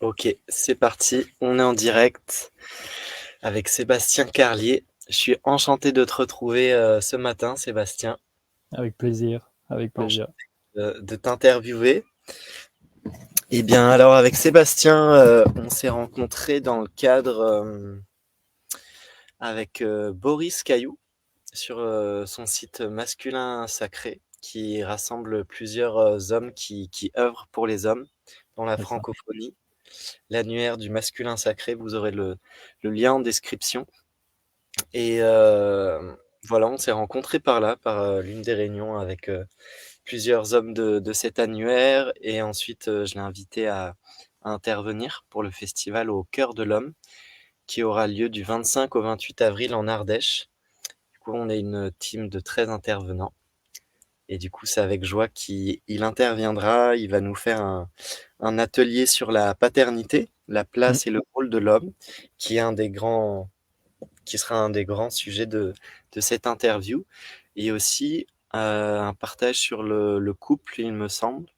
Ok, c'est parti. On est en direct avec Sébastien Carlier. Je suis enchanté de te retrouver ce matin, Sébastien. Avec plaisir, avec Enchanté plaisir. de t'interviewer. Eh bien, alors avec Sébastien, on s'est rencontrés dans le cadre avec Boris Caillou sur son site Masculin Sacré, qui rassemble plusieurs hommes qui œuvrent pour les hommes dans la C'est ça. francophonie. L'annuaire du Masculin Sacré, vous aurez le lien en description. Et voilà, on s'est rencontrés par là, par l'une des réunions avec plusieurs hommes de cet annuaire. Et ensuite, je l'ai invité à intervenir pour le festival au Cœur de l'Homme, qui aura lieu du 25 au 28 avril en Ardèche. Du coup, on est une team de 13 intervenants. Et du coup, c'est avec joie qu'il interviendra. Il va nous faire un atelier sur la paternité, la Mm. place et le rôle de l'homme, qui est un des grands qui sera un des grands sujets de cette interview. Et aussi un partage sur le couple, il me semble.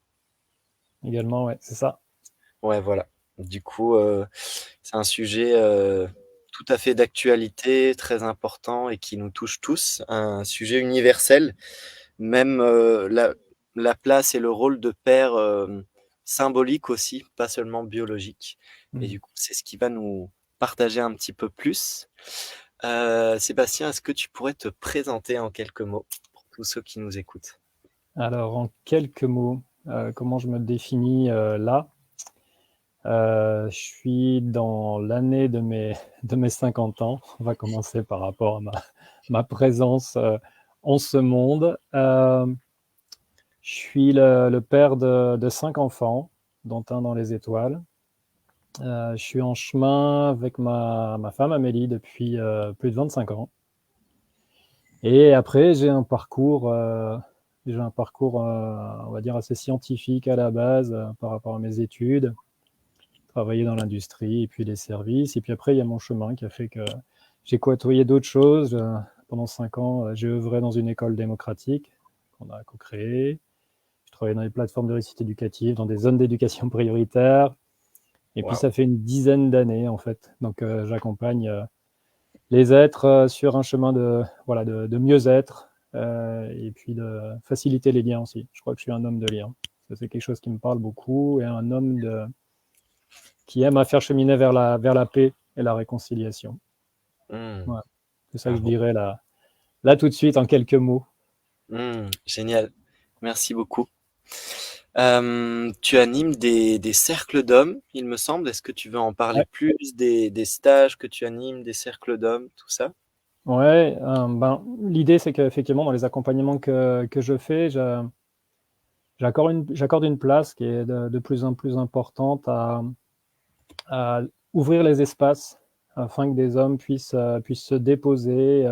Également, ouais, c'est ça. Ouais, voilà. Du coup, c'est un sujet tout à fait d'actualité, très important et qui nous touche tous, un sujet universel, même la place et le rôle de père symbolique aussi, pas seulement biologique. Et Mm. du coup, c'est ce qui va nous partager un petit peu plus. Sébastien, est-ce que tu pourrais te présenter en quelques mots pour tous ceux qui nous écoutent? Alors, en quelques mots, comment je me définis là? Je suis dans l'année de mes 50 ans. On va commencer par rapport à ma présence en ce monde. Je suis le père de 5 enfants, dont un dans les étoiles. Je suis en chemin avec ma femme Amélie depuis plus de 25 ans. Et après, j'ai un parcours, on va dire, assez scientifique à la base par rapport à mes études, travailler dans l'industrie et puis les services. Et puis après, il y a mon chemin qui a fait que j'ai côtoyé d'autres choses. Pendant 5 ans, j'ai œuvré dans une école démocratique qu'on a co-créée. Je travaillais dans les plateformes de réussite éducative, dans des zones d'éducation prioritaire. Et puis, Waouh. ça fait une dizaine d'années, en fait. Donc, j'accompagne les êtres sur un chemin voilà, de mieux-être et puis de faciliter les liens aussi. Je crois que je suis un homme de lien. Ça, c'est quelque chose qui me parle beaucoup et un homme qui aime à faire cheminer vers la paix et la réconciliation. Mmh, Ouais. C'est ça que je bravo. dirais là tout de suite en quelques mots. Génial. Merci beaucoup. Tu animes des cercles d'hommes, il me semble. Est-ce que tu veux en parler Ouais, plus des stages que tu animes, des cercles d'hommes, tout ça? ouais ben, l'idée, c'est qu'effectivement, dans les accompagnements que je fais, j'accorde une place qui est de plus en plus importante à ouvrir les espaces afin que des hommes puissent se déposer.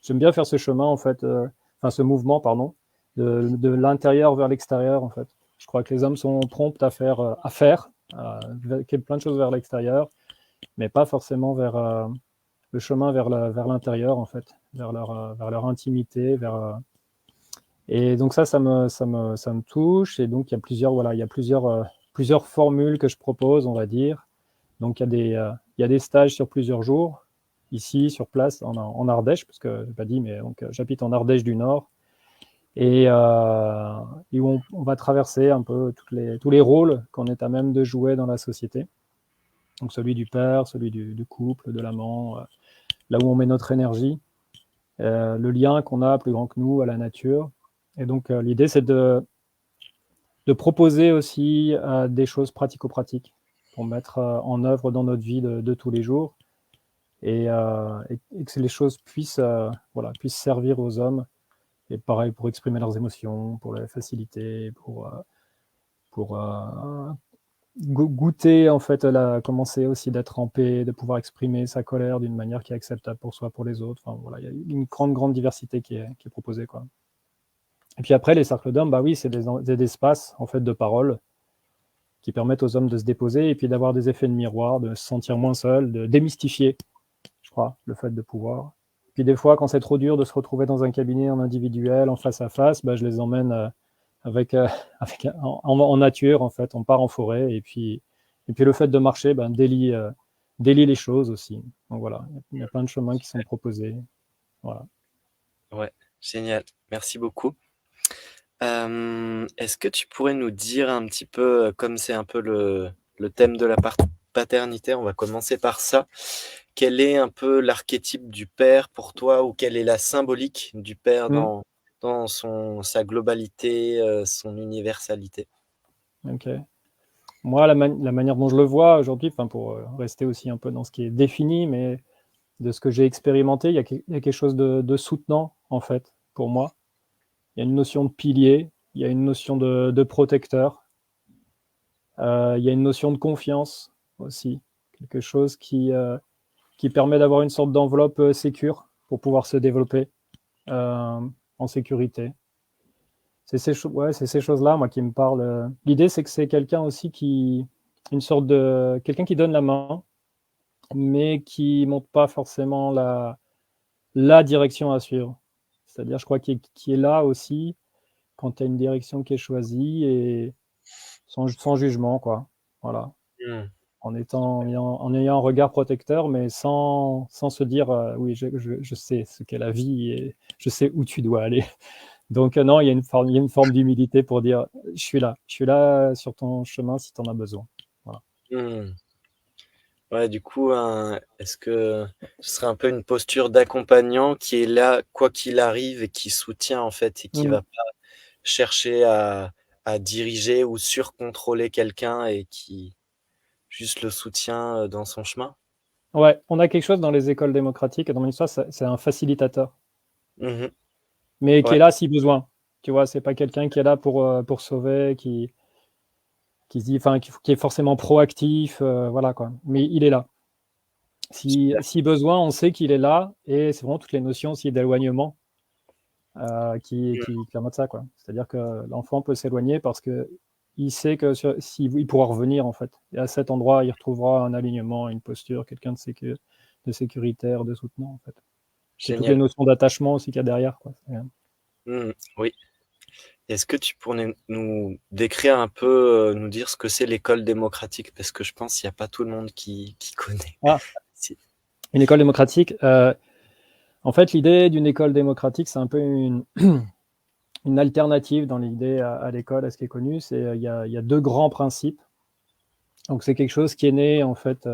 J'aime bien faire ce chemin, en fait, enfin ce mouvement, pardon, de l'intérieur vers l'extérieur, en fait. Je crois que les hommes sont prompts à faire plein de choses vers l'extérieur, mais pas forcément vers le chemin vers l'intérieur, en fait, vers leur intimité, et donc ça me touche. Et donc il y a plusieurs formules que je propose, on va dire. Donc il y a des stages sur plusieurs jours, ici, sur place, en Ardèche, parce que je n'ai pas dit, mais donc, j'habite en Ardèche du Nord, et où on va traverser un peu tous les rôles qu'on est à même de jouer dans la société. Donc celui du père, celui du couple, de l'amant, là où on met notre énergie, le lien qu'on a plus grand que nous à la nature. Et donc l'idée, c'est de proposer aussi des choses pratico-pratiques pour mettre en œuvre dans notre vie de tous les jours, et que les choses voilà, puissent servir aux hommes. Et pareil pour exprimer leurs émotions, pour les faciliter, pour goûter en fait commencer aussi d'être en paix, de pouvoir exprimer sa colère d'une manière qui est acceptable pour soi, pour les autres. Enfin voilà, il y a une grande diversité qui est proposée, quoi. Et puis après, les cercles d'hommes, bah oui, c'est des espaces en fait de parole qui permettent aux hommes de se déposer et puis d'avoir des effets de miroir, de se sentir moins seul, de démystifier, je crois, le fait de pouvoir. Puis des fois, quand c'est trop dur de se retrouver dans un cabinet en individuel, en face à face, bah, je les emmène avec, en nature, en fait. On part en forêt, et puis Et puis le fait de marcher délie les choses aussi. Donc voilà, il y a plein de chemins qui sont proposés. Voilà. Ouais, génial. Merci beaucoup. Est-ce que tu pourrais nous dire un petit peu, comme c'est un peu le thème de la paternité, on va commencer par ça. Quel est un peu l'archétype du père pour toi, ou quelle est la symbolique du père Mm. dans sa globalité, son universalité? Ok. Moi, la manière dont je le vois aujourd'hui, pour rester aussi un peu dans ce qui est défini, mais de ce que j'ai expérimenté, il y a quelque chose de soutenant, en fait, pour moi. Il y a une notion de pilier, il y a une notion de protecteur, il y a une notion de confiance aussi, quelque chose qui permet d'avoir une sorte d'enveloppe sécure pour pouvoir se développer en sécurité. C'est ces choses-là, moi, qui me parlent. L'idée, c'est que c'est quelqu'un aussi quelqu'un qui donne la main, mais qui montre pas forcément la direction à suivre. C'est-à-dire, je crois qu'il est là aussi quand tu as une direction qui est choisie et sans jugement, quoi. Voilà. Mmh. En ayant un regard protecteur, mais sans se dire oui, je sais ce qu'est la vie et je sais où tu dois aller. Donc non, il y a une forme d'humilité pour dire je suis là sur ton chemin si tu en as besoin. Voilà. Mmh. Ouais, du coup, est-ce que ce serait un peu une posture d'accompagnant qui est là, quoi qu'il arrive, et qui soutient en fait, et qui Mm. va pas chercher à diriger ou surcontrôler quelqu'un, et qui juste le soutient dans son chemin? Ouais, on a quelque chose dans les écoles démocratiques, dans mon histoire, c'est un facilitateur, Mmh. mais qui Ouais, est là si besoin. Tu vois, c'est pas quelqu'un qui est là pour sauver, qui se dit, qui est forcément proactif, voilà quoi. Mais il est là. super. Si besoin, on sait qu'il est là, et c'est vraiment toutes les notions aussi d'éloignement qui permettent ça, quoi. C'est-à-dire que l'enfant peut s'éloigner parce que il sait que il pourra revenir en fait. Et à cet endroit, il retrouvera un alignement, une posture, quelqu'un de sécuritaire, de soutenant en fait. Puis toutes les Génial. notions d'attachement aussi qu'il y a derrière, quoi. Mmh, oui. Est-ce que tu pourrais nous décrire un peu, nous dire ce que c'est l'école démocratique? Parce que je pense qu'il y a pas tout le monde qui connaît. Ah, Si. une école démocratique. En fait, l'idée d'une école démocratique, c'est un peu une alternative dans l'idée à l'école, à ce qui est connu. Il y a deux grands principes. Donc c'est quelque chose qui est né en fait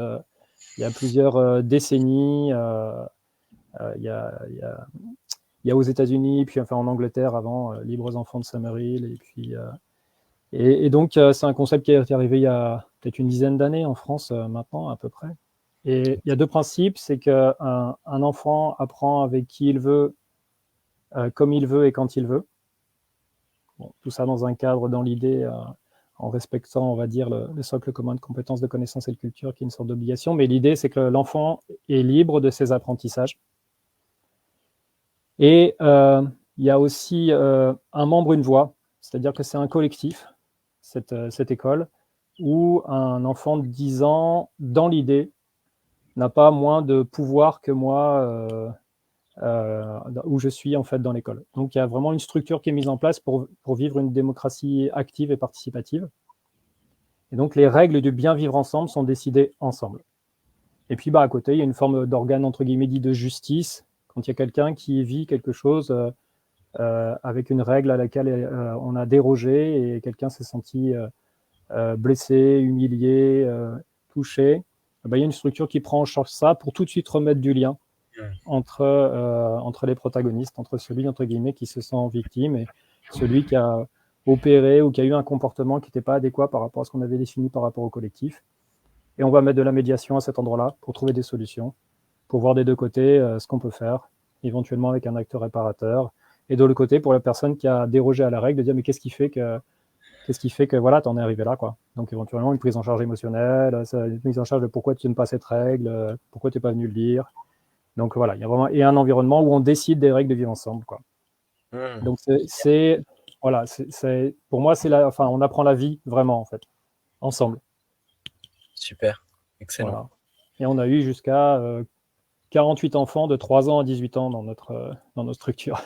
il y a plusieurs décennies. Il y a, il y a il y a aux États-Unis, puis enfin en Angleterre avant, Libres enfants de Summerhill, et puis et donc c'est un concept qui est arrivé il y a peut-être une dizaine d'années en France maintenant à peu près. Et il y a deux principes, c'est qu'un un enfant apprend avec qui il veut, comme il veut et quand il veut. Bon, tout ça dans un cadre, dans l'idée, en respectant, on va dire, le socle commun de compétences, de connaissances et de culture, qui est une sorte d'obligation. Mais l'idée, c'est que l'enfant est libre de ses apprentissages. Et il y a aussi un membre, une voix, c'est-à-dire que c'est un collectif, cette école, où un enfant de 10 ans, dans l'idée, n'a pas moins de pouvoir que moi où je suis en fait dans l'école. Donc il y a vraiment une structure qui est mise en place pour vivre une démocratie active et participative. Et donc les règles du bien vivre ensemble sont décidées ensemble. Et puis à côté, il y a une forme d'organe entre guillemets dit de justice, quand il y a quelqu'un qui vit quelque chose avec une règle à laquelle on a dérogé et quelqu'un s'est senti blessé, humilié, touché, il y a une structure qui prend en charge ça pour tout de suite remettre du lien entre les protagonistes, entre celui entre guillemets qui se sent victime et celui qui a opéré ou qui a eu un comportement qui n'était pas adéquat par rapport à ce qu'on avait défini par rapport au collectif. Et on va mettre de la médiation à cet endroit-là pour trouver des solutions, pour voir des deux côtés ce qu'on peut faire, éventuellement avec un acte réparateur. Et de l'autre côté, pour la personne qui a dérogé à la règle, de dire mais qu'est-ce qui fait que voilà, t'en es arrivé là, quoi. Donc éventuellement une prise en charge émotionnelle, une prise en charge de pourquoi tu n'aimes pas cette règle, pourquoi tu n'es pas venu le dire. Donc voilà, il y a vraiment un environnement où on décide des règles de vivre ensemble, quoi. Mmh. Donc voilà, pour moi on apprend la vie vraiment en fait, ensemble. Super, excellent. Voilà. Et on a eu jusqu'à 48 enfants de 3 ans à 18 ans dans nos structures.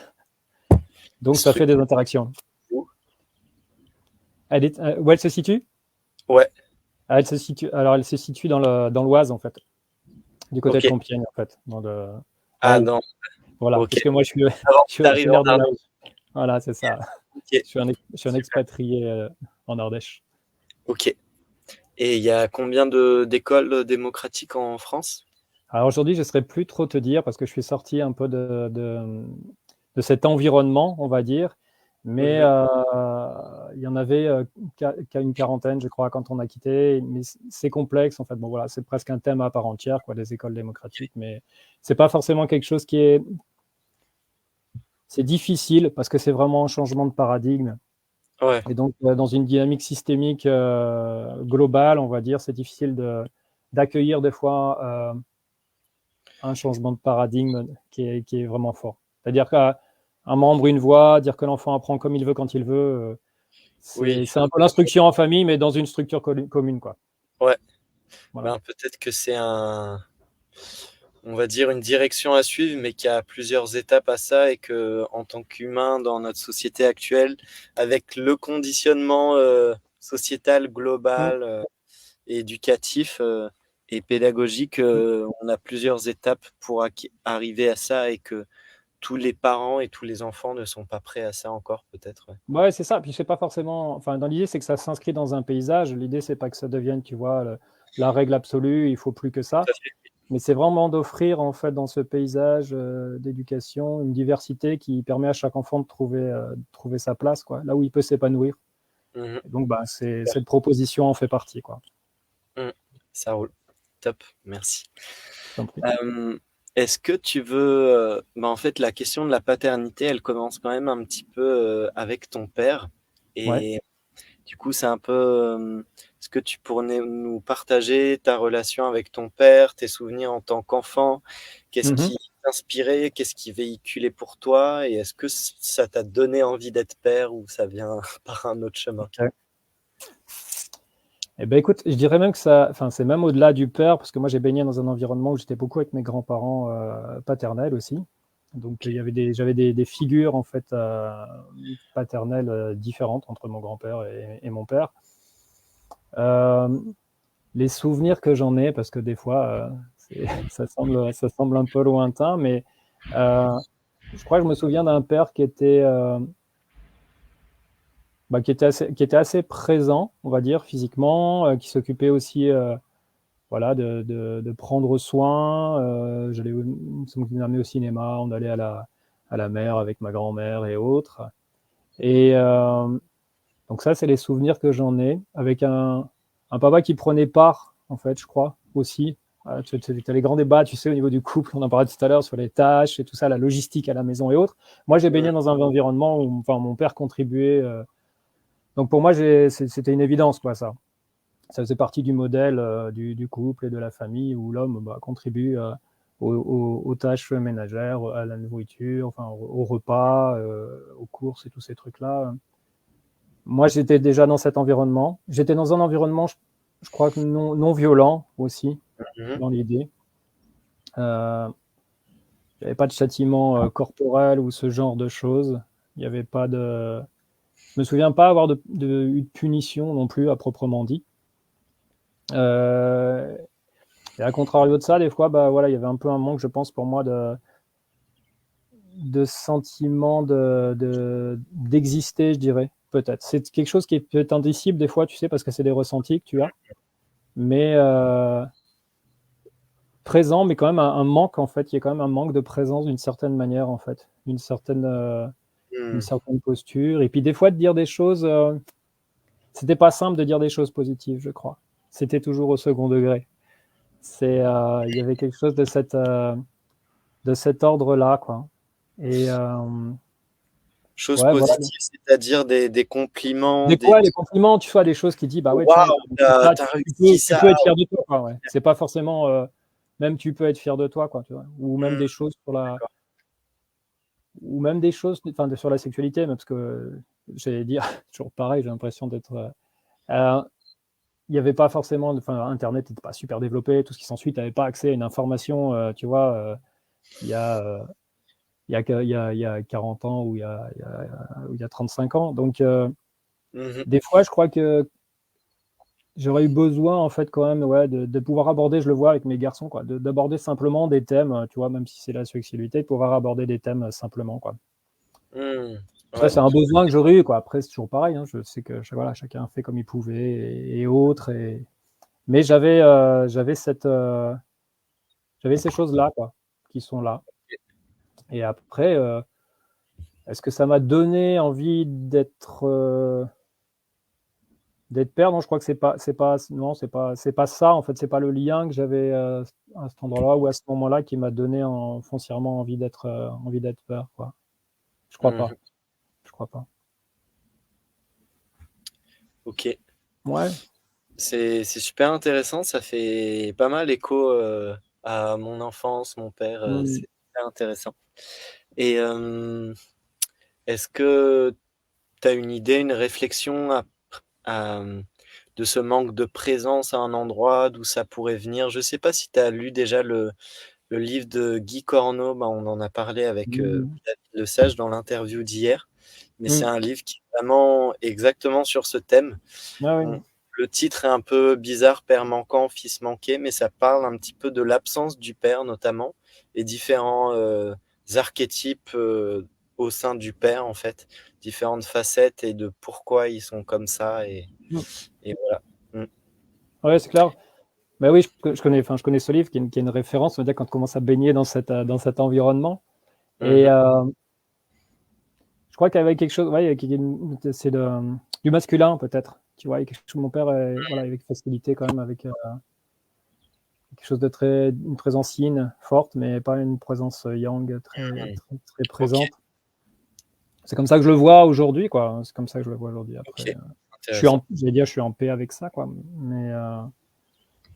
Donc ça fait des interactions. Où? Où elle se situe? Ouais. Elle se situe dans l'Oise, en fait, du côté de OK. Compiègne, en fait, en Ah haut. non, Voilà, OK. puisque moi, Avant je que suis tu arrives originaire en de là. Ardèche. Voilà, c'est ça. OK, Je suis un super. expatrié en Ardèche. OK. Et il y a combien d'écoles démocratiques en France? Alors aujourd'hui, je ne saurais plus trop te dire parce que je suis sorti un peu de cet environnement, on va dire. Mais Mmh. il y en avait qu'à une quarantaine, je crois, quand on a quitté. Mais c'est complexe, en fait. Bon, voilà, c'est presque un thème à part entière, quoi, les écoles démocratiques. Mais c'est pas forcément quelque chose qui est. C'est difficile parce que c'est vraiment un changement de paradigme. Ouais. Et donc, dans une dynamique systémique globale, on va dire, c'est difficile d'accueillir des fois un changement de paradigme qui est vraiment fort. C'est-à-dire qu'un membre, une voix, dire que l'enfant apprend comme il veut quand il veut, Oui. c'est un peu l'instruction en famille, mais dans une structure commune, quoi. Ouais. Voilà. Ben, peut-être que c'est on va dire une direction à suivre, mais qu'il y a plusieurs étapes à ça et que en tant qu'humain dans notre société actuelle, avec le conditionnement sociétal Mm. global, éducatif et pédagogique, on a plusieurs étapes pour arriver à ça et que tous les parents et tous les enfants ne sont pas prêts à ça encore, peut-être. Ouais. Ouais, c'est ça. Puis c'est pas forcément. Enfin, dans l'idée, c'est que ça s'inscrit dans un paysage. L'idée, c'est pas que ça devienne, tu vois, la règle absolue. Il faut plus que ça. Tout à fait. Mais c'est vraiment d'offrir, en fait, dans ce paysage d'éducation, une diversité qui permet à chaque enfant de trouver sa place, quoi, là où il peut s'épanouir. Mhm. Et donc, bah, Super. cette proposition en fait partie, quoi. Mhm. Ça roule. Top. Merci. Je t'en prie. Est-ce que tu veux, en fait, la question de la paternité, elle commence quand même un petit peu avec ton père. Ouais. Et du coup, c'est un peu, est-ce que tu pourrais nous partager ta relation avec ton père, tes souvenirs en tant qu'enfant? Qu'est-ce Mhm. qui t'inspirait? Qu'est-ce qui véhiculait pour toi? Et est-ce que ça t'a donné envie d'être père ou ça vient par un autre chemin? Ok. Eh ben, écoute, je dirais même que enfin, c'est même au-delà du père, parce que moi, j'ai baigné dans un environnement où j'étais beaucoup avec mes grands-parents paternels aussi. Donc, Ok. j'avais des figures en fait paternelles différentes entre mon grand-père et mon père. Euh, les souvenirs que j'en ai, parce que des fois, ça semble un peu lointain, mais euh, je crois que je me souviens d'un père qui était assez présent, on va dire, physiquement, qui s'occupait aussi voilà, de prendre soin. Ça nous amenait au cinéma, on allait à la mer avec ma grand-mère et autres. Et donc ça, c'est les souvenirs que j'en ai, avec un papa qui prenait part, en fait, je crois, aussi. Tu as les grands débats, tu sais, au niveau du couple, on en parlait tout à l'heure, sur les tâches et tout ça, la logistique à la maison et autres. Moi, j'ai baigné dans un environnement où enfin, mon père contribuait. Donc pour moi, c'était une évidence, quoi, ça. Ça faisait partie du modèle du couple et de la famille où l'homme contribue aux tâches ménagères, à la nourriture, enfin, au repas, aux courses et tous ces trucs-là. Moi, j'étais déjà dans cet environnement. J'étais dans un environnement, je crois, que non violent aussi, Mhm. dans l'idée. Il n'y avait pas de châtiment corporel ou ce genre de choses. Il n'y avait pas de. Je me souviens pas avoir eu de punition non plus à proprement dit. Euh, et à contrario de ça, des fois, bah voilà, il y avait un peu un manque, je pense, pour moi de sentiment d'exister, je dirais, peut-être. C'est quelque chose qui est peut-être indicible des fois, tu sais, parce que c'est des ressentis que tu as, mais présent, mais quand même un manque en fait. Il y a quand même un manque de présence d'une certaine manière en fait, une Mhm. certaine posture. Et puis des fois de dire des choses, c'était pas simple de dire des choses positives, je crois. C'était toujours au second degré. Il y avait quelque chose de cet ordre-là, quoi. Et Chose ouais, voilà. positive, c'est-à-dire des compliments, Des des fois, les compliments, tu vois, des choses qui disent, bah ouais, tiens, waouh, ça, t'as réussi tu ça. peux être fier de toi, quoi, ouais. C'est pas forcément, même tu peux être fier de toi, quoi, tu vois. Ou même Hmm, des choses d'accord. ou même des choses, enfin, sur la sexualité, même parce que j'allais dire, toujours pareil, j'ai l'impression d'être. Euh, il n'y avait pas forcément, enfin, Internet n'était pas super développé, tout ce qui s'ensuit, tu n'avais pas accès à une information, tu vois, il y a, il y a 40 ans ou il y a 35 ans. Donc, Mhm. des fois, je crois que j'aurais eu besoin, en fait, quand même, ouais, de pouvoir aborder, je le vois avec mes garçons, quoi, d'aborder simplement des thèmes, tu vois, même si c'est la sexualité, de pouvoir aborder des thèmes simplement, quoi. Mmh. Ça, Ouais. c'est un besoin que j'aurais eu, quoi. Après, c'est toujours pareil, hein, je sais que voilà, chacun fait comme il pouvait et autres. Mais j'avais ces choses-là, quoi, qui sont là. Et après, est-ce que ça m'a donné envie d'être père? Non, je crois que non, c'est pas ça. En fait, c'est pas le lien que j'avais à cet endroit-là ou à ce moment-là qui m'a donné foncièrement envie d'être père, quoi. Je crois pas. Mmh. Je crois pas. OK. Ouais. C'est super intéressant, ça fait pas mal écho, à mon enfance, mon père, Mmh. c'est super intéressant et est-ce que tu as une idée, une réflexion de ce manque de présence à un endroit, d'où ça pourrait venir? Je sais pas si tu as lu déjà le livre de Guy Corneau, bah, on en a parlé avec, Mmh. David Lesage dans l'interview d'hier, mais c'est Mmh. un livre qui est vraiment exactement sur ce thème. Ah oui. On Le titre est un peu bizarre, «Père manquant, fils manqué», mais ça parle un petit peu de l'absence du père notamment et différents, archétypes, au sein du père en fait, différentes facettes et de pourquoi ils sont comme ça Mmh. et voilà. Mmh. Ouais, c'est clair. Bah oui, je connais ce livre qui est une référence, on va dire, quand on commence à baigner dans cet environnement. Et Mmh. je crois qu'il y avait quelque chose, ouais, c'est du masculin peut-être. Tu vois, il y a quelque chose, mon père, voilà, avec facilité quand même, avec quelque chose de une présence yin forte, mais pas une présence yang Mmh. très OK, présente. C'est comme ça que je le vois aujourd'hui, quoi. C'est comme ça que je le vois aujourd'hui. Après, OK, intéressant. je suis en paix avec ça, quoi. Mais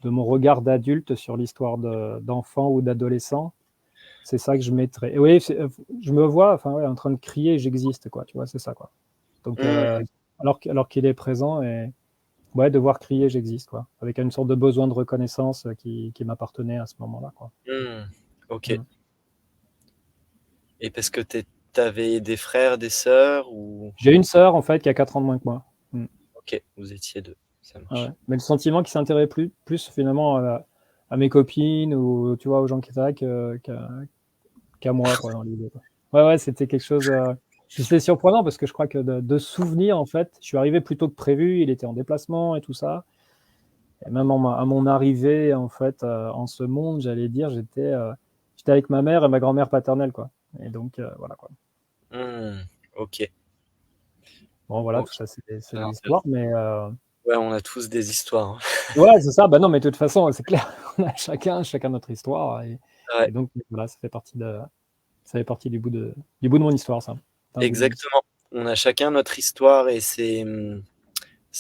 de mon regard d'adulte sur l'histoire d'enfant ou d'adolescent, c'est ça que je mettrais. Et oui, je me vois, enfin, ouais, en train de crier, j'existe, quoi. Tu vois, c'est ça, quoi. Donc, Mmh. alors qu'il est présent et ouais, devoir crier, j'existe, quoi. Avec une sorte de besoin de reconnaissance qui m'appartenait à ce moment-là, quoi. Mmh. OK Mm. et parce que tu avais des frères, des sœurs ou? J'ai une sœur, en fait, qui a 4 ans de moins que moi. Mm. OK, vous étiez 2, ça Ah ouais. marche. Mais le sentiment qui s'intéressait plus finalement à mes copines ou tu vois aux gens qui étaient là qu'à moi quoi dans l'idée quoi. Ouais ouais c'était quelque chose. Puis c'était surprenant parce que je crois que de souvenir en fait, je suis arrivé plus tôt que prévu. Il était en déplacement et tout ça. Et même à mon arrivée en fait en ce monde, j'allais dire, j'étais avec ma mère et ma grand-mère paternelle quoi. Et donc voilà quoi. Mmh. OK, Bon voilà tout OK, ça c'est super des histoires, intéressant. mais Ouais, on a tous des histoires, hein. ouais, c'est ça. Bah non, mais de toute façon, c'est clair. On a chacun notre histoire Ouais, et donc voilà, ça fait partie du bout de mon histoire, ça. C'est un bout de mon histoire. exactement. On a chacun notre histoire et c'est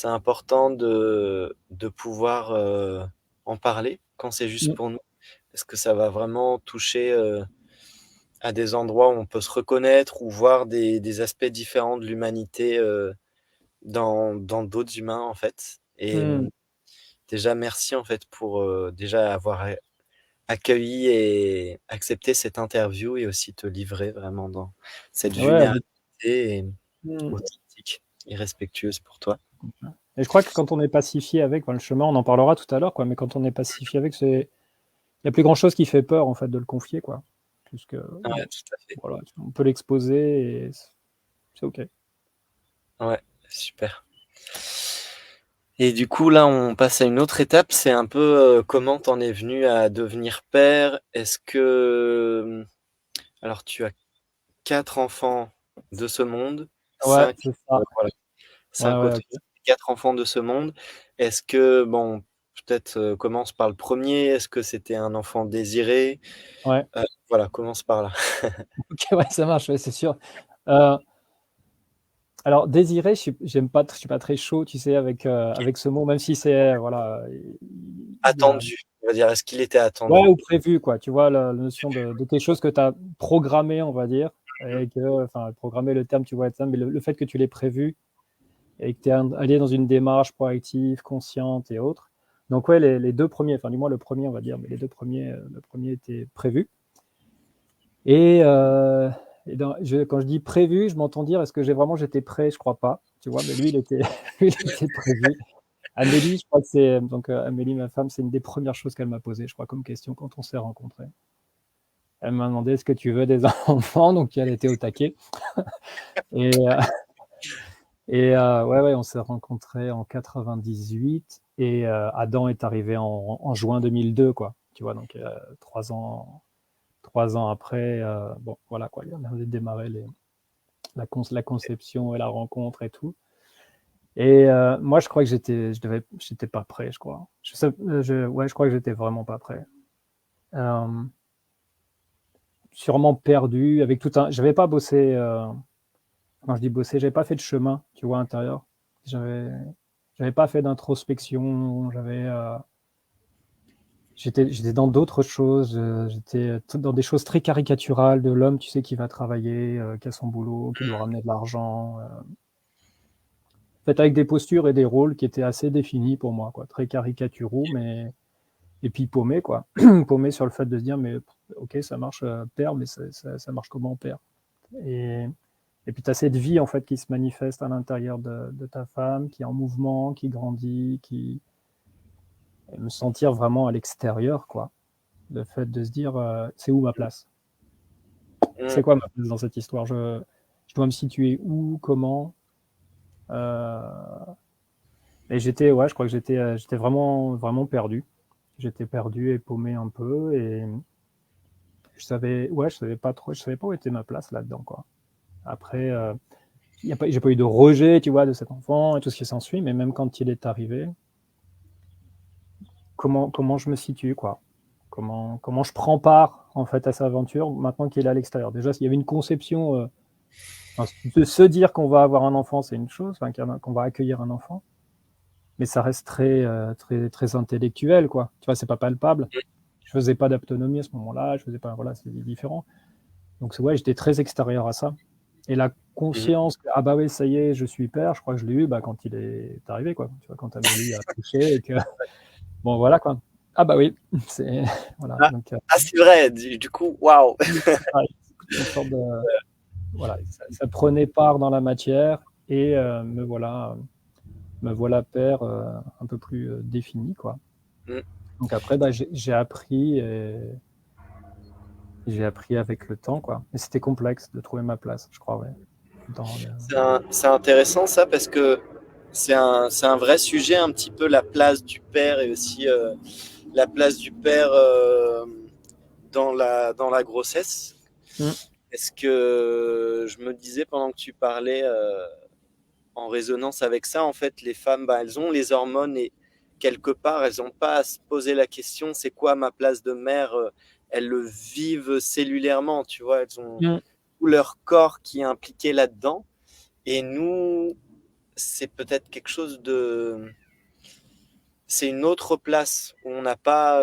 important de pouvoir, en parler quand c'est juste Mmh. pour nous. Parce que ça va vraiment toucher, à des endroits où on peut se reconnaître ou voir des aspects différents de l'humanité, dans d'autres humains, en fait et Mmh. déjà merci, en fait, pour, déjà avoir accueilli et accepté cette interview et aussi te livrer vraiment dans cette Ouais, vulnérabilité et mmh. authentique et respectueuse pour toi. Et je crois que quand on est pacifié avec, enfin, le chemin, on en parlera tout à l'heure, quoi, mais quand on est pacifié avec, il y a plus grand chose qui fait peur, en fait, de le confier, quoi. Puisque Ouais, bon, tout à fait. voilà, on peut l'exposer et c'est OK. Ouais, super et du coup, là, on passe à une autre étape, c'est un peu, comment tu en es venu à devenir père? Est-ce que, alors tu as 4 enfants de ce monde, Ouais, 5, c'est ça. voilà, Ouais, 5 au ouais, total, OK. 4 enfants de ce monde. Est-ce que bon, peut-être, commence par le premier. Est-ce que c'était un enfant désiré? Ouais. Voilà, commence par là. OK, ouais, ça marche, ouais, c'est sûr. Heu Alors désirer, je suis pas très chaud, tu sais, avec ce mot, même si c'est, voilà, il y a Attendu, on va dire, est-ce qu'il était ouais attendu? ou prévu quoi, tu vois? La notion de quelque chose que tu as programmé, on va dire et que enfin programmer le terme, tu vois? Le terme, mais le fait que tu l'aies prévu et que tu es allé dans une démarche proactive, consciente et autres. Donc ouais, les 2 premiers, enfin du moins le premier on va dire, mais les 2 premiers, le premier était prévu et quand je dis prévu, je m'entends dire: «Est-ce que j'étais prêt?» Je crois pas, tu vois? Mais lui, il était lui, il était prévu. Amélie, je crois que c'est donc Amélie, ma femme, c'est une des premières choses qu'elle m'a posées, je crois, comme question quand on s'est rencontrés. Elle m'a demandé: «Est-ce que tu veux des enfants?» Donc elle était au taquet et ouais, on s'est rencontrés en 98 et Adam est arrivé en juin 2002, quoi. Tu vois? Donc 3 ans après, bon, voilà, quoi, on avait démarré la conception et la rencontre et tout. Et moi, je crois que j'étais pas prêt, je crois. Ouais, je crois que j'étais vraiment pas prêt. Sûrement perdu, avec tout un. J'avais pas bossé. Quand je dis bosser, j'avais pas fait de chemin, tu vois, intérieur. J'avais, j'avais pas fait d'introspection. J'étais dans d'autres choses. J'étais dans des choses très caricaturales de l'homme, tu sais, qui va travailler, qui a son boulot, qui doit ramener de l'argent. En fait, avec des postures et des rôles qui étaient assez définis pour moi, quoi, très caricaturaux, mais et puis paumé, quoi. Paumé sur le fait de se dire, mais ok, ça marche, père, mais ça marche comment, père? Et, et puis tu as cette vie, en fait, qui se manifeste à l'intérieur de ta femme, qui est en mouvement, qui grandit, et me sentir vraiment à l'extérieur, quoi. Le fait de se dire, c'est où ma place? Mmh. C'est quoi ma place dans cette histoire? Je dois me situer où, comment? Euh, et ouais, je crois que j'étais vraiment, vraiment perdu. J'étais perdu et paumé un peu, et je savais pas où était ma place là-dedans, quoi. Après, j'ai pas eu de rejet, tu vois, de cet enfant et tout ce qui s'ensuit, mais même quand il est arrivé, comment je me situe, quoi. Comment je prends part, en fait, à sa aventure maintenant qu'il est à l'extérieur. Déjà, il y avait une conception, de se dire qu'on va avoir un enfant, c'est une chose, enfin, qu'on va accueillir un enfant, mais ça reste très, très intellectuel, quoi. Tu vois, c'est pas palpable. Je faisais pas d'autonomie à ce moment-là, je faisais pas, voilà, c'est différent. Donc, ouais, j'étais très extérieur à ça. Et la Mmh. conscience que, ah bah oui, ça y est, je suis père, je crois que je l'ai eu quand il est arrivé, quoi. Tu vois, quand Amélie a touché et que, bon, voilà, quoi. Ah bah oui, c'est, voilà. Ah, Donc, ah, c'est vrai, du coup, waouh! une sorte de, voilà, ça prenait part dans la matière et me voilà père un peu plus défini, quoi. Mmh. Donc après, bah, j'ai appris avec le temps, quoi. Mais c'était complexe de trouver ma place, je crois, ouais. C'est intéressant ça parce que c'est un vrai sujet, un petit peu la place du père et aussi la place du père dans la grossesse. Mm. Est-ce que je me disais pendant que tu parlais en résonance avec ça, en fait, les femmes, bah, elles ont les hormones et quelque part, elles n'ont pas à se poser la question, c'est quoi ma place de mère? Elles le vivent cellulairement, tu vois, elles ont Mm. tout leur corps qui est impliqué là-dedans. Et nous, c'est peut-être quelque chose de... C'est une autre place où on n'a pas,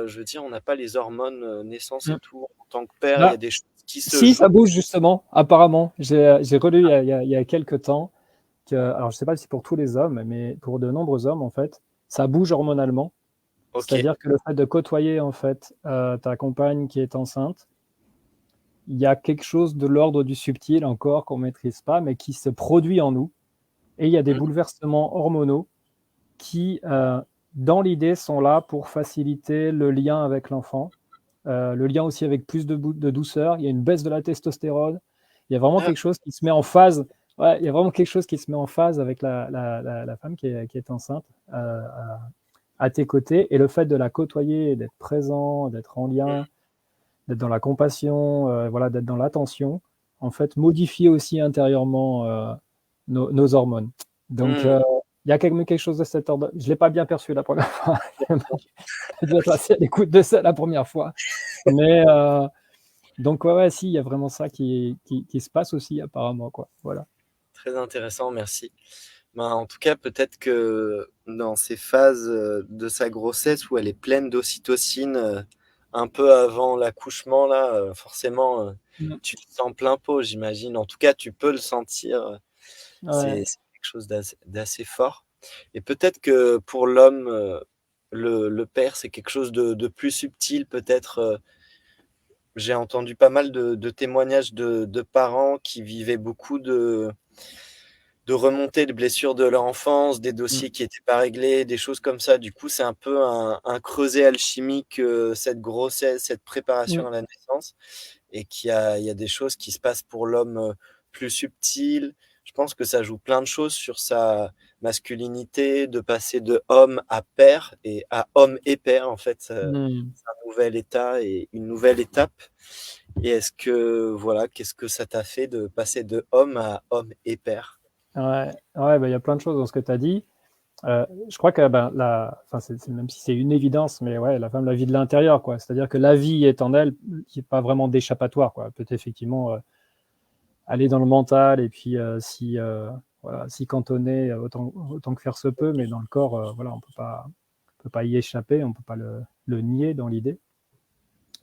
je veux dire, on n'a pas les hormones naissance et Mm. tout. En tant que père, il y a Bah, des choses qui se si, ça jouent. bouge justement, apparemment. J'ai relu il y a quelques temps alors je sais pas si pour tous les hommes, mais pour de nombreux hommes, en fait, ça bouge hormonalement. Ok. C'est-à-dire que le fait de côtoyer, en fait, ta compagne qui est enceinte, il y a quelque chose de l'ordre du subtil encore qu'on maîtrise pas, mais qui se produit en nous. Et il y a des Mm, bouleversements hormonaux qui, dans l'idée, sont là pour faciliter le lien avec l'enfant, le lien aussi avec plus de douceur. Il y a une baisse de la testostérone. Il y a vraiment ah, quelque chose qui se met en phase. Ouais, il y a vraiment quelque chose qui se met en phase avec la femme qui est enceinte à tes côtés. Et le fait de la côtoyer, d'être présent, d'être en lien, d'être dans la compassion, voilà, d'être dans l'attention, en fait, modifie aussi intérieurement nos hormones. Donc, mm. il y a quelque chose de cet ordre. Je ne l'ai pas bien perçu la première fois. J'ai dû être assez à l'écoute de ça la première fois. Mais donc, ouais, si, il y a vraiment ça qui se passe aussi, apparemment, quoi. Voilà. Très intéressant, merci. Ben, en tout cas, peut-être que dans ces phases de sa grossesse où elle est pleine d'ocytocine, un peu avant l'accouchement, là, forcément, Mm. tu le sens plein pot, j'imagine. En tout cas, tu peux le sentir. Ouais. C'est quelque chose d'assez fort. Et peut-être que pour l'homme, le père, c'est quelque chose de plus subtil, peut-être. J'ai entendu pas mal de témoignages de parents qui vivaient beaucoup de remonter les blessures de leur enfance, des Mmh. dossiers qui étaient pas réglés, des choses comme ça. Du coup, c'est un peu un creuset alchimique, cette grossesse, cette préparation Mmh. à la naissance et il y a des choses qui se passent pour l'homme, plus subtiles. Je pense que ça joue plein de choses sur sa masculinité, de passer de homme à père et à homme et père, en fait, Mmh. c'est un nouvel état et une nouvelle étape. Et est-ce que, voilà, qu'est-ce que ça t'a fait de passer de homme à homme et père? Ouais, ouais, bah, il y a plein de choses dans ce que tu as dit. Je crois que, ben, enfin, même si c'est une évidence, mais ouais, la femme, la vie de l'intérieur, quoi. C'est-à-dire que la vie est en elle, il y a pas vraiment d'échappatoire, quoi. Elle peut effectivement, aller dans le mental et puis, voilà, s'y cantonner, autant que faire se peut, mais dans le corps, voilà, on peut pas y échapper, on peut pas le nier dans l'idée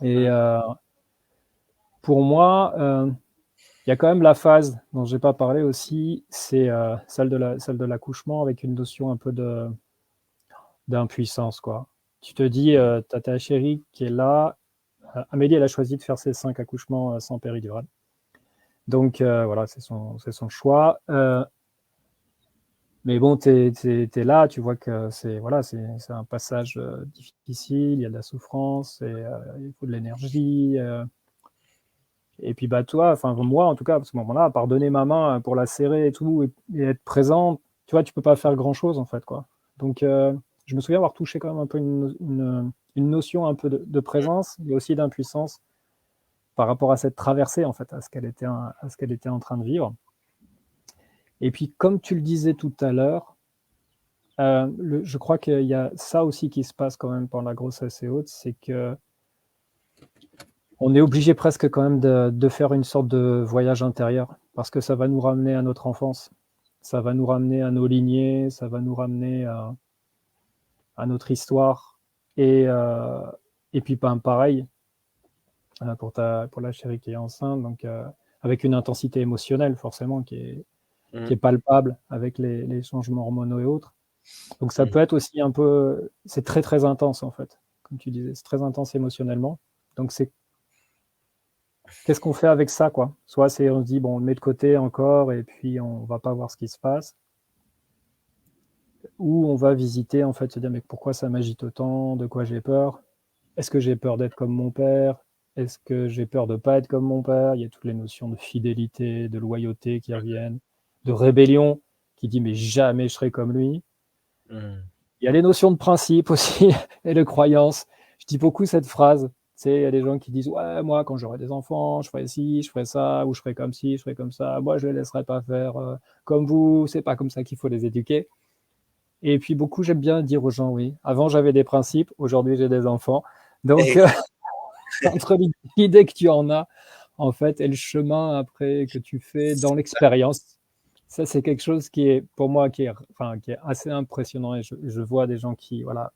et Mmh. pour moi, il y a quand même la phase dont j'ai pas parlé aussi, c'est, celle de l'accouchement avec une notion un peu d'impuissance, quoi. Tu te dis, tu as ta chérie qui est là. Amélie, elle a choisi de faire ses 5 accouchements, sans péridurale. Donc, voilà, c'est son choix. Mais bon, tu es là, tu vois que voilà, c'est un passage, difficile, il y a de la souffrance et il faut de l'énergie, et puis, bah, toi, enfin, moi, en tout cas, à ce moment-là, à part donner ma main, pour la serrer et tout et être présent, tu vois, tu peux pas faire grand-chose, en fait, quoi. Donc, je me souviens avoir touché quand même un peu une notion un peu de présence, mais aussi d'impuissance par rapport à cette traversée, en fait, à ce qu'elle était en train de vivre. Et puis, comme tu le disais tout à l'heure, je crois qu'il y a ça aussi qui se passe quand même pendant la grossesse et autres, c'est que on est obligé presque quand même de faire une sorte de voyage intérieur parce que ça va nous ramener à notre enfance. Ça va nous ramener à nos lignées, ça va nous ramener à notre histoire et puis, ben, pareil, pour la chérie qui est enceinte, donc avec une intensité émotionnelle forcément qui est Mmh. palpable avec les changements hormonaux et autres. Donc ça Mmh. peut être aussi un peu c'est très, très intense en fait, comme tu disais, c'est très intense émotionnellement. Donc c'est qu'est-ce qu'on fait avec ça, quoi? Soit c'est on se dit: «Bon, on le met de côté encore et puis on va pas voir ce qui se passe», ou on va visiter, en fait, se dire: «Mais pourquoi ça m'agite autant? De quoi j'ai peur? Est-ce que j'ai peur d'être comme mon père? Est-ce que j'ai peur de pas être comme mon père?» Il y a toutes les notions de fidélité, de loyauté qui reviennent, de rébellion qui dit: «Mais jamais je serai comme lui». Mmh. Il y a les notions de principe aussi et de croyance. Je dis beaucoup cette phrase. Tu sais, il y a des gens qui disent: «Ouais, moi, quand j'aurai des enfants, je ferai ci, je ferai ça, ou je ferai comme ci, je ferai comme ça. Moi, je les laisserai pas faire, comme vous, c'est pas comme ça qu'il faut les éduquer». Et puis beaucoup, j'aime bien dire aux gens: «Oui, avant j'avais des principes, aujourd'hui j'ai des enfants». Donc, Ex entre l'idée que tu en as, en fait, et le chemin après que tu fais dans l'expérience, ça, c'est quelque chose qui est, pour moi, qui est assez impressionnant et je vois des gens qui, voilà,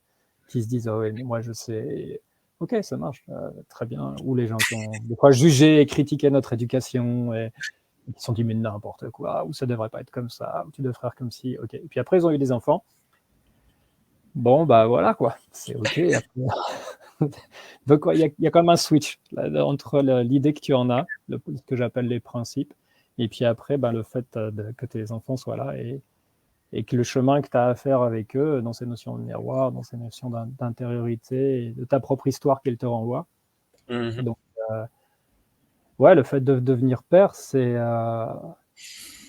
qui se disent: «Ah oui, mais moi je sais». OK, ça marche, très bien. Ou les gens qui ont des fois jugé et critiqué notre éducation et qui se sont dit: «Mais n'importe quoi, ou ça devrait pas être comme ça, ou tu devrais faire comme ci». OK. Et puis après, ils ont eu des enfants. Bon, bah, voilà quoi, c'est OK après. Donc ouais, il y a quand même un switch là, entre l'idée que tu en as, ce que j'appelle les principes, et puis après, ben, le fait, que tes enfants soient là et que le chemin que tu as à faire avec eux, dans ces notions de miroir, dans ces notions d'intériorité et de ta propre histoire qu'ils te renvoient. Mmh mh. Donc, ouais, le fait de devenir père, il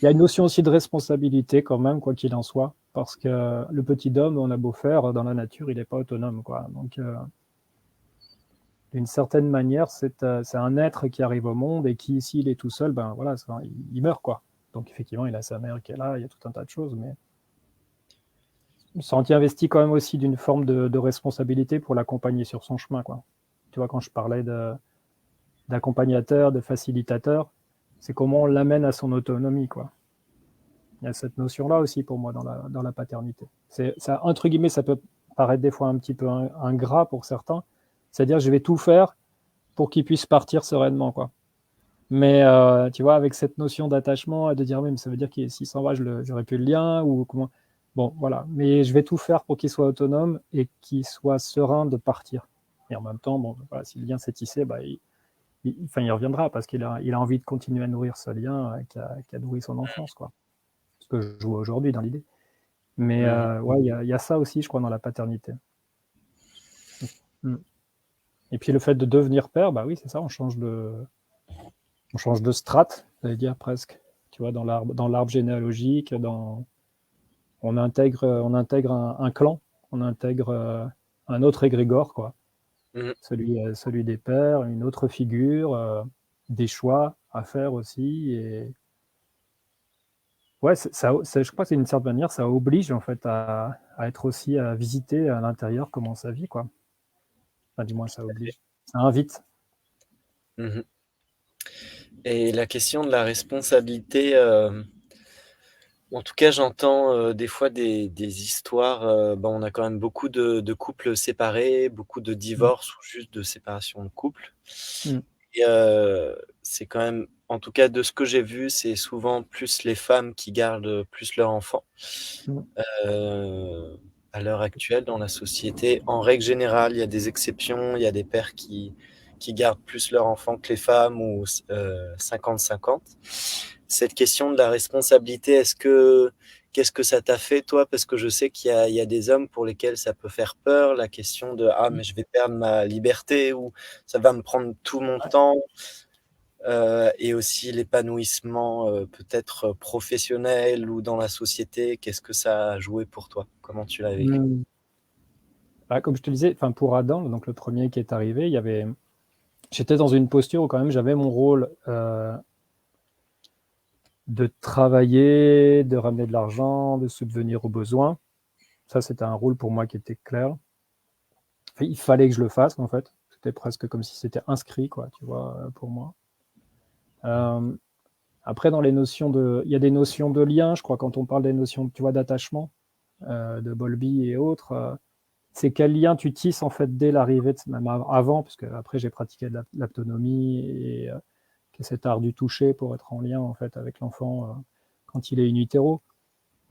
y a une notion aussi de responsabilité quand même, quoi qu'il en soit, parce que le petit homme, on a beau faire dans la nature, il est pas autonome, quoi. Donc, d'une certaine manière, c'est un être qui arrive au monde et qui, s'il est tout seul, ben voilà, il meurt, quoi. Donc effectivement, il a sa mère qui est là, il y a tout un tas de choses, mais on s'en investi quand même aussi d'une forme de responsabilité pour l'accompagner sur son chemin, quoi. Tu vois, quand je parlais d'accompagnateur, de facilitateur, c'est comment on l'amène à son autonomie, quoi. Il y a cette notion-là aussi pour moi dans la paternité. Ça, entre guillemets, ça peut paraître des fois un petit peu ingrat pour certains, c'est-à-dire je vais tout faire pour qu'il puisse partir sereinement, quoi. Mais tu vois, avec cette notion d'attachement, de dire: «Oui, mais ça veut dire que s'il s'en va, j'aurai plus le lien», ou comment, bon, voilà. Mais je vais tout faire pour qu'il soit autonome et qu'il soit serein de partir. Et en même temps, bon, voilà, si le lien s'est tissé, bah, enfin, il reviendra parce qu'il a envie de continuer à nourrir ce lien, qui a nourri son enfance, quoi. ce que je vois aujourd'hui dans l'idée. Mais ouais, il y a ça aussi, je crois, dans la paternité. Et puis le fait de devenir père, bah oui, c'est ça, on change de strate, j'allais dire presque. Tu vois, dans l'arbre généalogique, on intègre un clan, on intègre un autre égrégore, quoi. Celui des pères, une autre figure, des choix à faire aussi. Et ouais, je crois que c'est d'une certaine manière, ça oblige en fait à être aussi à visiter à l'intérieur comment ça vit, quoi. Enfin, du moins, ça oblige. Ça invite. Mmh. Et la question de la responsabilité, en tout cas, j'entends, des fois des histoires, on a quand même beaucoup de couples séparés, beaucoup de Mmh. divorces ou juste de séparation de couples Mmh. et c'est quand même en tout cas de ce que j'ai vu, c'est souvent plus les femmes qui gardent, plus leurs enfants, Mmh. heu, à l'heure actuelle dans la société. En règle générale, il y a des exceptions, il y a des pères qui gardent plus leurs enfants que les femmes ou 50-50. Cette question de la responsabilité, qu'est-ce que ça t'a fait toi? Parce que je sais qu'il y a des hommes pour lesquels ça peut faire peur, la question de: «Ah mais je vais perdre ma liberté» ou «Ça va me prendre tout mon temps», et aussi l'épanouissement, peut-être professionnel ou dans la société. Qu'est-ce que ça a joué pour toi? Comment tu l'as vécu? Mmh. Bah, comme je te disais, enfin pour Adam, donc le premier qui est arrivé, j'étais dans une posture où quand même j'avais mon rôle de travailler, de ramener de l'argent, de subvenir aux besoins. Ça, c'était un rôle pour moi qui était clair. Enfin, il fallait que je le fasse, en fait. C'était presque comme si c'était inscrit, quoi, tu vois, pour moi. Après, il y a des notions de lien, je crois, quand on parle des notions, tu vois, d'attachement, de Bowlby et autres. C'est quel lien tu tisses, en fait, dès l'arrivée, même avant, parce que après j'ai pratiqué de l'autonomie et cet art du toucher pour être en lien, en fait, avec l'enfant quand il est in utero.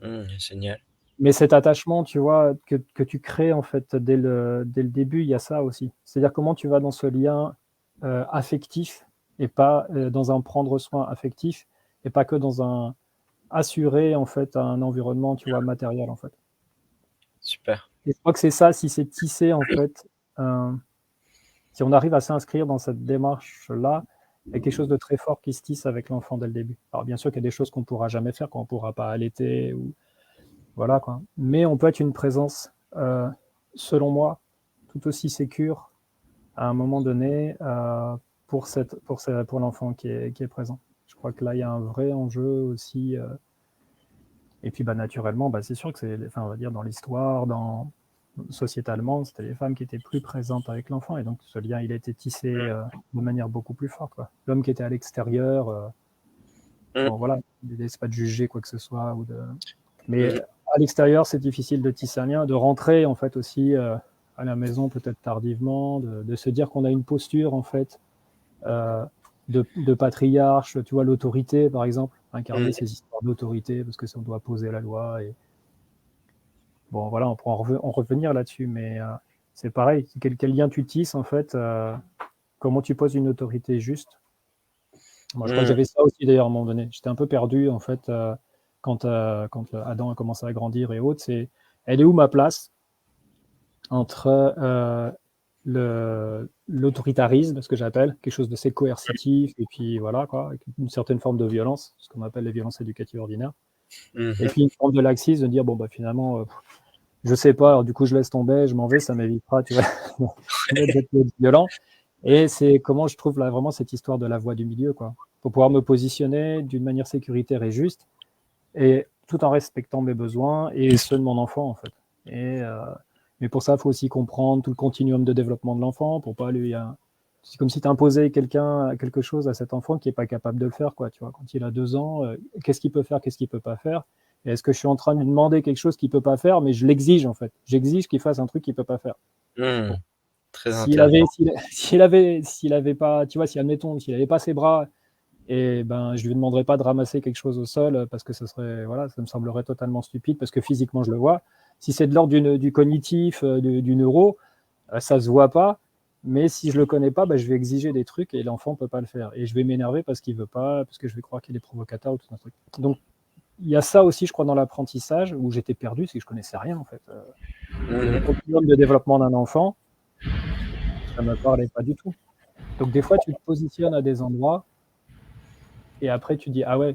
Génial. Mais cet attachement, tu vois, que tu crées en fait dès le début, il y a ça aussi. C'est-à-dire comment tu vas dans ce lien affectif et pas dans un prendre soin affectif et pas que dans un assurer en fait un environnement, tu vois, matériel en fait. Super. Et je crois que c'est ça, si c'est tissé en fait, si on arrive à s'inscrire dans cette démarche-là, il y a quelque chose de très fort qui se tisse avec l'enfant dès le début. Alors bien sûr qu'il y a des choses qu'on ne pourra jamais faire, qu'on ne pourra pas allaiter ou voilà, quoi. Mais on peut être une présence, selon moi, tout aussi sécure à un moment donné pour l'enfant qui est présent. Je crois que là, il y a un vrai enjeu aussi. Et puis, bah, naturellement, bah, c'est sûr que enfin, on va dire dans l'histoire, sociétalement, c'était les femmes qui étaient plus présentes avec l'enfant. Et donc, ce lien, il a été tissé de manière beaucoup plus forte, quoi. L'homme qui était à l'extérieur, Mmh. bon, voilà, l'idée, c'est pas de juger quoi que ce soit mais Mmh. à l'extérieur, c'est difficile de tisser un lien, de rentrer en fait aussi à la maison peut-être tardivement, de se dire qu'on a une posture en fait euh, de patriarche, tu vois, l'autorité par exemple, incarner Mmh. ces histoires d'autorité parce que ça on doit poser la loi. Et bon, voilà, on pourra en revenir là-dessus, mais c'est pareil, quel lien tu tisses en fait, comment tu poses une autorité juste. Moi, je crois que Mmh. j'avais ça aussi d'ailleurs à un moment donné. J'étais un peu perdu en fait quand Adam a commencé à grandir et autres. Elle est où ma place entre l'autoritarisme, ce que j'appelle, quelque chose de assez coercitif, et puis voilà, quoi, avec une certaine forme de violence, ce qu'on appelle les violences éducatives ordinaires. Et Mmh. puis une forme de laxisme, de dire, bon, bah finalement, je sais pas, alors du coup, je laisse tomber, je m'en vais, ça m'évitera, tu vois, d'être violent. Et c'est comment je trouve là vraiment cette histoire de la voie du milieu, quoi, pour pouvoir me positionner d'une manière sécuritaire et juste, et tout en respectant mes besoins et ceux de mon enfant, en fait. Et, mais pour ça, il faut aussi comprendre tout le continuum de développement de l'enfant, pour pas lui. C'est comme si tu imposais quelque chose à cet enfant qui n'est pas capable de le faire, quoi. Tu vois, quand il a 2 ans, qu'est-ce qu'il peut faire, qu'est-ce qu'il peut pas faire. Et est-ce que je suis en train de lui demander quelque chose qu'il peut pas faire, mais je l'exige en fait. J'exige qu'il fasse un truc qu'il peut pas faire. Bon, Mmh. Très s'il avait, intéressant. s'il avait pas, tu vois, si admettons, s'il avait pas ses bras, et ben, je lui demanderais pas de ramasser quelque chose au sol parce que voilà, ça me semblerait totalement stupide parce que physiquement je le vois. Si c'est de l'ordre du cognitif, du neuro, ça se voit pas. Mais si je le connais pas, ben, je vais exiger des trucs et l'enfant peut pas le faire. Et je vais m'énerver parce qu'il veut pas, parce que je vais croire qu'il est provocateur ou tout un truc. Donc, il y a ça aussi, je crois, dans l'apprentissage, où j'étais perdu, c'est que je connaissais rien, en fait. Le Mhm. continuum de développement d'un enfant, ça me parlait pas du tout. Donc des fois, tu te positionnes à des endroits et après tu dis ah ouais,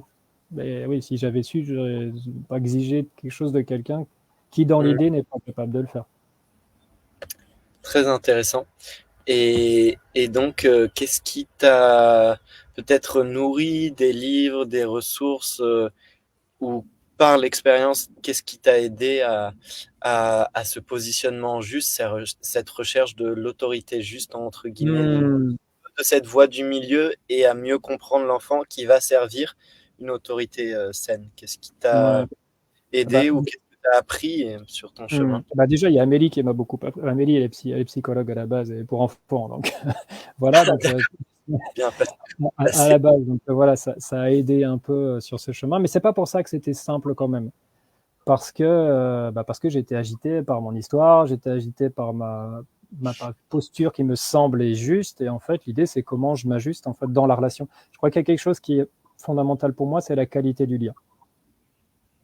mais oui, si j'avais su, j'aurais pas exigé quelque chose de quelqu'un qui, dans Mhm. l'idée, n'est pas capable de le faire. Très intéressant. Et donc, qu'est-ce qui t'a peut-être nourri, des livres, des ressources, ou par l'expérience, qu'est-ce qui t'a aidé à ce positionnement juste, cette recherche de l'autorité juste, entre guillemets, Hmm, de cette voie du milieu et à mieux comprendre l'enfant qui va servir une autorité saine? Qu'est-ce qui ouais. t'a Bah, aidé ou qu'est-ce que tu as appris sur ton chemin? bah déjà, il y a Amélie qui m'a beaucoup appris. Amélie, elle est psychologue à la base et pour enfants, donc voilà. Donc Bien à placé. la base, donc voilà, ça a aidé un peu sur ce chemin, mais c'est pas pour ça que c'était simple quand même. Parce que j'étais agité par mon histoire, j'étais agité par ma posture qui me semblait juste. Et en fait, l'idée, c'est comment je m'ajuste en fait dans la relation. Je crois qu'il y a quelque chose qui est fondamental pour moi, c'est la qualité du lien.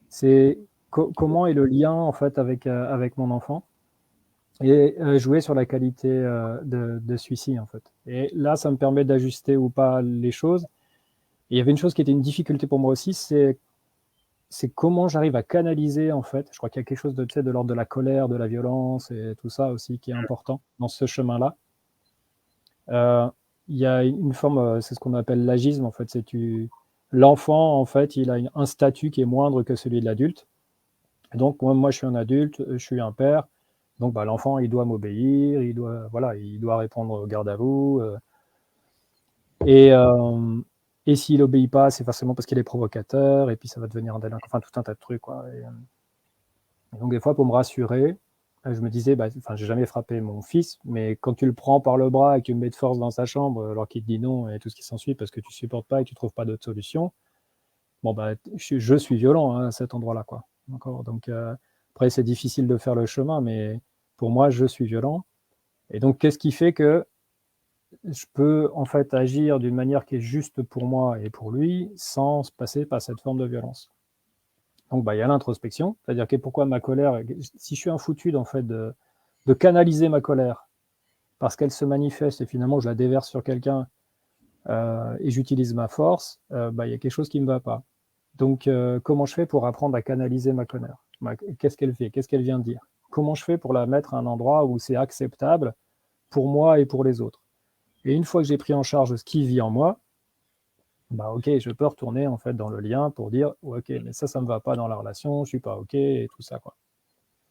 C'est comment est le lien en fait avec mon enfant et jouer sur la qualité de celui-ci en fait. Et là, ça me permet d'ajuster ou pas les choses. Et il y avait une chose qui était une difficulté pour moi aussi, c'est comment j'arrive à canaliser en fait. Je crois qu'il y a quelque chose de, tu sais, de l'ordre de la colère, de la violence et tout ça aussi qui est important dans ce chemin-là. Euh, il y a une forme, c'est ce qu'on appelle l'agisme en fait. L'enfant en fait, il a un statut qui est moindre que celui de l'adulte. Donc moi, je suis un adulte, je suis un père. Donc bah, l'enfant, il doit m'obéir, il doit répondre au garde à vous. Et, euh, et s'il obéit pas, c'est forcément parce qu'il est provocateur, et puis ça va devenir un délinquant, enfin tout un tas de trucs, quoi. Et donc des fois, pour me rassurer, je me disais, bah, enfin, j'ai jamais frappé mon fils, mais quand tu le prends par le bras et que tu le mets de force dans sa chambre, alors qu'il te dit non et tout ce qui s'ensuit parce que tu supportes pas et que tu trouves pas d'autre solution, bon bah, je suis violent hein, à cet endroit-là, quoi. D'accord. Donc après, c'est difficile de faire le chemin, mais pour moi, je suis violent. Et donc, qu'est-ce qui fait que je peux en fait agir d'une manière qui est juste pour moi et pour lui, sans passer par cette forme de violence. Donc, bah, il y a l'introspection, c'est-à-dire que pourquoi ma colère, si je suis un foutu en fait de canaliser ma colère parce qu'elle se manifeste et finalement je la déverse sur quelqu'un et j'utilise ma force, bah, il y a quelque chose qui ne me va pas. Donc, comment je fais pour apprendre à canaliser ma colère? Qu'est-ce qu'elle fait? Qu'est-ce qu'elle vient de dire? Comment je fais pour la mettre à un endroit où c'est acceptable pour moi et pour les autres? Et une fois que j'ai pris en charge ce qui vit en moi, bah ok, je peux retourner en fait dans le lien pour dire ouais, ok, mais ça me va pas dans la relation, je suis pas ok et tout ça quoi.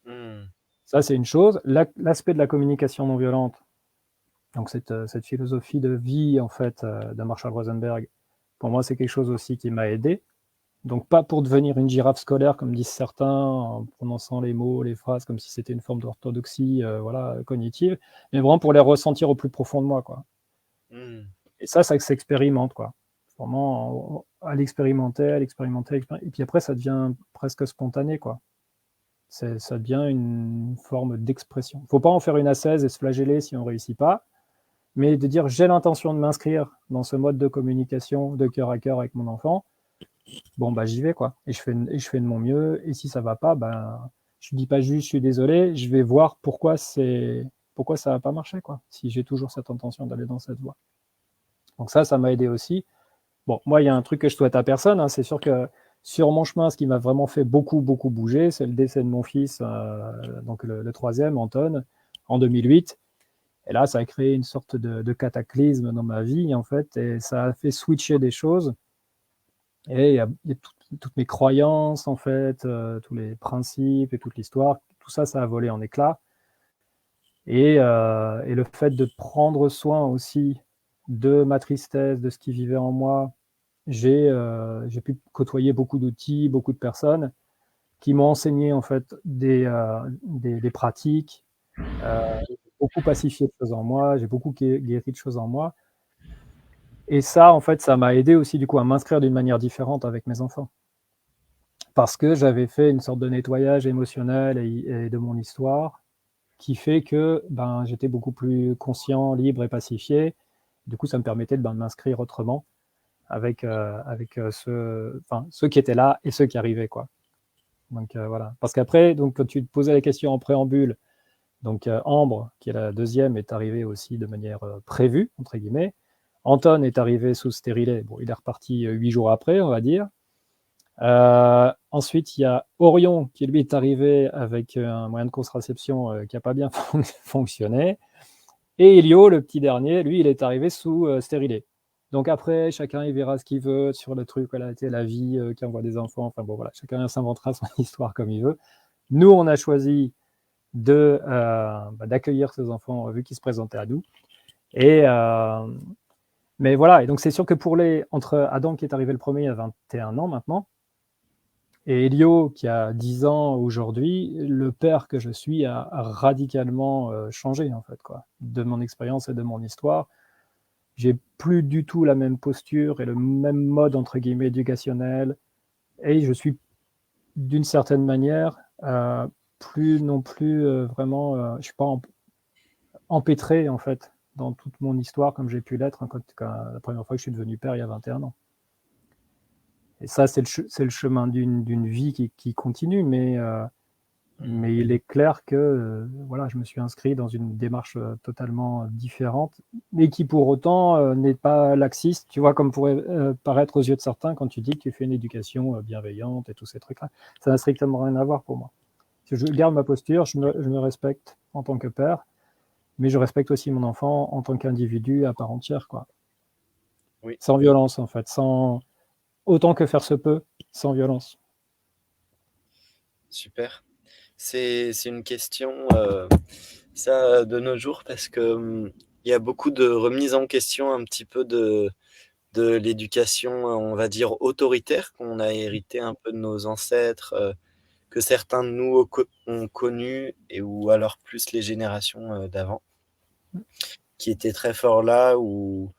Hmm. Ça c'est une chose. L'aspect de la communication non violente, donc cette philosophie de vie en fait de Marshall Rosenberg, pour moi c'est quelque chose aussi qui m'a aidé. Donc pas pour devenir une girafe scolaire comme disent certains en prononçant les mots, les phrases comme si c'était une forme d'orthodoxie voilà cognitive, mais vraiment pour les ressentir au plus profond de moi quoi. Hmm. Et ça s'expérimente, quoi. Vraiment à l'expérimenter, et puis après, ça devient presque spontané, quoi. Ça devient une forme d'expression. Il ne faut pas en faire une ascèse et se flageller si on ne réussit pas, mais de dire j'ai l'intention de m'inscrire dans ce mode de communication de cœur à cœur avec mon enfant, bon, bah j'y vais, quoi. Et je fais de mon mieux, et si ça ne va pas, ben, je ne dis pas juste je suis désolé, je vais voir pourquoi ça va pas marcher, quoi, si j'ai toujours cette intention d'aller dans cette voie. Donc ça m'a aidé aussi. Bon, moi, il y a un truc que je souhaite à personne. Hein. C'est sûr que sur mon chemin, ce qui m'a vraiment fait beaucoup, beaucoup bouger, c'est le décès de mon fils, donc le troisième, Anton, en 2008. Et là, ça a créé une sorte de cataclysme dans ma vie, en fait, et ça a fait switcher des choses. Et il y a toutes mes croyances, en fait, tous les principes et toute l'histoire, tout ça, ça a volé en éclats. Et le fait de prendre soin aussi de ma tristesse, de ce qui vivait en moi, j'ai pu côtoyer beaucoup d'outils, beaucoup de personnes qui m'ont enseigné en fait des pratiques. Euh, j'ai beaucoup pacifié de choses en moi, j'ai beaucoup guéri de choses en moi. Et ça, en fait, ça m'a aidé aussi du coup à m'inscrire d'une manière différente avec mes enfants. Parce que j'avais fait une sorte de nettoyage émotionnel et de mon histoire qui fait que ben, j'étais beaucoup plus conscient, libre et pacifié. Du coup, ça me permettait de m'inscrire autrement avec ceux qui étaient là et ceux qui arrivaient, quoi. Donc voilà. Parce qu'après, donc, quand tu te posais la question en préambule, donc Ambre, qui est la deuxième, est arrivée aussi de manière prévue, entre guillemets. Anton est arrivé sous stérilet. Bon, il est reparti 8 jours après, on va dire. Ensuite, il y a Orion qui lui est arrivé avec un moyen de contraception qui n'a pas bien fonctionné. Et Elio, le petit dernier, lui, il est arrivé sous stérilet. Donc après, chacun il verra ce qu'il veut sur le truc, voilà, la vie qui envoie des enfants. Enfin bon, voilà, chacun s'inventera son histoire comme il veut. Nous, on a choisi d'accueillir ces enfants vu qu'ils se présentaient à nous. Mais voilà, et donc c'est sûr que entre Adam qui est arrivé le premier à 21 ans maintenant, et Elio qui a 10 ans aujourd'hui, le père que je suis a radicalement changé en fait, quoi, de mon expérience et de mon histoire. J'ai plus du tout la même posture et le même mode entre guillemets éducationnel, et je suis d'une certaine manière plus non plus vraiment, je suis pas empêtré en fait dans toute mon histoire comme j'ai pu l'être quand la première fois que je suis devenu père il y a 21 ans. Et ça, c'est le chemin d'une vie qui continue, mais il est clair que voilà, je me suis inscrit dans une démarche totalement différente, mais qui pour autant n'est pas laxiste, tu vois, comme pourrait paraître aux yeux de certains quand tu dis que tu fais une éducation bienveillante et tous ces trucs-là. Ça n'a strictement rien à voir pour moi. Je garde ma posture, je me respecte en tant que père, mais je respecte aussi mon enfant en tant qu'individu à part entière, quoi. Oui. Sans violence, en fait, autant que faire se peut, sans violence. Super. C'est une question, ça, de nos jours, parce que il y a beaucoup de remise en question un petit peu de l'éducation, on va dire, autoritaire, qu'on a hérité un peu de nos ancêtres, que certains de nous ont connu, ou alors plus les générations d'avant, qui étaient très forts là, où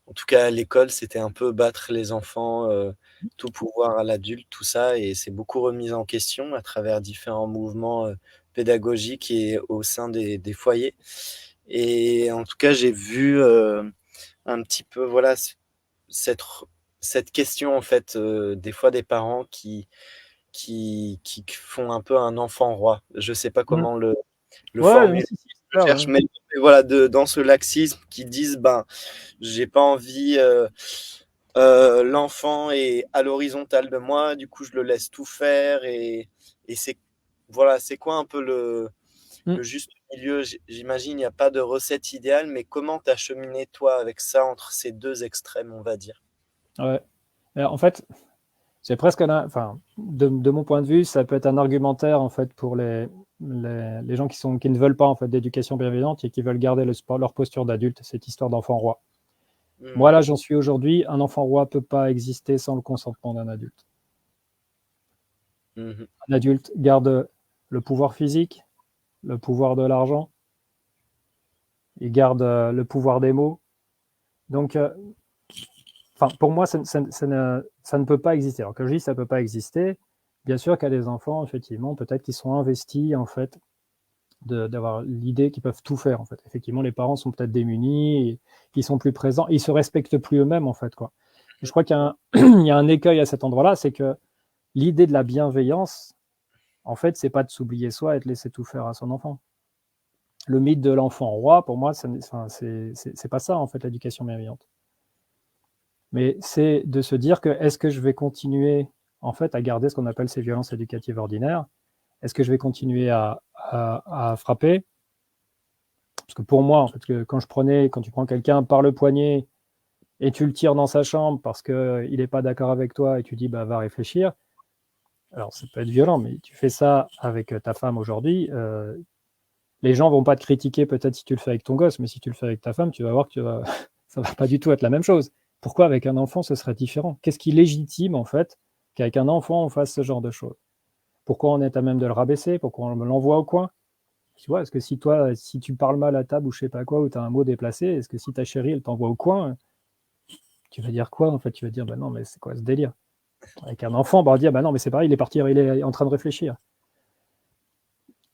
en tout cas à l'école, c'était un peu battre les enfants, tout pouvoir à l'adulte, tout ça, et c'est beaucoup remis en question à travers différents mouvements pédagogiques et au sein des foyers. Et en tout cas, j'ai vu un petit peu, voilà, cette, cette question, en fait, des fois des parents qui font un peu un enfant roi. Je sais pas Mmh. comment le Ouais, mais formuler, si, je ça, cherche, ouais. mais voilà, dans ce laxisme, qui disent, ben, j'ai pas envie, l'enfant est à l'horizontale de moi, du coup je le laisse tout faire, et c'est, voilà, c'est quoi un peu Mmh. le juste milieu? J'imagine il n'y a pas de recette idéale, mais comment t'as cheminé toi avec ça entre ces deux extrêmes, on va dire? Ouais. En fait, c'est presque enfin, de mon point de vue, ça peut être un argumentaire en fait pour les gens qui ne veulent pas en fait d'éducation bienveillante et qui veulent garder leur posture d'adulte, cette histoire d'enfant roi. Moi là, j'en suis aujourd'hui. Un enfant roi peut pas exister sans le consentement d'un adulte. Mmh. Un adulte garde le pouvoir physique, le pouvoir de l'argent, il garde le pouvoir des mots. Donc, pour moi, ça ne peut pas exister. Alors, quand je dis ça ne peut pas exister, bien sûr qu'il y a des enfants, effectivement, peut-être qui sont investis, en fait, d'avoir l'idée qu'ils peuvent tout faire, en fait. Effectivement, les parents sont peut-être démunis, et ils sont plus présents, ils se respectent plus eux-mêmes, en fait, quoi. Et je crois qu'il y a il y a un écueil à cet endroit-là, c'est que l'idée de la bienveillance, en fait, c'est pas de s'oublier soi et de laisser tout faire à son enfant. Le mythe de l'enfant roi, pour moi, c'est pas ça, en fait, l'éducation bienveillante. Mais c'est de se dire que est-ce que je vais continuer en fait à garder ce qu'on appelle ces violences éducatives ordinaires? Est-ce que je vais continuer à frapper? Parce que pour moi, en fait, quand tu prends quelqu'un par le poignet et tu le tires dans sa chambre parce qu'il n'est pas d'accord avec toi et tu dis bah, va réfléchir, alors ça peut être violent, mais tu fais ça avec ta femme aujourd'hui, les gens vont pas te critiquer peut-être si tu le fais avec ton gosse, mais si tu le fais avec ta femme, tu vas voir que ça va pas du tout être la même chose. Pourquoi avec un enfant ce serait différent? Qu'est-ce qui légitime en fait qu'avec un enfant on fasse ce genre de choses? Pourquoi on est à même de le rabaisser? Pourquoi on l'envoie au coin? Tu vois, est-ce que si tu parles mal à table ou je sais pas quoi, ou tu as un mot déplacé, est-ce que si ta chérie elle t'envoie au coin, tu vas dire quoi en fait? Tu vas dire bah non mais c'est quoi ce délire? Avec un enfant, bah on va dire bah non mais c'est pareil, il est parti, il est en train de réfléchir.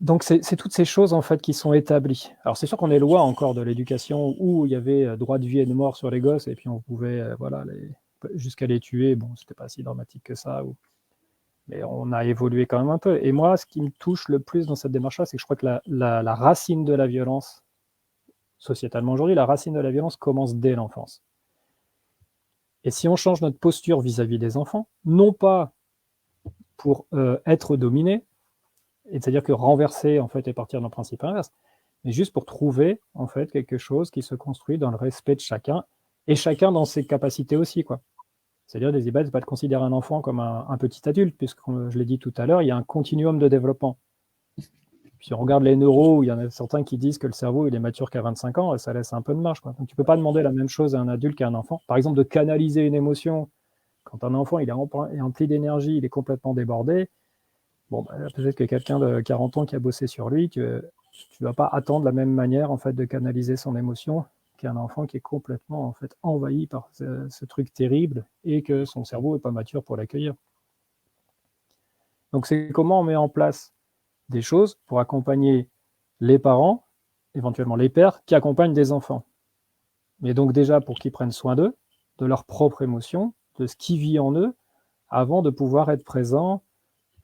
Donc c'est toutes ces choses en fait qui sont établies. Alors c'est sûr qu'on est loin encore de l'éducation où il y avait droit de vie et de mort sur les gosses et puis on pouvait voilà jusqu'à les tuer. Bon, c'était pas si dramatique que ça, mais on a évolué quand même un peu. Et moi, ce qui me touche le plus dans cette démarche-là, c'est que je crois que la racine de la violence, sociétalement aujourd'hui, la racine de la violence commence dès l'enfance. Et si on change notre posture vis-à-vis des enfants, non pas pour être dominé, c'est-à-dire que renverser en fait et partir d'un principe inverse, mais juste pour trouver en fait quelque chose qui se construit dans le respect de chacun et chacun dans ses capacités aussi, quoi. C'est-à-dire des c'est pas de considérer un enfant comme un petit adulte, puisque je l'ai dit tout à l'heure, il y a un continuum de développement. Si on regarde les neuros, il y en a certains qui disent que le cerveau il est mature qu'à 25 ans, ça laisse un peu de marge, quoi. Donc tu peux pas demander la même chose à un adulte qu'à un enfant. Par exemple, de canaliser une émotion quand un enfant il est rempli d'énergie, il est complètement débordé. Bon, bah, peut-être que quelqu'un de 40 ans qui a bossé sur lui, tu ne vas pas attendre la même manière en fait de canaliser son émotion qu'un enfant qui est complètement en fait envahi par ce truc terrible et que son cerveau n'est pas mature pour l'accueillir. Donc c'est comment on met en place des choses pour accompagner les parents, éventuellement les pères, qui accompagnent des enfants. Mais donc déjà pour qu'ils prennent soin d'eux, de leurs propres émotions, de ce qui vit en eux, avant de pouvoir être présent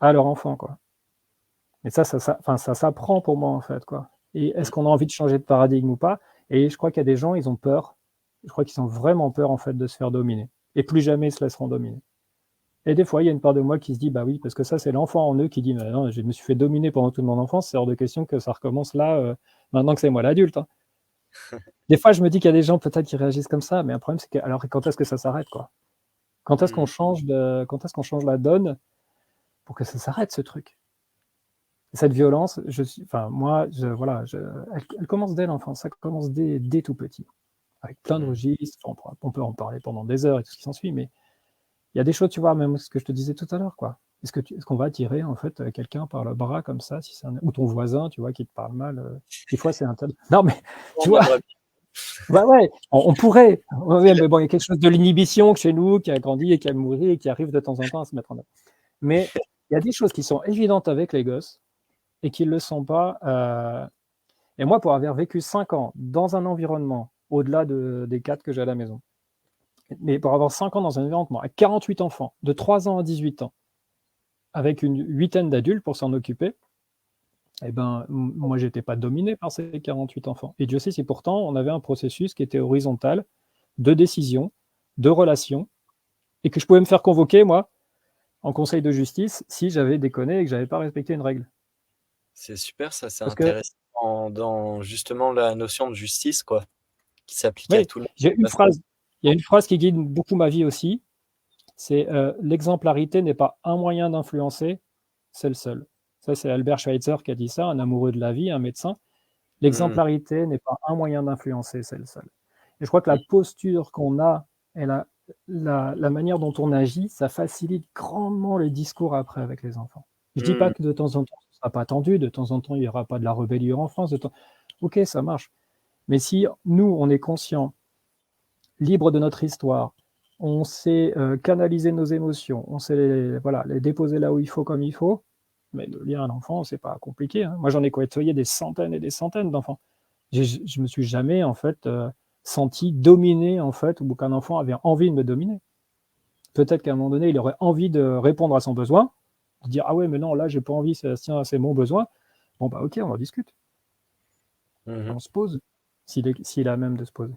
à leur enfant, quoi. Et ça s'apprend pour moi, en fait, quoi. Et est-ce qu'on a envie de changer de paradigme ou pas? Et je crois qu'il y a des gens, ils ont peur. Je crois qu'ils ont vraiment peur, en fait, de se faire dominer. Et plus jamais ils se laisseront dominer. Et des fois, il y a une part de moi qui se dit, bah oui, parce que ça, c'est l'enfant en eux qui dit, mais non, je me suis fait dominer pendant toute mon enfance, c'est hors de question que ça recommence là, maintenant que c'est moi l'adulte, hein. Des fois, je me dis qu'il y a des gens peut-être qui réagissent comme ça, mais un problème, c'est que, alors, quand est-ce que ça s'arrête, quoi? Quand est-ce qu'on change la donne pour que ça s'arrête, ce truc? Cette violence, elle commence dès l'enfance, ça commence dès tout petit, avec plein de registres, on peut en parler pendant des heures et tout ce qui s'ensuit, mais il y a des choses, tu vois, même ce que je te disais tout à l'heure, quoi. Est-ce qu'on va tirer, en fait, quelqu'un par le bras comme ça, si ou ton voisin, tu vois, qui te parle mal, des fois c'est un tel... Non, mais, tu vois, bah ouais, on pourrait, ouais, mais bon, il y a quelque chose de l'inhibition chez nous, qui a grandi et qui a mouru et qui arrive de temps en temps à se mettre en œuvre. Mais il y a des choses qui sont évidentes avec les gosses, et qui ne le sont pas. Et moi, pour avoir vécu 5 ans dans un environnement, au-delà des 4 que j'ai à la maison, mais pour avoir 5 ans dans un environnement avec 48 enfants, de 3 ans à 18 ans, avec une huitaine d'adultes pour s'en occuper, eh ben, moi, je n'étais pas dominé par ces 48 enfants. Et Dieu sait si pourtant, on avait un processus qui était horizontal, de décision, de relation, et que je pouvais me faire convoquer, moi, en conseil de justice, si j'avais déconné et que je n'avais pas respecté une règle. C'est super ça, c'est Parce que, intéressant dans justement la notion de justice, quoi, qui s'applique à oui, tout le j'ai une monde. phrase. Il y a une phrase qui guide beaucoup ma vie aussi, c'est l'exemplarité n'est pas un moyen d'influencer, c'est le seul. Ça, c'est Albert Schweitzer qui a dit ça, un amoureux de la vie, un médecin. L'exemplarité n'est pas un moyen d'influencer, c'est le seul. Et je crois que la posture qu'on a et la manière dont on agit, ça facilite grandement le discours après avec les enfants. Je ne dis pas que de temps en temps, ce ne sera pas tendu, de temps en temps, il n'y aura pas de la rébellion en France. Ok, ça marche. Mais si nous, on est conscient, libre de notre histoire, on sait canaliser nos émotions, on sait les déposer là où il faut comme il faut, mais de lire un enfant, c'est pas compliqué, hein. Moi, j'en ai côtoyé des centaines et des centaines d'enfants. Je me suis jamais en fait senti dominé en fait, ou qu'un enfant avait envie de me dominer. Peut-être qu'à un moment donné, il aurait envie de répondre à son besoin, de dire ah ouais mais non là j'ai pas envie, c'est mon besoin. Bon bah ok, on en discute, on se pose, s'il a même de se poser.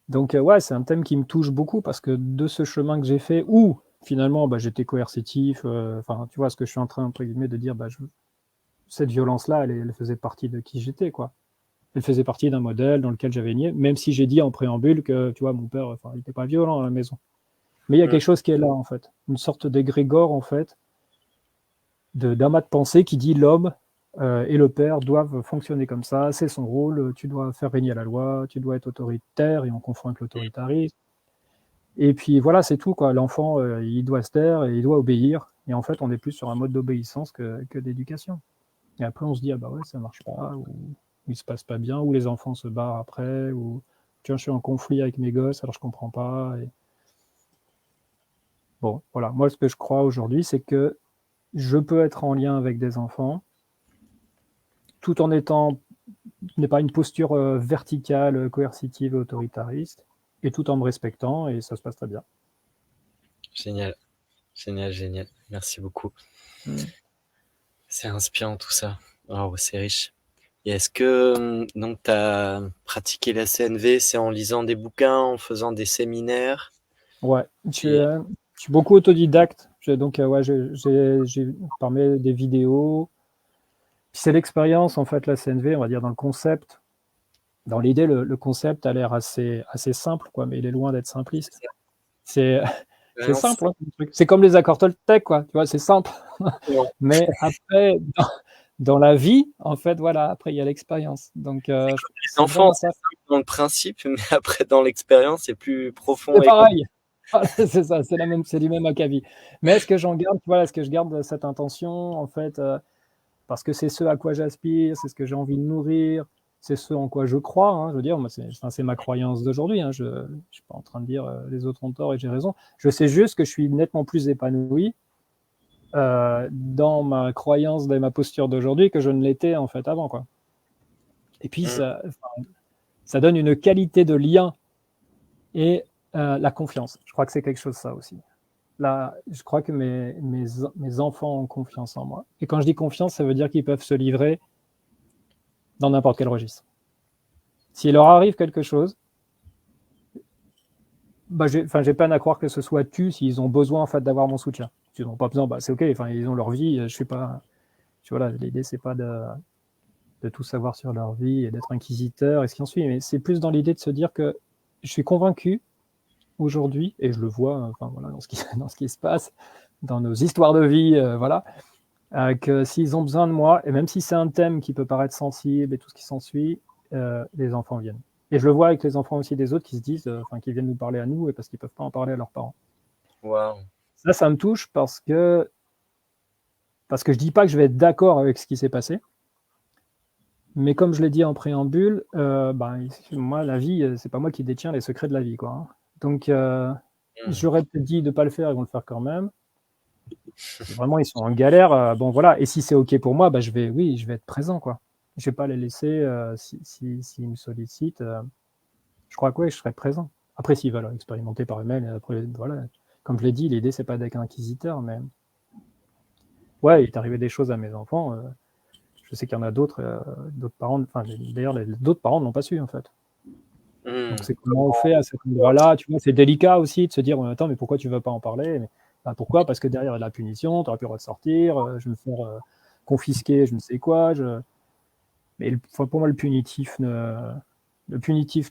Donc ouais, c'est un thème qui me touche beaucoup parce que de ce chemin que j'ai fait, où finalement bah, j'étais coercitif, tu vois ce que je suis en train entre guillemets de dire, bah, cette violence-là, elle faisait partie de qui j'étais, quoi. Elle faisait partie d'un modèle dans lequel j'avais nié, même si j'ai dit en préambule que, tu vois, mon père, il n'était pas violent à la maison. Mais il y a quelque chose qui est là, en fait. Une sorte d'égrégore, en fait, d'amas de pensée qui dit l'homme et le père doivent fonctionner comme ça, c'est son rôle, tu dois faire régner la loi, tu dois être autoritaire, et on confond avec l'autoritarisme. Et puis voilà, c'est tout, quoi. L'enfant, il doit se taire et il doit obéir. Et en fait, on est plus sur un mode d'obéissance que d'éducation. Et après, on se dit, ah bah ouais, ça marche pas, ou il se passe pas bien, ou les enfants se barrent après, ou tiens, je suis en conflit avec mes gosses, alors je comprends pas. Et... Bon, voilà. Moi, ce que je crois aujourd'hui, c'est que je peux être en lien avec des enfants, tout en étant, n'est pas une posture verticale, coercitive, autoritariste, et tout en me respectant, et ça se passe très bien. Génial, génial, génial. Merci beaucoup. Mm. C'est inspirant tout ça. Oh, c'est riche. Et est-ce que donc tu as pratiqué la CNV, c'est en lisant des bouquins, en faisant des séminaires? Ouais, Et je suis beaucoup autodidacte. Donc, ouais, j'ai parmi des vidéos. Puis c'est l'expérience, en fait, la CNV, on va dire, dans le concept. Dans l'idée, le concept a l'air assez simple, quoi, mais il est loin d'être c'est simpliste. ça, C'est c'est l'expérience, simple, hein, le truc. C'est comme les accords Toltec, quoi. Tu vois, c'est simple. ouais. Mais après, dans la vie, en fait, voilà, après, il y a l'expérience. Donc, Les c'est enfants, vraiment c'est ça. simple dans le principe, mais après dans l'expérience, c'est plus profond C'est et complexe. pareil. Voilà, c'est ça, c'est du même acabit. Mais est-ce que j'en garde, voilà, est-ce que je garde cette intention, en fait, parce que c'est ce à quoi j'aspire, c'est ce que j'ai envie de nourrir, c'est ce en quoi je crois, hein, je veux dire, moi, c'est ma croyance d'aujourd'hui, hein, je ne suis pas en train de dire les autres ont tort et j'ai raison. Je sais juste que je suis nettement plus épanoui dans ma croyance, dans ma posture d'aujourd'hui que je ne l'étais en fait avant, quoi. Et puis Mmh. ça donne une qualité de lien et la confiance. Je crois que c'est quelque chose ça aussi. Là, je crois que mes enfants ont confiance en moi. Et quand je dis confiance, ça veut dire qu'ils peuvent se livrer dans n'importe quel registre. S'il leur arrive quelque chose, bah, j'ai peine à croire que ce soit tu s'ils ont besoin en fait d'avoir mon soutien. S'ils n'ont pas besoin, bah, c'est ok. Enfin, ils ont leur vie. Je suis pas. Voilà, l'idée c'est pas de tout savoir sur leur vie et d'être inquisiteur et ce qui en suit. Mais c'est plus dans l'idée de se dire que je suis convaincu aujourd'hui, et je le vois enfin, voilà, dans ce qui se passe, dans nos histoires de vie, voilà, que s'ils ont besoin de moi, et même si c'est un thème qui peut paraître sensible et tout ce qui s'ensuit, les enfants viennent. Et je le vois avec les enfants aussi des autres qui se disent, qui viennent nous parler à nous et parce qu'ils ne peuvent pas en parler à leurs parents. Waouh. Ça me touche parce que je ne dis pas que je vais être d'accord avec ce qui s'est passé, mais comme je l'ai dit en préambule, moi, la vie, c'est pas moi qui détiens les secrets de la vie, quoi, hein. Donc, Mmh. j'aurais peut-être dit de ne pas le faire, ils vont le faire quand même. Si vraiment ils sont en galère, bon voilà. Et si c'est OK pour moi, je vais être présent, quoi. Je vais pas les laisser, s'ils me sollicitent, je crois que oui, je serai présent. Après, s'ils veulent expérimenter par eux-mêmes, après, voilà. Comme je l'ai dit, l'idée, c'est pas d'être inquisiteur, mais ouais, il est arrivé des choses à mes enfants. Je sais qu'il y en a d'autres parents, enfin, d'ailleurs, d'autres parents ne l'ont pas su, en fait. Donc, c'est comment on fait à cet endroit-là, tu vois, c'est délicat aussi de se dire, attends, mais pourquoi tu ne veux pas en parler? Mais, pourquoi? Parce que derrière, il y a de la punition, tu n'auras plus le droit de sortir, je vais me faire confisquer, je ne sais quoi. Mais pour moi, le punitif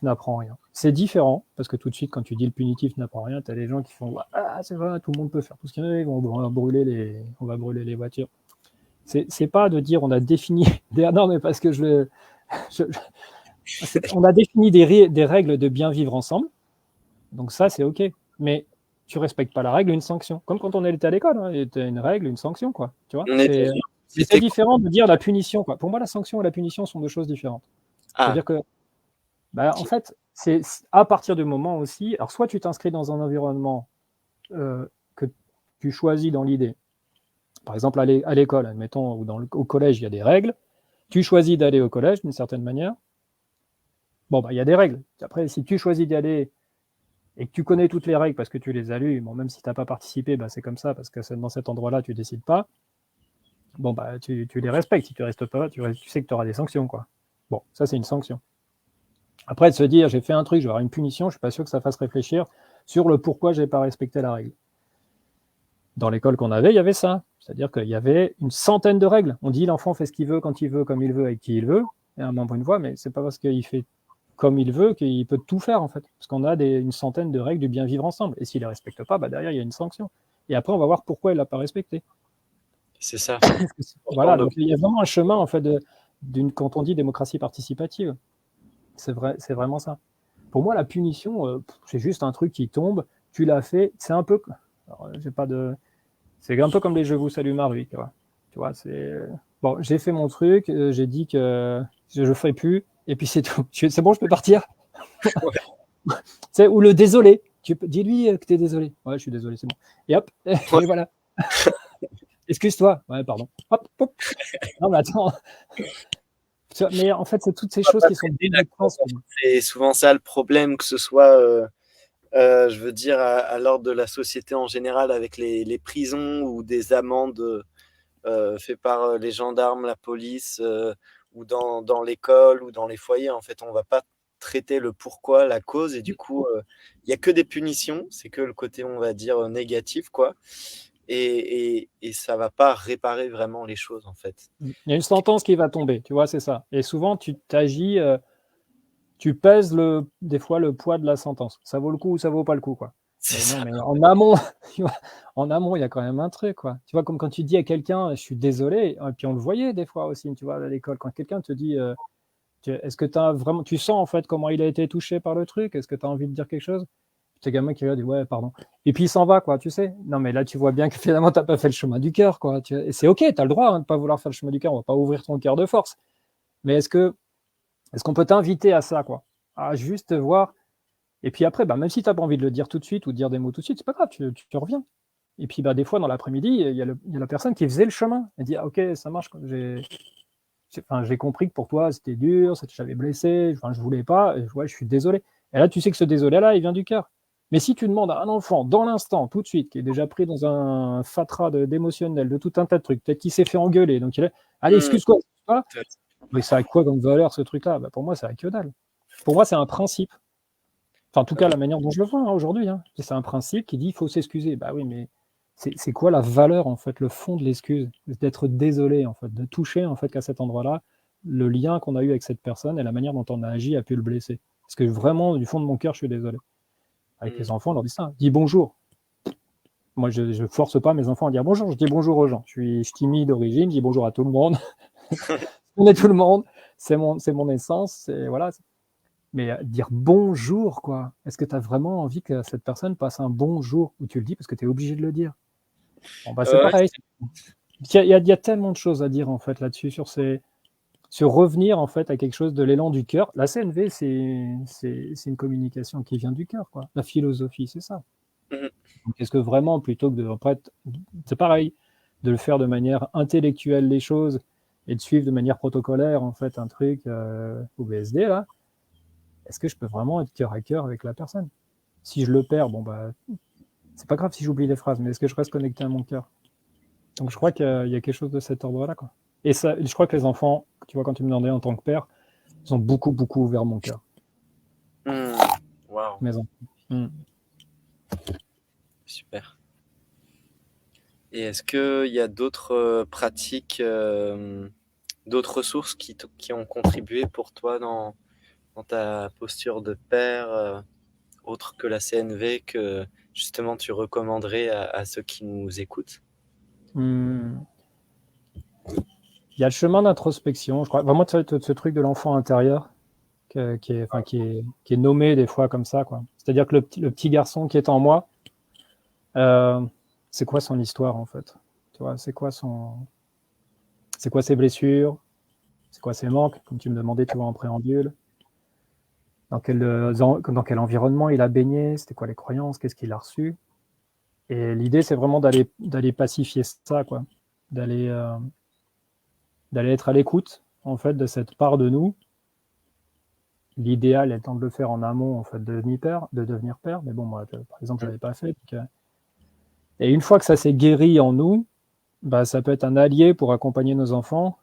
n'apprend rien. C'est différent, parce que tout de suite, quand tu dis le punitif n'apprend rien, tu as des gens qui font ah, c'est vrai, tout le monde peut faire tout ce qu'il veut, on va brûler les voitures. C'est pas de dire on a défini. Non, mais parce que on a défini des règles de bien vivre ensemble, donc ça, c'est OK. Mais tu respectes pas la règle, une sanction. Comme quand on était à l'école, hein, il y a une règle, une sanction, quoi. Tu vois, On était sûr. mais c'est C'était quoi? différent de dire la punition, quoi. Pour moi, la sanction et la punition sont deux choses différentes. Ah, C'est-à-dire que en fait, c'est à partir du moment aussi, alors soit tu t'inscris dans un environnement que tu choisis dans l'idée, par exemple à l'école, admettons, ou au collège, il y a des règles, tu choisis d'aller au collège d'une certaine manière, bon, il y a des règles. Après, si tu choisis d'y aller et que tu connais toutes les règles parce que tu les as lues, bon, même si tu n'as pas participé, c'est comme ça, parce que dans cet endroit-là, tu ne décides pas, bon, tu les respectes. Si tu ne restes pas, tu sais que tu auras des sanctions, quoi. Bon, ça, c'est une sanction. Après, de se dire, j'ai fait un truc, je vais avoir une punition, je ne suis pas sûr que ça fasse réfléchir sur le pourquoi je n'ai pas respecté la règle. Dans l'école qu'on avait, il y avait ça. C'est-à-dire qu'il y avait une centaine de règles. On dit l'enfant fait ce qu'il veut, quand il veut, comme il veut, avec qui il veut, et à un moment une voix, mais c'est pas parce qu'il fait comme il veut qu'il peut tout faire, en fait. Parce qu'on a une centaine de règles du bien vivre ensemble. Et s'il ne les respecte pas, derrière, il y a une sanction. Et après, on va voir pourquoi il ne l'a pas respecté. c'est ça. Voilà, donc il y a vraiment un chemin, en fait, quand on dit démocratie participative. C'est vrai, c'est vraiment ça. Pour moi, la punition, c'est juste un truc qui tombe, tu l'as fait, c'est un peu... C'est un peu comme les « je vous salue Marie », tu vois, c'est... Bon, j'ai fait mon truc, j'ai dit que je ne ferai plus, et puis c'est tout. C'est bon, je peux partir. Ou le « désolé ». Dis-lui que tu es désolé. Ouais, je suis désolé, c'est bon. Et hop, et voilà. Excuse-toi. Ouais, pardon. Hop, hop. Non, mais attends. Mais en fait, c'est toutes ces choses qui sont D'accord. délicates. C'est souvent ça le problème, que ce soit Je veux dire à l'ordre de la société en général avec les prisons ou des amendes faites par les gendarmes, la police, ou dans l'école ou dans les foyers. En fait, on va pas traiter le pourquoi, la cause, et du coup, il y a que des punitions. C'est que le côté, on va dire, négatif, quoi. Et ça va pas réparer vraiment les choses, en fait. Il y a une sentence qui va tomber, tu vois, c'est ça. Et souvent, tu t'agis, tu pèses des fois le poids de la sentence. Ça vaut le coup ou ça vaut pas le coup, quoi. C'est Mais non, ça. mais en amont, tu vois, en amont, il y a quand même un truc, quoi. Tu vois, comme quand tu dis à quelqu'un, je suis désolé, et puis on le voyait des fois aussi, tu vois, à l'école, quand quelqu'un te dit, est-ce que tu sens en fait comment il a été touché par le truc? Est-ce que tu as envie de dire quelque chose? Ce gamin qui dit ouais, pardon. Et puis il s'en va, quoi, tu sais. Non, mais là, tu vois bien que finalement, tu n'as pas fait le chemin du cœur, quoi. Et c'est OK, tu as le droit de ne pas vouloir faire le chemin du cœur, on va pas ouvrir ton cœur de force. Mais est-ce qu'on peut t'inviter à ça, quoi? À juste voir. Et puis après, même si tu n'as pas envie de le dire tout de suite ou de dire des mots tout de suite, c'est pas grave, tu reviens. Et puis des fois, dans l'après-midi, il y a la personne qui faisait le chemin. Elle dit ah, OK, ça marche, quoi. J'ai compris que pour toi, c'était dur, ça t'avait blessé, je voulais pas, et ouais, je suis désolé. Et là, tu sais que ce désolé-là, il vient du cœur. Mais si tu demandes à un enfant, dans l'instant, tout de suite, qui est déjà pris dans un fatras d'émotionnel, de tout un tas de trucs, peut-être qu'il s'est fait engueuler, donc il est, allez, Mmh. excuse-toi, mais ça a quoi comme valeur, ce truc-là? Pour moi, ça a que dalle. Pour moi, c'est un principe. Enfin, en tout cas, la manière dont je le vois aujourd'hui, hein. C'est un principe qui dit qu'il faut s'excuser. Bah oui, mais c'est quoi la valeur, en fait, le fond de l'excuse? D'être désolé, en fait, de toucher, en fait, qu'à cet endroit-là, le lien qu'on a eu avec cette personne et la manière dont on a agi a pu le blesser. Parce que vraiment, du fond de mon cœur, je suis désolé. Avec les Mmh. enfants, on leur dit ça. Dis bonjour. Moi, je ne force pas mes enfants à dire bonjour. Je dis bonjour aux gens. Je suis timide d'origine, je dis bonjour à tout le monde. On est tout le monde. C'est mon essence. Voilà. Mais dire bonjour, quoi. Est-ce que tu as vraiment envie que cette personne passe un bon jour? Ou tu le dis parce que tu es obligé de le dire? Bon, c'est Ouais, pareil. Il y a tellement de choses à dire, en fait, là-dessus, sur revenir, en fait, à quelque chose de l'élan du cœur. La CNV, c'est une communication qui vient du cœur, quoi. La philosophie, c'est ça. mmh. Donc, est-ce que vraiment, plutôt que après, c'est pareil, de le faire de manière intellectuelle, les choses, et de suivre de manière protocolaire, en fait, un truc au BSD, là, est-ce que je peux vraiment être cœur à cœur avec la personne? Si je le perds, c'est pas grave si j'oublie les phrases, mais est-ce que je reste connecté à mon cœur? Donc je crois qu'il y a quelque chose de cet ordre-là, quoi. Et ça, je crois que les enfants, tu vois, quand tu me demandais en tant que père, ils ont beaucoup, beaucoup ouvert mon cœur, Mmh. Waouh, mes enfants. Mm. super. Et est-ce qu'il y a d'autres pratiques, d'autres ressources qui ont contribué pour toi dans ta posture de père, autre que la CNV, que justement tu recommanderais à ceux qui nous écoutent? Mm. Il y a le chemin d'introspection, je crois. Vraiment, ce truc de l'enfant intérieur qui est nommé des fois comme ça, quoi. C'est-à-dire que le petit garçon qui est en moi, euh, c'est quoi son histoire, en fait? Tu vois, c'est quoi ses blessures? C'est quoi ses manques? Comme tu me demandais, tu vois, en préambule. Dans quel environnement il a baigné? C'était quoi les croyances? Qu'est-ce qu'il a reçu? Et l'idée, c'est vraiment d'aller pacifier ça, quoi. D'aller d'aller être à l'écoute, en fait, de cette part de nous. L'idéal étant de le faire en amont, en fait, de devenir père. Mais bon, moi, par exemple, je Mmh. l'avais pas fait. Et une fois que ça s'est guéri en nous, ça peut être un allié pour accompagner nos enfants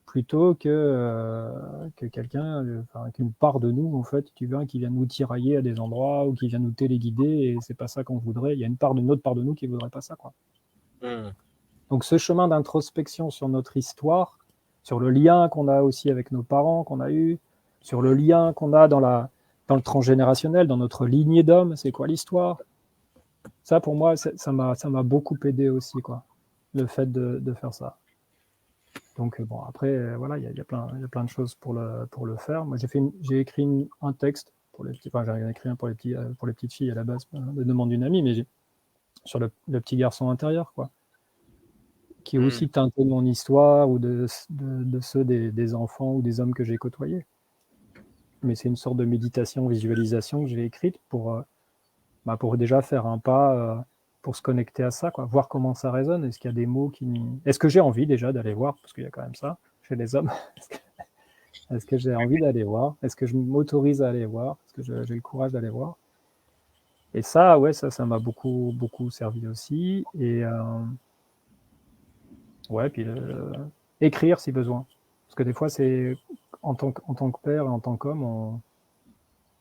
plutôt que quelqu'un, qu'une part de nous, en fait, tu vois, qui vient nous tirailler à des endroits ou qui vient nous téléguider, et c'est pas ça qu'on voudrait. Il y a une autre part de nous qui voudrait pas ça, quoi. Mmh. Donc ce chemin d'introspection sur notre histoire, sur le lien qu'on a aussi avec nos parents qu'on a eu, sur le lien qu'on a dans le transgénérationnel, dans notre lignée d'hommes, c'est quoi l'histoire? Ça, pour moi, ça m'a beaucoup aidé aussi, quoi, le fait de faire ça. Donc bon, après, voilà, il y a plein de choses pour le faire. Moi, j'ai écrit un texte pour les petits, enfin, j'ai écrit un pour les petites filles à la base, de demande d'une amie, mais sur le petit garçon intérieur, quoi, qui est Mmh. aussi teinté de mon histoire ou de ceux des enfants ou des hommes que j'ai côtoyés. Mais c'est une sorte de méditation, visualisation que j'ai écrite pour déjà faire un pas, pour se connecter à ça, quoi, voir comment ça résonne. Est-ce qu'il y a des mots Est-ce que j'ai envie déjà d'aller voir, parce qu'il y a quand même ça chez les hommes. Est-ce que j'ai envie d'aller voir? Est-ce que je m'autorise à aller voir? Est-ce que j'ai le courage d'aller voir? Et ça, ouais, ça m'a beaucoup, beaucoup servi aussi. Et ouais, puis écrire si besoin. Parce que des fois, c'est en tant que père et en tant qu'homme,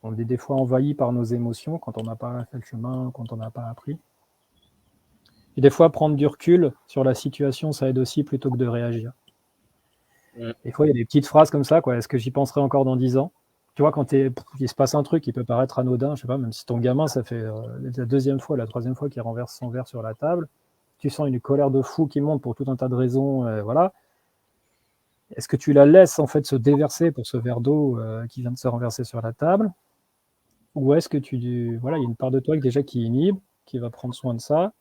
on est des fois envahi par nos émotions quand on n'a pas fait le chemin, quand on n'a pas appris. Et des fois, prendre du recul sur la situation, ça aide aussi plutôt que de réagir. Des fois, il y a des petites phrases comme ça, quoi. Est-ce que j'y penserai encore dans 10 ans? Tu vois, quand il se passe un truc qui peut paraître anodin, je sais pas, même si ton gamin, ça fait la deuxième fois, la troisième fois qu'il renverse son verre sur la table, tu sens une colère de fou qui monte pour tout un tas de raisons, voilà. Est-ce que tu la laisses en fait se déverser pour ce verre d'eau qui vient de se renverser sur la table? Ou est-ce que voilà, il y a une part de toi déjà qui inhibe, qui va prendre soin de ça?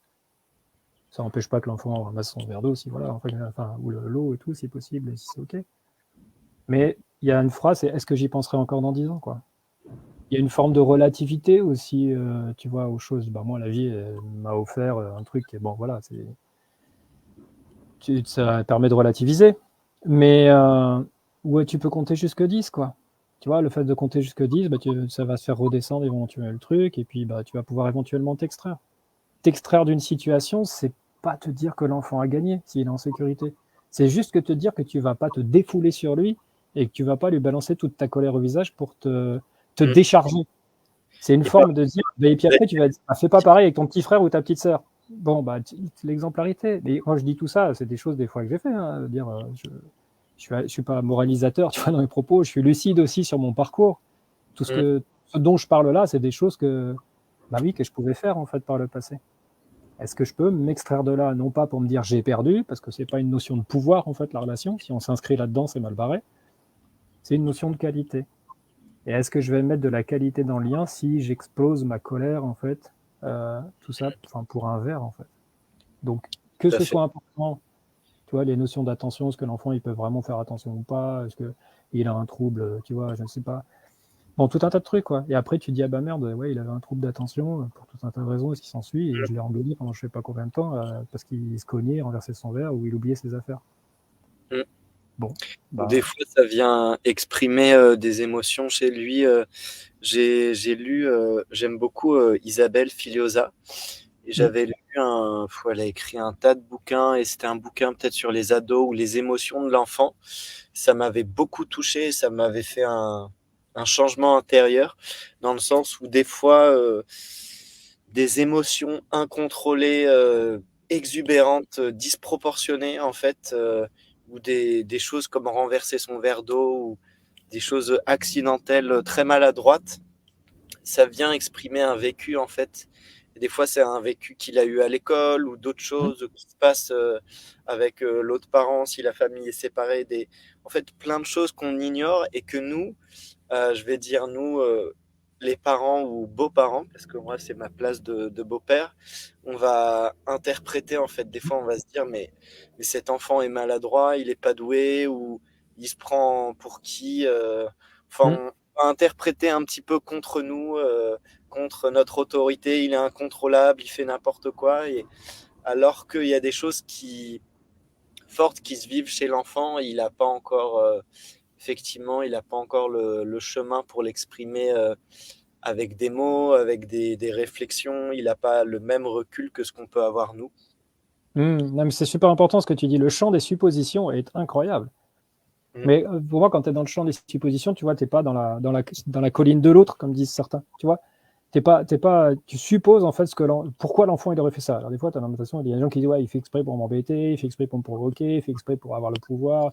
Ça n'empêche pas que l'enfant ramasse son verre d'eau, si voilà, enfin, ou l'eau et tout, si possible, et si c'est OK. Mais il y a une phrase, c'est est-ce que j'y penserai encore dans 10 ans, quoi. Il y a une forme de relativité aussi, tu vois, aux choses. Bah, moi, la vie m'a offert un truc, et bon, voilà, ça permet de relativiser. Mais ouais, tu peux compter jusque 10, quoi. Tu vois, le fait de compter jusque 10, bah, ça va se faire redescendre éventuellement le truc, et puis bah, tu vas pouvoir éventuellement t'extraire. T'extraire d'une situation, c'est pas te dire que l'enfant a gagné s'il est en sécurité. C'est juste que te dire que tu vas pas te défouler sur lui et que tu vas pas lui balancer toute ta colère au visage pour te décharger. C'est une forme de dire, et puis après tu vas dire, ah, fais pas pareil avec ton petit frère ou ta petite sœur. Bon, bah, l'exemplarité. Mais quand je dis tout ça, c'est des choses des fois que j'ai fait. Hein, dire, je suis pas moralisateur, tu vois, dans mes propos. Je suis lucide aussi sur mon parcours. Tout ce dont je parle là, c'est des choses que, bah oui, que je pouvais faire en fait par le passé. Est-ce que je peux m'extraire de là, non pas pour me dire j'ai perdu, parce que c'est pas une notion de pouvoir en fait la relation. Si on s'inscrit là-dedans, c'est mal barré. C'est une notion de qualité. Et est-ce que je vais mettre de la qualité dans le lien si j'explose ma colère en fait, tout ça, pour un verre en fait. Donc que ce soit important, tu vois, les notions d'attention, est-ce que l'enfant il peut vraiment faire attention ou pas, est-ce que il a un trouble, tu vois, je ne sais pas. Bon, tout un tas de trucs, quoi. Et après, tu dis, ah bah merde, ouais, il avait un trouble d'attention pour tout un tas de raisons, et ce qui s'ensuit, et je l'ai engueulé pendant je sais pas combien de temps, parce qu'il se cognait, il renversait son verre, ou il oubliait ses affaires. Bon. Bah, Des fois, ça vient exprimer des émotions chez lui. J'ai lu, j'aime beaucoup Isabelle Filiosa, et j'avais lu elle a écrit un tas de bouquins, et c'était un bouquin peut-être sur les ados ou les émotions de l'enfant. Ça m'avait beaucoup touché, ça m'avait fait un changement intérieur, dans le sens où des fois, des émotions incontrôlées, exubérantes, disproportionnées en fait, ou des choses comme renverser son verre d'eau, ou des choses accidentelles, très maladroites, ça vient exprimer un vécu en fait. Et des fois, c'est un vécu qu'il a eu à l'école, ou d'autres choses qui se passent avec l'autre parent si la famille est séparée. En fait, plein de choses qu'on ignore, et que nous, je vais dire nous, les parents ou beaux-parents, parce que moi c'est ma place de beau-père, on va interpréter en fait. Des fois, on va se dire mais cet enfant est maladroit, il est pas doué, ou il se prend pour qui, on va interpréter un petit peu contre nous, contre notre autorité. Il est incontrôlable, il fait n'importe quoi, alors qu'il y a des choses fortes qui se vivent chez l'enfant. Il n'a pas encore, effectivement, il n'a pas encore le chemin pour l'exprimer avec des mots, avec des réflexions. Il n'a pas le même recul que ce qu'on peut avoir nous. Non, mais c'est super important ce que tu dis. Le champ des suppositions est incroyable. Mais pour moi, quand tu es dans le champ des suppositions, tu vois, tu n'es pas dans la colline de l'autre, comme disent certains. Tu vois, tu supposes en fait pourquoi l'enfant il aurait fait ça. Alors des fois, tu as l'impression, il y a des gens qui disent ouais, il fait exprès pour m'embêter, il fait exprès pour me provoquer, il fait exprès pour avoir le pouvoir.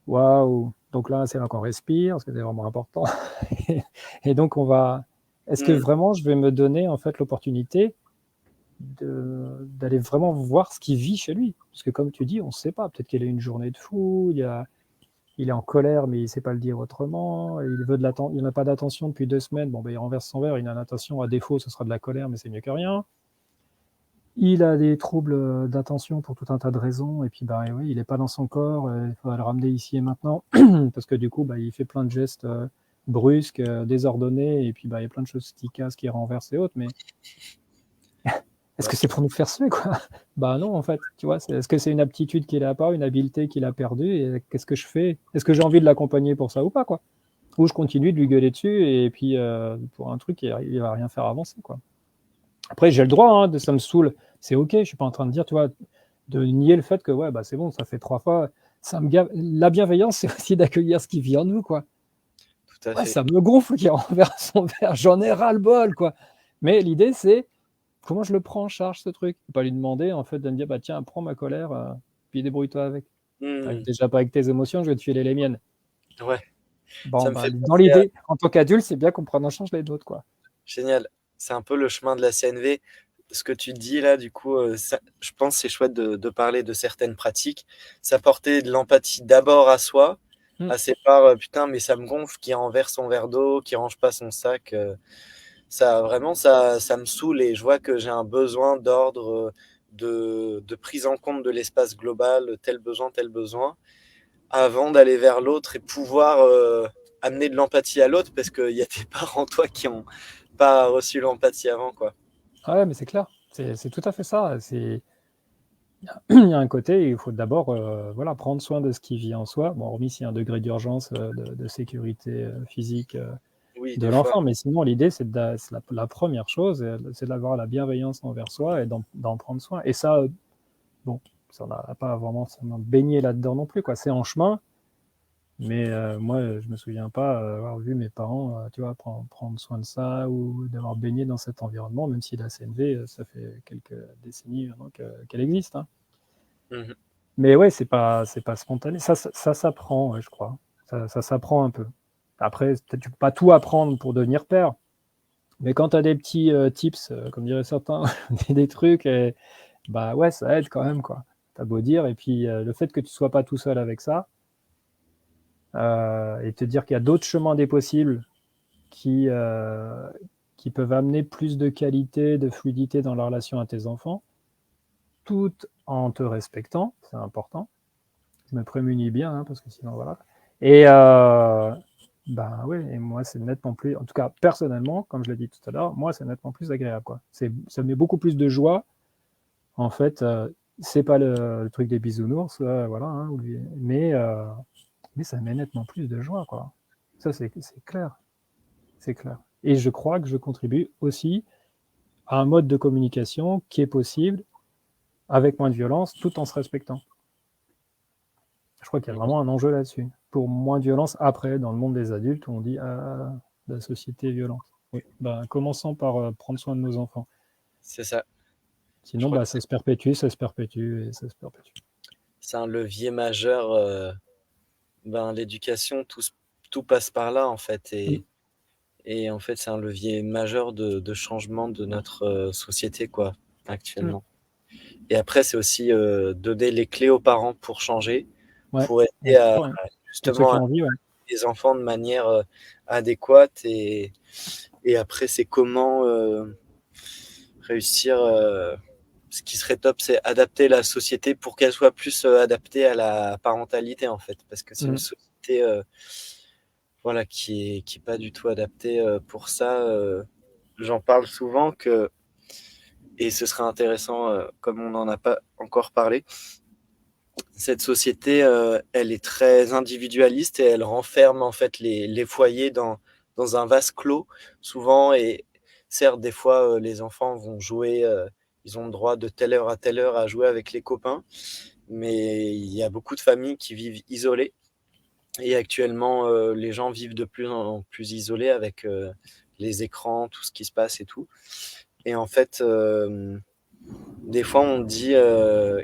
Waouh! Donc là, c'est là qu'on respire, parce que c'est vraiment important. Et donc, est-ce que vraiment je vais me donner en fait l'opportunité d'aller vraiment voir ce qu'il vit chez lui? Parce que comme tu dis, on ne sait pas. Peut-être qu'il a une journée de fou, il est en colère, mais il ne sait pas le dire autrement. Il n'a pas d'attention depuis 2 semaines. Bon, ben, il renverse son verre, il a l'attention. À défaut, ce sera de la colère, mais c'est mieux que rien. Il a des troubles d'attention pour tout un tas de raisons. Et puis, bah, oui, il n'est pas dans son corps. Il faudra le ramener ici et maintenant. Parce que du coup, bah, il fait plein de gestes brusques, désordonnés. Et puis, bah, il y a plein de choses qui cassent, qui renversent et autres. Mais est-ce que c'est pour nous faire suer, quoi? Bah non, en fait. Tu vois, est-ce que c'est une aptitude qu'il n'a pas, une habileté qu'il a perdue? Et qu'est-ce que je fais? Est-ce que j'ai envie de l'accompagner pour ça ou pas, quoi? ou je continue de lui gueuler dessus et puis pour un truc, il va rien faire avancer, quoi. Après, j'ai le droit, hein, ça me saoule, c'est ok, je suis pas en train de dire, tu vois, de nier le fait que ouais, bah c'est bon, ça fait 3 fois, ça me gave. La bienveillance, c'est aussi d'accueillir ce qui vit en nous, quoi. Tout à Ouais, fait. ça me gonfle qu'il renverse son verre, j'en ai ras le bol, quoi. Mais l'idée, c'est comment je le prends en charge, ce truc. Pas lui demander, en fait, de me dire, bah tiens, prends ma colère, puis débrouille-toi avec. T'arrives Mmh. déjà pas avec tes émotions, je vais te filer les miennes. Ouais, Bon, ça me bah, fait dans penser à l'idée, en tant qu'adulte, c'est bien qu'on prenne en charge les nôtres, quoi. génial. C'est un peu le chemin de la CNV. Ce que tu dis là, du coup, ça je pense que c'est chouette de parler de certaines pratiques. S'apporter de l'empathie d'abord à soi, Mm. à ses parts, «Putain, mais ça me gonfle», qui renverse son verre d'eau, qui range pas son sac, ça vraiment ça me saoule et je vois que j'ai un besoin d'ordre, de prise en compte de l'espace global, tel besoin, avant d'aller vers l'autre et pouvoir, amener de l'empathie à l'autre parce qu'il y a des parts en toi qui ont pas reçu l'empathie avant, quoi. Ah ouais, mais c'est clair. C'est tout à fait ça. Il y a un côté, il faut d'abord voilà, prendre soin de ce qui vit en soi. Bon, hormis s'il y a un degré d'urgence de sécurité physique Oui, de des fois. l'enfant. Mais sinon, l'idée, c'est la première chose, c'est d'avoir la bienveillance envers soi et d'en prendre soin. Et ça, bon, ça n'a pas vraiment ça m'a baigné là-dedans non plus, quoi. C'est en chemin. Mais moi, je me souviens pas avoir vu mes parents, tu vois, prendre soin de ça ou d'avoir baigné dans cet environnement, même si la CNV, ça fait quelques décennies maintenant qu'elle existe, hein. Mmh. Mais ouais, c'est pas spontané. Ça s'apprend, ouais, je crois. Ça s'apprend un peu. Après, tu peux pas tout apprendre pour devenir père. Mais quand tu as des petits tips, comme diraient certains, des trucs, bah ouais, ça aide quand même, quoi. T'as beau dire. Et puis, le fait que tu sois pas tout seul avec ça, et te dire qu'il y a d'autres chemins des possibles qui, euh, qui peuvent amener plus de qualité, de fluidité dans la relation à tes enfants, tout en te respectant, c'est important. Je me prémunis bien, hein, parce que sinon, voilà. Et ben oui, et moi, c'est nettement plus, en tout cas, personnellement, comme je l'ai dit tout à l'heure, moi, c'est nettement plus agréable, quoi. Ça met beaucoup plus de joie. En fait, c'est pas le truc des bisounours, voilà, hein, mais ça met nettement plus de joie, quoi. Ça, c'est clair. C'est clair. Et je crois que je contribue aussi à un mode de communication qui est possible avec moins de violence tout en se respectant. Je crois qu'il y a Mmh. vraiment un enjeu là-dessus. Pour moins de violence après, dans le monde des adultes, où on dit ah, la société est violente. Oui, ben, commençons par prendre soin de nos enfants. C'est ça. Je Sinon, crois bah, que ça se perpétue, ça se perpétue et ça se perpétue. c'est un levier majeur, ben, l'éducation, tout passe par là, en fait Mm. et en fait, c'est un levier majeur de changement de notre, société, quoi, Mm. actuellement. Et après, c'est aussi, donner les clés aux parents pour changer, Ouais, pour ouais, aider à ouais. Pour ceux justement qui à ont envie, ouais. les enfants de manière, adéquate et après, c'est comment, réussir, ce qui serait top, c'est adapter la société pour qu'elle soit plus, adaptée à la parentalité, en fait. Parce que c'est une Mm. société, voilà, qui est pas du tout adaptée, pour ça, j'en parle souvent que et ce serait intéressant, comme on n'en a pas encore parlé, cette société, elle est très individualiste et elle renferme en fait les foyers dans un vase clos souvent et certes des fois, les enfants vont jouer, ils ont le droit de telle heure à telle heure à jouer avec les copains, mais il y a beaucoup de familles qui vivent isolées et actuellement, les gens vivent de plus en plus isolés avec, les écrans, tout ce qui se passe et tout et en fait, des fois, on dit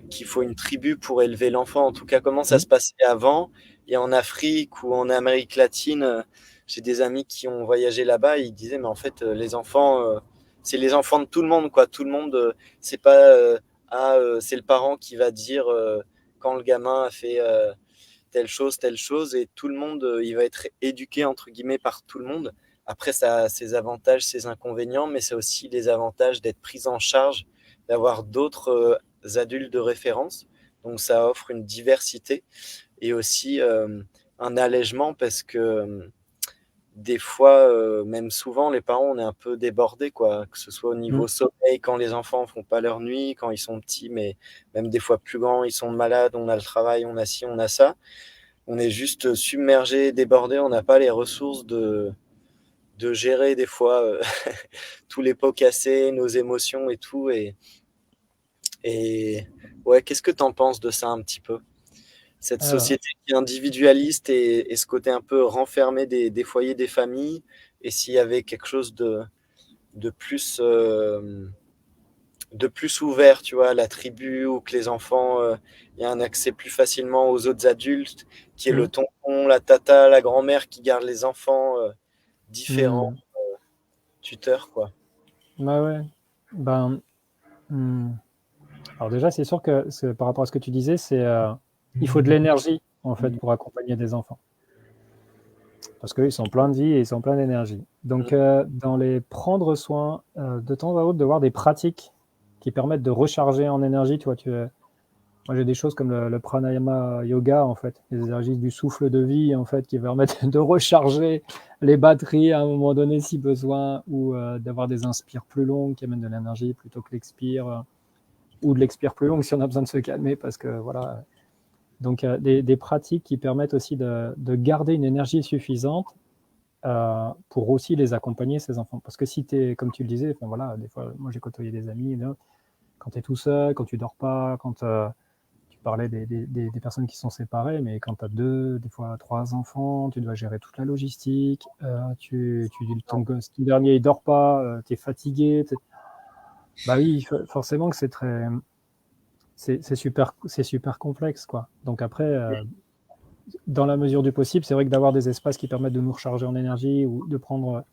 qu'il faut une tribu pour élever l'enfant. En tout cas, comment ça Mm. se passait avant. Et en Afrique ou en Amérique latine, j'ai des amis qui ont voyagé là-bas. Et ils disaient, mais en fait, les enfants, c'est les enfants de tout le monde, quoi. Tout le monde, c'est pas c'est le parent qui va dire quand le gamin a fait telle chose, et tout le monde, il va être éduqué entre guillemets par tout le monde. Après, ça a ses avantages, ses inconvénients, mais c'est aussi les avantages d'être pris en charge, d'avoir d'autres adultes de référence. Donc ça offre une diversité et aussi un allègement parce que des fois, même souvent, les parents, on est un peu débordés, quoi, que ce soit au Mm. niveau sommeil, quand les enfants font pas leur nuit, quand ils sont petits, mais même des fois plus grands, ils sont malades, on a le travail, on a ci, on a ça. on est juste submergé, débordé, on n'a pas les ressources de gérer des fois tous les pots cassés, nos émotions et tout. Et ouais, qu'est-ce que tu en penses de ça un petit peu? Cette Alors, société qui est individualiste et ce côté un peu renfermé des foyers, des familles, et s'il y avait quelque chose de plus, de plus ouvert, tu vois, la tribu, ou que les enfants, il y a un accès plus facilement aux autres adultes, qui est le hmm, tonton, la tata, la grand-mère qui garde les enfants, différents hmm, tuteurs, quoi. bah ouais. Ben, hmm. Alors déjà, c'est sûr que par rapport à ce que tu disais, il faut de l'énergie en fait pour accompagner des enfants. Parce qu'ils sont pleins de vie et ils sont pleins d'énergie. Donc, Mm. dans les prendre soin, de temps à autre, de voir des pratiques qui permettent de recharger en énergie. Tu vois, moi, j'ai des choses comme le pranayama yoga, en fait, les exercices du souffle de vie, en fait, qui permettent de recharger les batteries à un moment donné si besoin, ou d'avoir des inspires plus longues qui amènent de l'énergie plutôt que l'expire, ou de l'expire plus longue si on a besoin de se calmer, parce que voilà. Donc, des pratiques qui permettent aussi de garder une énergie suffisante pour aussi les accompagner, ces enfants. Parce que si tu es, comme tu le disais, enfin, voilà, des fois, moi j'ai côtoyé des amis, là, quand tu es tout seul, quand tu dors pas, quand tu parlais des personnes qui sont séparées, mais quand tu as deux, des fois trois enfants, tu dois gérer toute la logistique, ton gosse, ton dernier il dort pas, tu es fatigué. Bah oui, forcément que c'est super complexe, quoi. Donc après, dans la mesure du possible, c'est vrai que d'avoir des espaces qui permettent de nous recharger en énergie ou de prendre,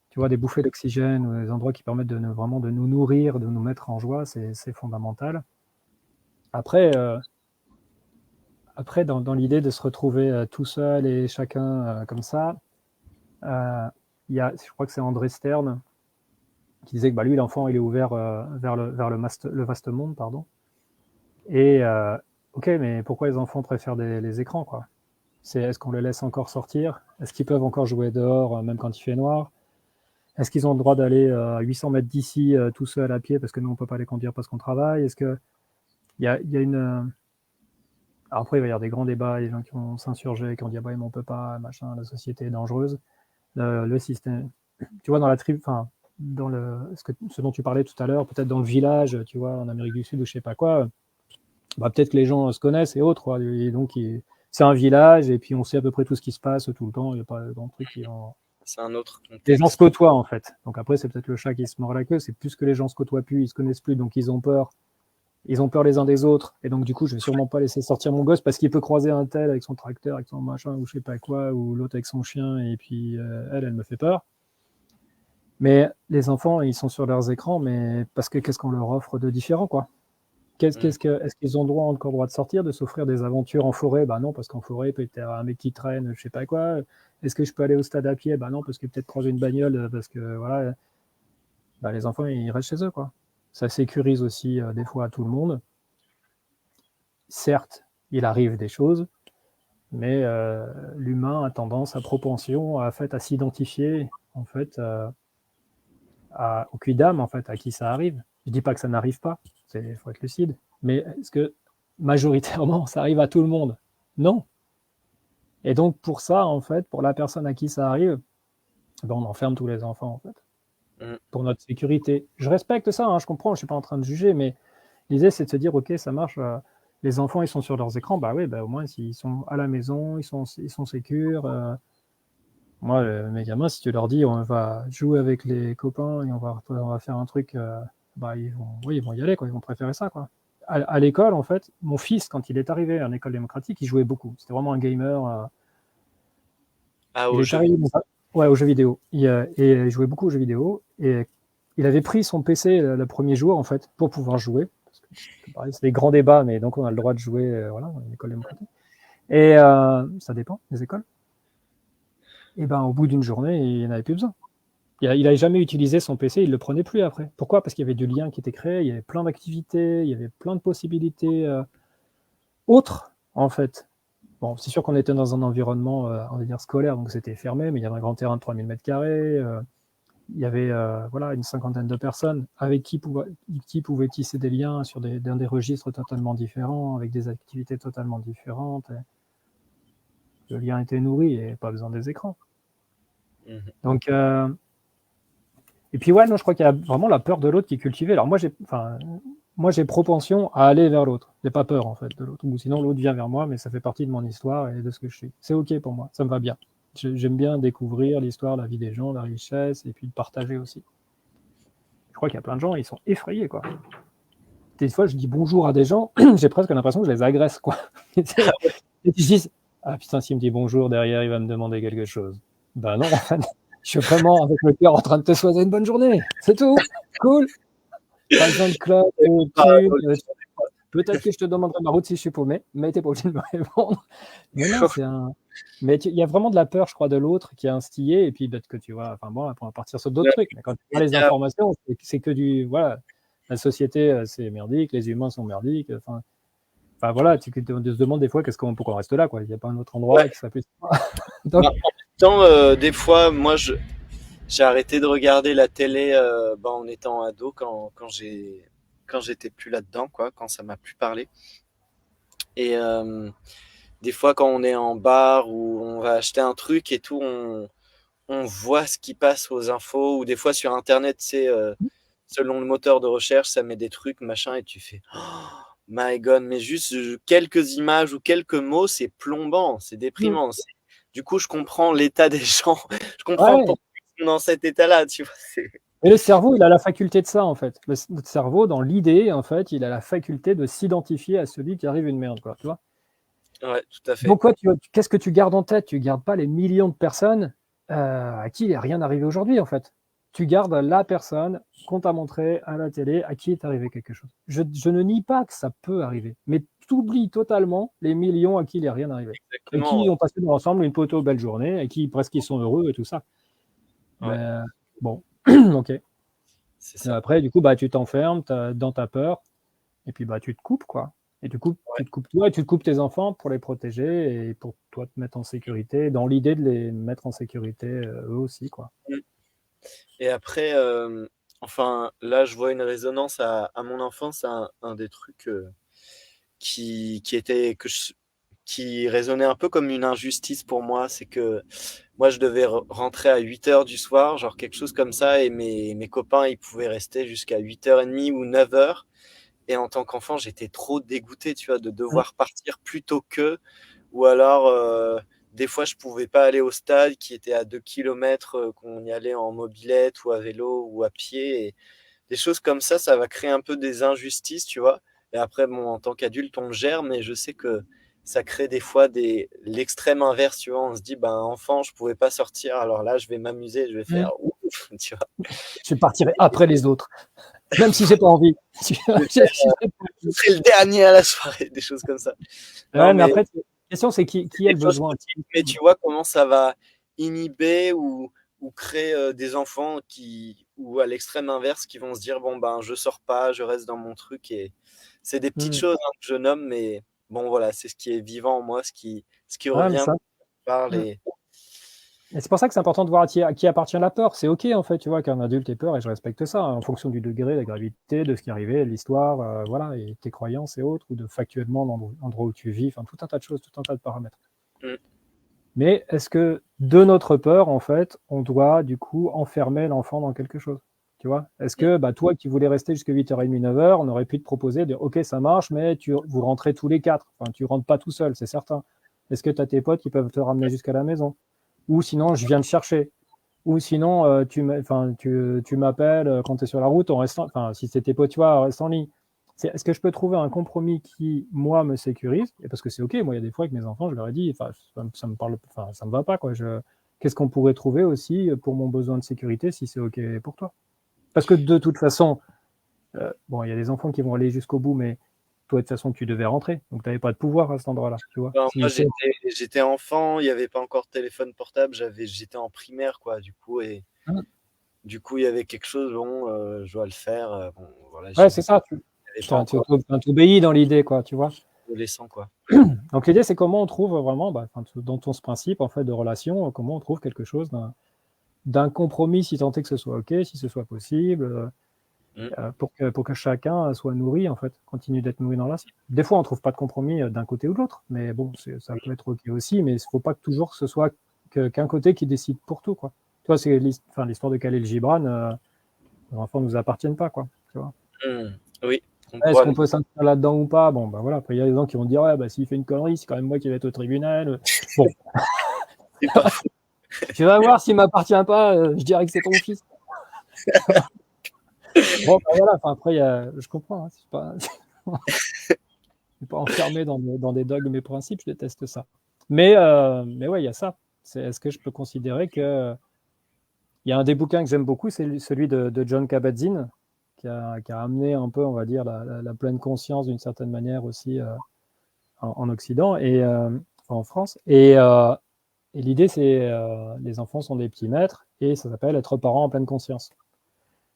tu vois, des bouffées d'oxygène ou des endroits qui permettent vraiment de nous nourrir, de nous mettre en joie, c'est fondamental. Après, dans l'idée de se retrouver tout seul et chacun comme ça, euh, je crois que c'est André Stern qui disait que bah, lui, l'enfant, il est ouvert le vaste monde, pardon. Et ok, mais pourquoi les enfants préfèrent les écrans, quoi? Est-ce qu'on les laisse encore sortir? Est-ce qu'ils peuvent encore jouer dehors, même quand il fait noir? Est-ce qu'ils ont le droit d'aller à 800 mètres d'ici tout seul à pied parce que nous, on ne peut pas les conduire parce qu'on travaille? Est-ce que il y a une. Alors après, il va y avoir des grands débats, les gens qui vont s'insurger, qui vont dire bah, mais on peut pas, machin, la société est dangereuse. Le système. Tu vois, dans la tribu, enfin, ce dont tu parlais tout à l'heure, peut-être dans le village, tu vois, en Amérique du Sud ou je sais pas quoi, bah, peut-être que les gens se connaissent et autres, quoi. Et donc, c'est un village et puis on sait à peu près tout ce qui se passe tout le temps. Il n'y a pas grand truc qui en. C'est un autre Les gens se contexte. côtoient en fait. Donc après, c'est peut-être le chat qui se mord la queue. C'est plus que les gens se côtoient plus, ils se connaissent plus, donc ils ont peur. Ils ont peur les uns des autres. Et donc du coup, je vais sûrement pas laisser sortir mon gosse parce qu'il peut croiser un tel avec son tracteur, avec son machin ou je sais pas quoi, ou l'autre avec son chien. Et puis elle me fait peur. Mais les enfants, ils sont sur leurs écrans, mais parce que qu'est-ce qu'on leur offre de différent, quoi? Mm. Est-ce qu'ils ont encore droit de sortir, de s'offrir des aventures en forêt? Bah non, parce qu'en forêt, peut-être un mec qui traîne, je sais pas quoi. Est-ce que je peux aller au stade à pied? Bah non, parce que peut-être croiser une bagnole, parce que voilà, bah, les enfants, ils restent chez eux, quoi. Ça sécurise aussi des fois tout le monde. Certes, il arrive des choses, mais l'humain a tendance, à propension, à s'identifier en fait au quidam, en fait, à qui ça arrive. Je dis pas que ça n'arrive pas, il faut être lucide, mais est-ce que majoritairement ça arrive à tout le monde? Non. Et donc pour ça, en fait, pour la personne à qui ça arrive, ben, on enferme tous les enfants, en fait, Mm. pour notre sécurité. Je respecte ça, hein, je comprends, je suis pas en train de juger, mais l'idée c'est de se dire, ok, ça marche. Les enfants, ils sont sur leurs écrans, bah oui, bah, au moins s'ils sont à la maison, ils sont sécures. Moi, mes gamins, si tu leur dis, on va jouer avec les copains et on va faire un truc, bah ils vont y aller, quoi, ils vont préférer ça, quoi. À l'école, en fait, mon fils, quand il est arrivé en école démocratique, il jouait beaucoup. C'était vraiment un gamer. Ah, Il au est jeu arrivé vidéo. ouais, aux jeux vidéo. Et il jouait beaucoup aux jeux vidéo. Et il avait pris son PC le premier jour, en fait, pour pouvoir jouer. Parce que pareil, c'est des grands débats, mais donc on a le droit de jouer, voilà, dans une école démocratique. Et ça dépend des écoles. Et ben, au bout d'une journée, il n'avait plus besoin. Il n'avait jamais utilisé son PC, il ne le prenait plus après. Pourquoi? Parce qu'il y avait du lien qui était créé, il y avait plein d'activités, il y avait plein de possibilités autres, en fait. Bon, c'est sûr qu'on était dans un environnement, on va dire, scolaire, donc c'était fermé, mais il y avait un grand terrain de 3000 m². Il y avait voilà, une cinquantaine de personnes avec qui pouvaient tisser des liens dans des registres totalement différents, avec des activités totalement différentes. Le lien était nourri et pas besoin des écrans. Mmh. Donc, et puis ouais, non, je crois qu'il y a vraiment la peur de l'autre qui est cultivée. Alors moi, j'ai propension à aller vers l'autre. J'ai pas peur en fait de l'autre. Ou sinon l'autre vient vers moi, mais ça fait partie de mon histoire et de ce que je suis. C'est ok pour moi, ça me va bien. J'aime bien découvrir l'histoire, la vie des gens, la richesse, et puis de partager aussi. Je crois qu'il y a plein de gens, ils sont effrayés, quoi. Des fois, je dis bonjour à des gens, j'ai presque l'impression que je les agresse, quoi. Et ils disent, ah putain, s'il me dit bonjour, derrière, il va me demander quelque chose. Ben non, en fait, je suis vraiment avec le cœur en train de te souhaiter une bonne journée. C'est tout. Cool. Pas besoin de club, peut-être que je te demanderai ma route si je suis paumé, mais t'es pas obligé de me répondre. Mais non, mais il y a vraiment de la peur, je crois, de l'autre qui est instillée, et puis peut-être que tu vois, enfin bon, on va partir sur d'autres trucs, mais quand tu as les informations, c'est que voilà, la société, c'est merdique, les humains sont merdiques, enfin voilà, tu te demandes des fois pourquoi on reste là, quoi. Il n'y a pas un autre endroit qui serait plus. Donc, en même temps, des fois, moi, j'ai arrêté de regarder la télé en étant ado quand j'étais plus là-dedans, quoi, quand ça m'a plus parlé. Et des fois, quand on est en bar ou on va acheter un truc et tout, on voit ce qui passe aux infos, ou des fois sur Internet, c'est selon le moteur de recherche, ça met des trucs, machin, et tu fais oh my God, mais juste quelques images ou quelques mots, c'est plombant, c'est déprimant. Du coup, je comprends l'état des gens, je comprends pourquoi ils sont dans cet état-là, tu vois. Et le cerveau, il a la faculté de ça, en fait. Notre cerveau, dans l'idée, en fait, il a la faculté de s'identifier à celui qui arrive une merde, quoi, tu vois. Ouais, tout à fait. Donc, qu'est-ce que tu gardes en tête? Tu gardes pas les millions de personnes à qui il n'est rien arrivé aujourd'hui, en fait. Tu gardes la personne qu'on t'a montré à la télé à qui est arrivé quelque chose. Je ne nie pas que ça peut arriver, mais tu oublies totalement les millions à qui il n'est rien arrivé. Exactement, et qui ont passé ensemble une plutôt belle journée, et qui presque ils sont heureux et tout ça. Ouais. Mais, bon, ok. C'est ça. Après, du coup, bah, tu t'enfermes dans ta peur, et puis bah, tu te coupes, quoi. Et tu te coupes toi, et tu te coupes tes enfants pour les protéger et pour toi te mettre en sécurité, dans l'idée de les mettre en sécurité eux aussi, quoi. Et après, enfin, là, je vois une résonance à mon enfance, un des trucs qui résonnait un peu comme une injustice pour moi, c'est que moi, je devais rentrer à 8h du soir, genre quelque chose comme ça, et mes copains, ils pouvaient rester jusqu'à 8h30 ou 9h. Et en tant qu'enfant, j'étais trop dégoûté, tu vois, de devoir partir plus tôt qu'eux. Ou alors, des fois, je pouvais pas aller au stade qui était à 2 kilomètres, qu'on y allait en mobilette ou à vélo ou à pied. Et des choses comme ça va créer un peu des injustices, tu vois. Et après, bon, en tant qu'adulte, on le gère, mais je sais que ça crée des fois l'extrême inverse, tu vois. On se dit, ben, enfant, je pouvais pas sortir, alors là, je vais m'amuser, je vais faire ouf, tu vois. Je partirai après les autres, même si j'ai pas envie. Je serai le dernier à la soirée, des choses comme ça. Ouais, mais après, la question, c'est qui a le besoin. Mais tu vois comment ça va inhiber ou créer des enfants ou à l'extrême inverse, qui vont se dire bon ben je sors pas, je reste dans mon truc. Et c'est des petites choses que je nomme, mais bon voilà, c'est ce qui est vivant en moi, ce qui revient par les. Et c'est pour ça que c'est important de voir à qui appartient la peur. C'est ok, en fait, tu vois, qu'un adulte ait peur, et je respecte ça, en fonction du degré, de la gravité, de ce qui est arrivé, de l'histoire, voilà, et tes croyances et autres, ou de factuellement l'endroit où tu vis, enfin, tout un tas de choses, tout un tas de paramètres. Mais est-ce que, de notre peur, en fait, on doit, du coup, enfermer l'enfant dans quelque chose? Tu vois? Est-ce que, bah, toi qui voulais rester jusqu'à 8h30, 9h, on aurait pu te proposer de, ok, ça marche, mais vous rentrez tous les 4. Enfin, tu rentres pas tout seul, c'est certain. Est-ce que tu as tes potes qui peuvent te ramener jusqu'à la maison? Ou sinon, je viens te chercher. Ou sinon, tu m'appelles quand tu es sur la route, si c'est tes potes, tu vois, reste en ligne. Est-ce que je peux trouver un compromis qui, moi, me sécurise? Et parce que c'est ok, moi, il y a des fois avec mes enfants, je leur ai dit, ça me va pas, quoi. Qu'est-ce qu'on pourrait trouver aussi pour mon besoin de sécurité, si c'est ok pour toi? Parce que de toute façon, bon, il y a des enfants qui vont aller jusqu'au bout, mais toi, de toute façon, tu devais rentrer, donc tu n'avais pas de pouvoir à cet endroit-là, tu vois. Moi, j'étais enfant, il n'y avait pas encore de téléphone portable, j'étais en primaire, quoi, du coup, il y avait quelque chose, bon, je dois le faire, bon, voilà. Ouais, c'est ça, tu obéis dans l'idée, quoi, tu vois. Adolescent, quoi. Donc l'idée, c'est comment on trouve vraiment, dans ton principe, en fait, de relation, comment on trouve quelque chose d'un compromis, si tant est que ce soit ok, si ce soit possible. Mmh. pour que chacun soit nourri, en fait, continue d'être nourri dans l'assiette. Des fois, on ne trouve pas de compromis d'un côté ou de l'autre, mais bon, ça peut être OK aussi, mais il ne faut pas que toujours ce soit qu'un côté qui décide pour tout, quoi. Tu vois, c'est l'histoire de Khalil Gibran, les enfants ne nous appartiennent pas, quoi, tu vois. Mmh. Oui, on Est-ce pourra le qu'on peut s'inscrire là-dedans ou pas? Bon, bah voilà, après, il y a des gens qui vont dire, ouais, bah, s'il fait une connerie, c'est quand même moi qui vais être au tribunal. Bon, c'est pas faux. tu vas voir, s'il m'appartient pas, je dirais que c'est ton fils. Bon, bah voilà, enfin, après, je comprends, hein, je suis pas enfermé dans des dogmes et principes, je déteste ça. Mais ouais, il y a ça. Est-ce que je peux considérer que. Il y a un des bouquins que j'aime beaucoup, c'est celui de John Kabat-Zinn, qui a amené un peu, on va dire, la pleine conscience d'une certaine manière aussi en Occident et en France. Et l'idée, c'est les enfants sont des petits maîtres et ça s'appelle être parent en pleine conscience.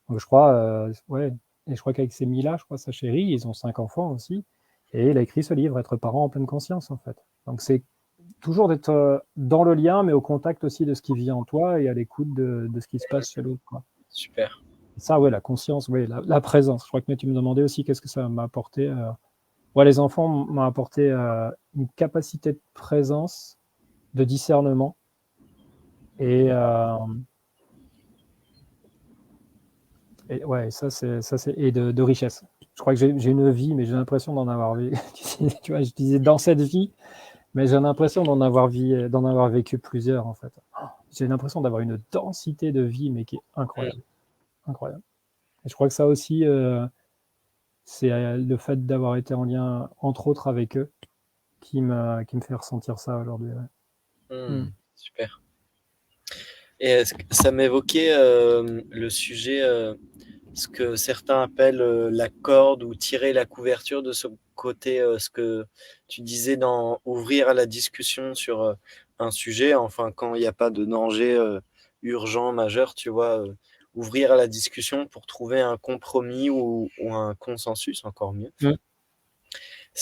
Donc je crois, ouais, et je crois qu'avec Mila, je crois, sa chérie, ils ont 5 enfants aussi. Et il a écrit ce livre, Être parent en pleine conscience, en fait. Donc c'est toujours d'être dans le lien, mais au contact aussi de ce qui vit en toi et à l'écoute de ce qui se passe chez l'autre, quoi. Super. Ça, ouais, la conscience, ouais, la présence. Je crois que tu me demandais aussi qu'est-ce que ça m'a apporté. Ouais, les enfants m'ont apporté une capacité de présence, de discernement et ouais, ça c'est et de richesse. Je crois que j'ai une vie, mais j'ai l'impression d'en avoir vécu. Tu vois, je disais dans cette vie, mais j'ai l'impression d'en avoir vécu plusieurs en fait. J'ai l'impression d'avoir une densité de vie, mais qui est incroyable, incroyable. Et je crois que ça aussi, c'est le fait d'avoir été en lien, entre autres, avec eux, qui me fait ressentir ça aujourd'hui. Ouais. Mmh. Super. Et est-ce que ça m'évoquait le sujet, ce que certains appellent la corde ou tirer la couverture de ce côté, ce que tu disais dans ouvrir à la discussion sur un sujet, enfin quand il n'y a pas de danger urgent, majeur, tu vois, ouvrir à la discussion pour trouver un compromis ou un consensus, encore mieux. Mm.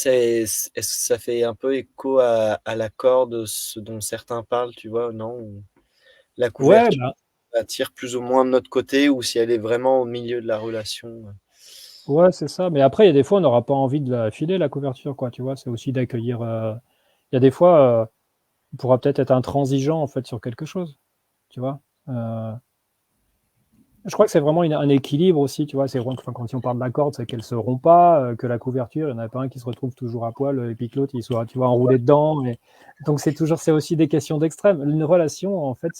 Est-ce que ça fait un peu écho à la corde, ce dont certains parlent, tu vois, non? Ou la Ouais, couverture bah, attire plus ou moins de notre côté ou si elle est vraiment au milieu de la relation. ouais, c'est ça. Mais après, il y a des fois, on n'aura pas envie de la filer, la couverture, quoi. Tu vois, c'est aussi d'accueillir. Il y a des fois, on pourra peut-être être intransigeant en fait sur quelque chose. Tu vois. Je crois que c'est vraiment un équilibre aussi, tu vois. C'est vraiment, enfin, quand on parle de la corde, c'est qu'elle se rompt pas, que la couverture, il n'y en a pas un qui se retrouve toujours à poil et puis que l'autre, il soit, tu vois, enroulé dedans. Donc c'est aussi des questions d'extrême. Une relation, en fait,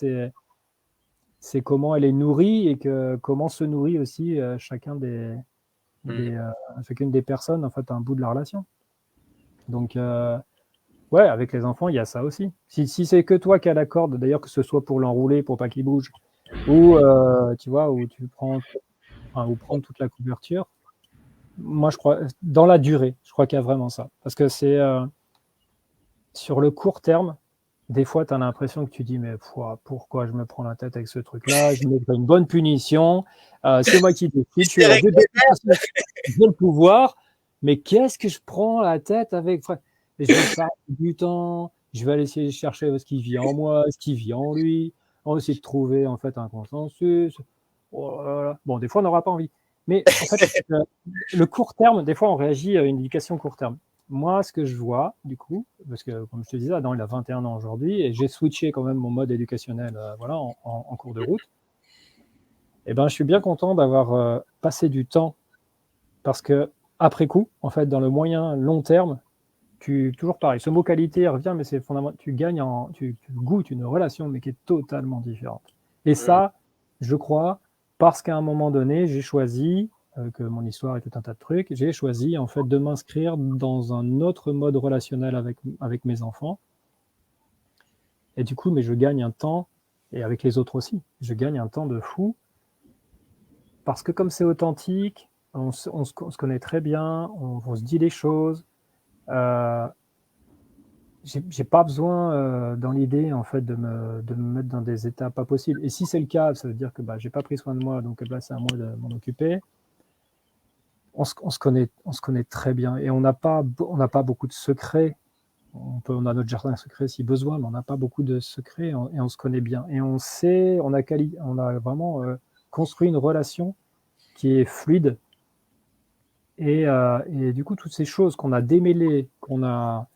c'est comment elle est nourrie et comment se nourrit aussi Mmh. chacune des personnes, en fait, un bout de la relation. Donc, ouais, avec les enfants, il y a ça aussi. Si c'est que toi qui as la corde, d'ailleurs, que ce soit pour l'enrouler, pour pas qu'il bouge, ou, tu vois, où tu prends, enfin, ou prendre toute la couverture, moi, je crois, dans la durée, je crois qu'il y a vraiment ça. Parce que c'est sur le court terme, des fois, tu as l'impression que tu dis, mais pourquoi je me prends la tête avec ce truc-là? Je me mets une bonne punition. C'est moi qui décide. Je suis la j'ai le pouvoir. Mais qu'est-ce que je prends la tête avec? Et je vais perdre du temps. Je vais aller essayer de chercher ce qui vit en moi, ce qui vit en lui. On va essayer de trouver en fait un consensus. Oh là là. Bon, des fois, on n'aura pas envie. Mais en fait, le court terme, des fois, on réagit à une éducation court terme. Moi, ce que je vois, du coup, parce que comme je te disais, Adam, il a 21 ans aujourd'hui, et j'ai switché quand même mon mode éducationnel voilà, en cours de route, et ben, je suis bien content d'avoir passé du temps, parce que après coup, en fait, dans le moyen long terme, toujours pareil, ce mot qualité revient, mais c'est fondamental, tu goûtes une relation, mais qui est totalement différente. Et Mmh. ça, je crois, parce qu'à un moment donné, j'ai choisi, que mon histoire est tout un tas de trucs, j'ai choisi en fait de m'inscrire dans un autre mode relationnel avec mes enfants. Et du coup, mais je gagne un temps, et avec les autres aussi, je gagne un temps de fou, parce que comme c'est authentique, on se connaît très bien, on se dit les choses. Euh, j'ai pas besoin dans l'idée en fait de me mettre dans des états pas possibles. Et si c'est le cas, ça veut dire que bah, j'ai pas pris soin de moi, donc bah, c'est à moi de m'en occuper. On se connaît très bien et on n'a pas beaucoup de secrets. On a notre jardin secret si besoin, mais on n'a pas beaucoup de secrets et on se connaît bien. Et on sait, on a vraiment construit une relation qui est fluide. Et du coup, toutes ces choses qu'on a démêlées, qu'on a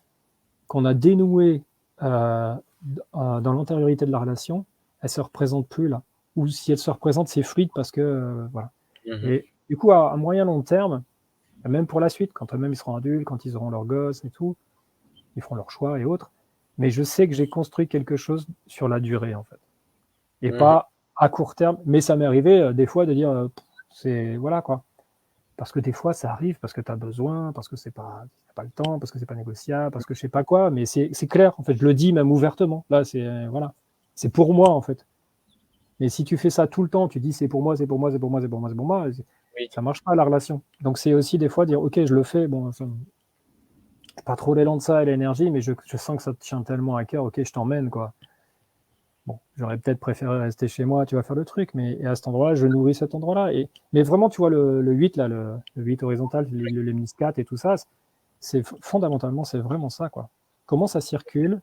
dénouées dans l'antériorité de la relation, elles ne se représentent plus là. Ou si elles se représentent, c'est fluide parce que voilà. Mmh. Et du coup, à moyen long terme, même pour la suite, quand eux-mêmes ils seront adultes, quand ils auront leurs gosses et tout, ils feront leurs choix et autres. Mais je sais que j'ai construit quelque chose sur la durée, en fait. Et Mmh. pas à court terme. Mais ça m'est arrivé des fois de dire, c'est voilà quoi. Parce que des fois, ça arrive, parce que tu as besoin, parce que c'est pas le temps, parce que c'est pas négociable, parce que je sais pas quoi. Mais c'est clair, en fait. Je le dis même ouvertement. Là, c'est voilà. C'est pour moi, en fait. Mais si tu fais ça tout le temps, tu dis c'est pour moi, c'est pour moi, c'est pour moi, c'est pour moi, c'est pour moi, Oui. ça marche pas la relation. Donc c'est aussi des fois dire ok, je le fais, bon, pas trop l'élan de ça et l'énergie, mais je sens que ça te tient tellement à cœur, ok, je t'emmène quoi. Bon, j'aurais peut-être préféré rester chez moi, tu vas faire le truc, mais et à cet endroit-là, je nourris cet endroit-là. Mais vraiment, tu vois, le 8, là, le 8 horizontal, le lemnis 4 et tout ça, fondamentalement, c'est vraiment ça, quoi. Comment ça circule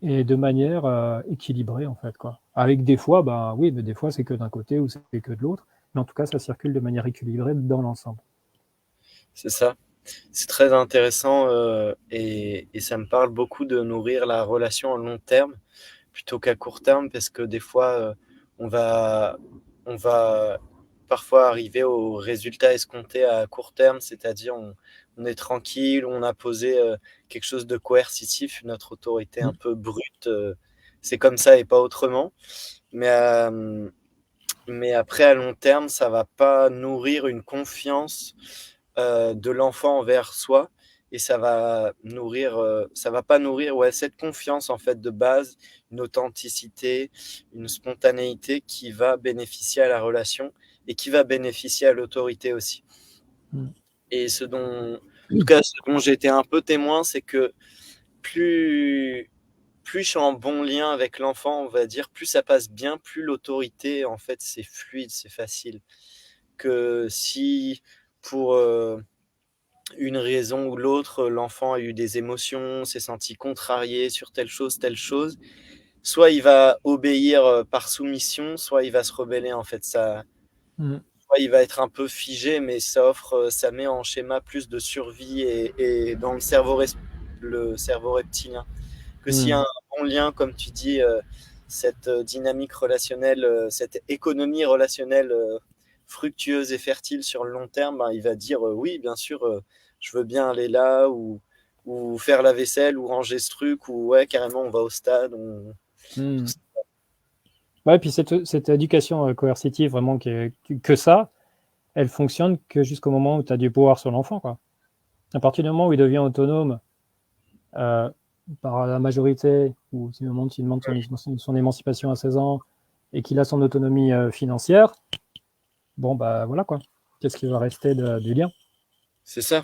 et de manière équilibrée, en fait, quoi. Avec des fois, bah oui, mais des fois, c'est que d'un côté ou c'est que de l'autre. Mais en tout cas, ça circule de manière équilibrée dans l'ensemble. C'est ça. C'est très intéressant, et ça me parle beaucoup de nourrir la relation à long terme plutôt qu'à court terme parce que des fois, on va on va parfois arriver au résultat escompté à court terme, c'est-à-dire on est tranquille, on a posé, quelque chose de coercitif, notre autorité un Mm. peu brute, c'est comme ça et pas autrement. Mais, mais après à long terme, ça va pas nourrir une confiance de l'enfant envers soi et ça va pas nourrir, ouais, cette confiance en fait de base, une authenticité, une spontanéité qui va bénéficier à la relation et qui va bénéficier à l'autorité aussi. Mm. Et en tout cas, ce dont j'ai été un peu témoin, c'est que plus je suis en bon lien avec l'enfant, on va dire, plus ça passe bien, plus l'autorité, en fait, c'est fluide, c'est facile. Que si pour une raison ou l'autre, l'enfant a eu des émotions, s'est senti contrarié sur telle chose, soit il va obéir par soumission, soit il va se rebeller. En fait, Mm. soit il va être un peu figé, mais ça met en schéma plus de survie et dans le cerveau reptilien. Que s'il y a Mm. un bon lien, comme tu dis, cette dynamique relationnelle, cette économie relationnelle fructueuse et fertile sur le long terme, ben, il va dire oui, bien sûr, je veux bien aller là ou faire la vaisselle ou ranger ce truc ou ouais, carrément, on va au stade. Tout Mm. ça. Ouais, puis cette éducation coercitive, vraiment, que ça, elle fonctionne que jusqu'au moment où tu as du pouvoir sur l'enfant, quoi. À partir du moment où il devient autonome euh, par la majorité, ou si il demande son émancipation à 16 ans et qu'il a son autonomie financière, bon, bah voilà quoi. Qu'est-ce qui va rester du lien? C'est ça.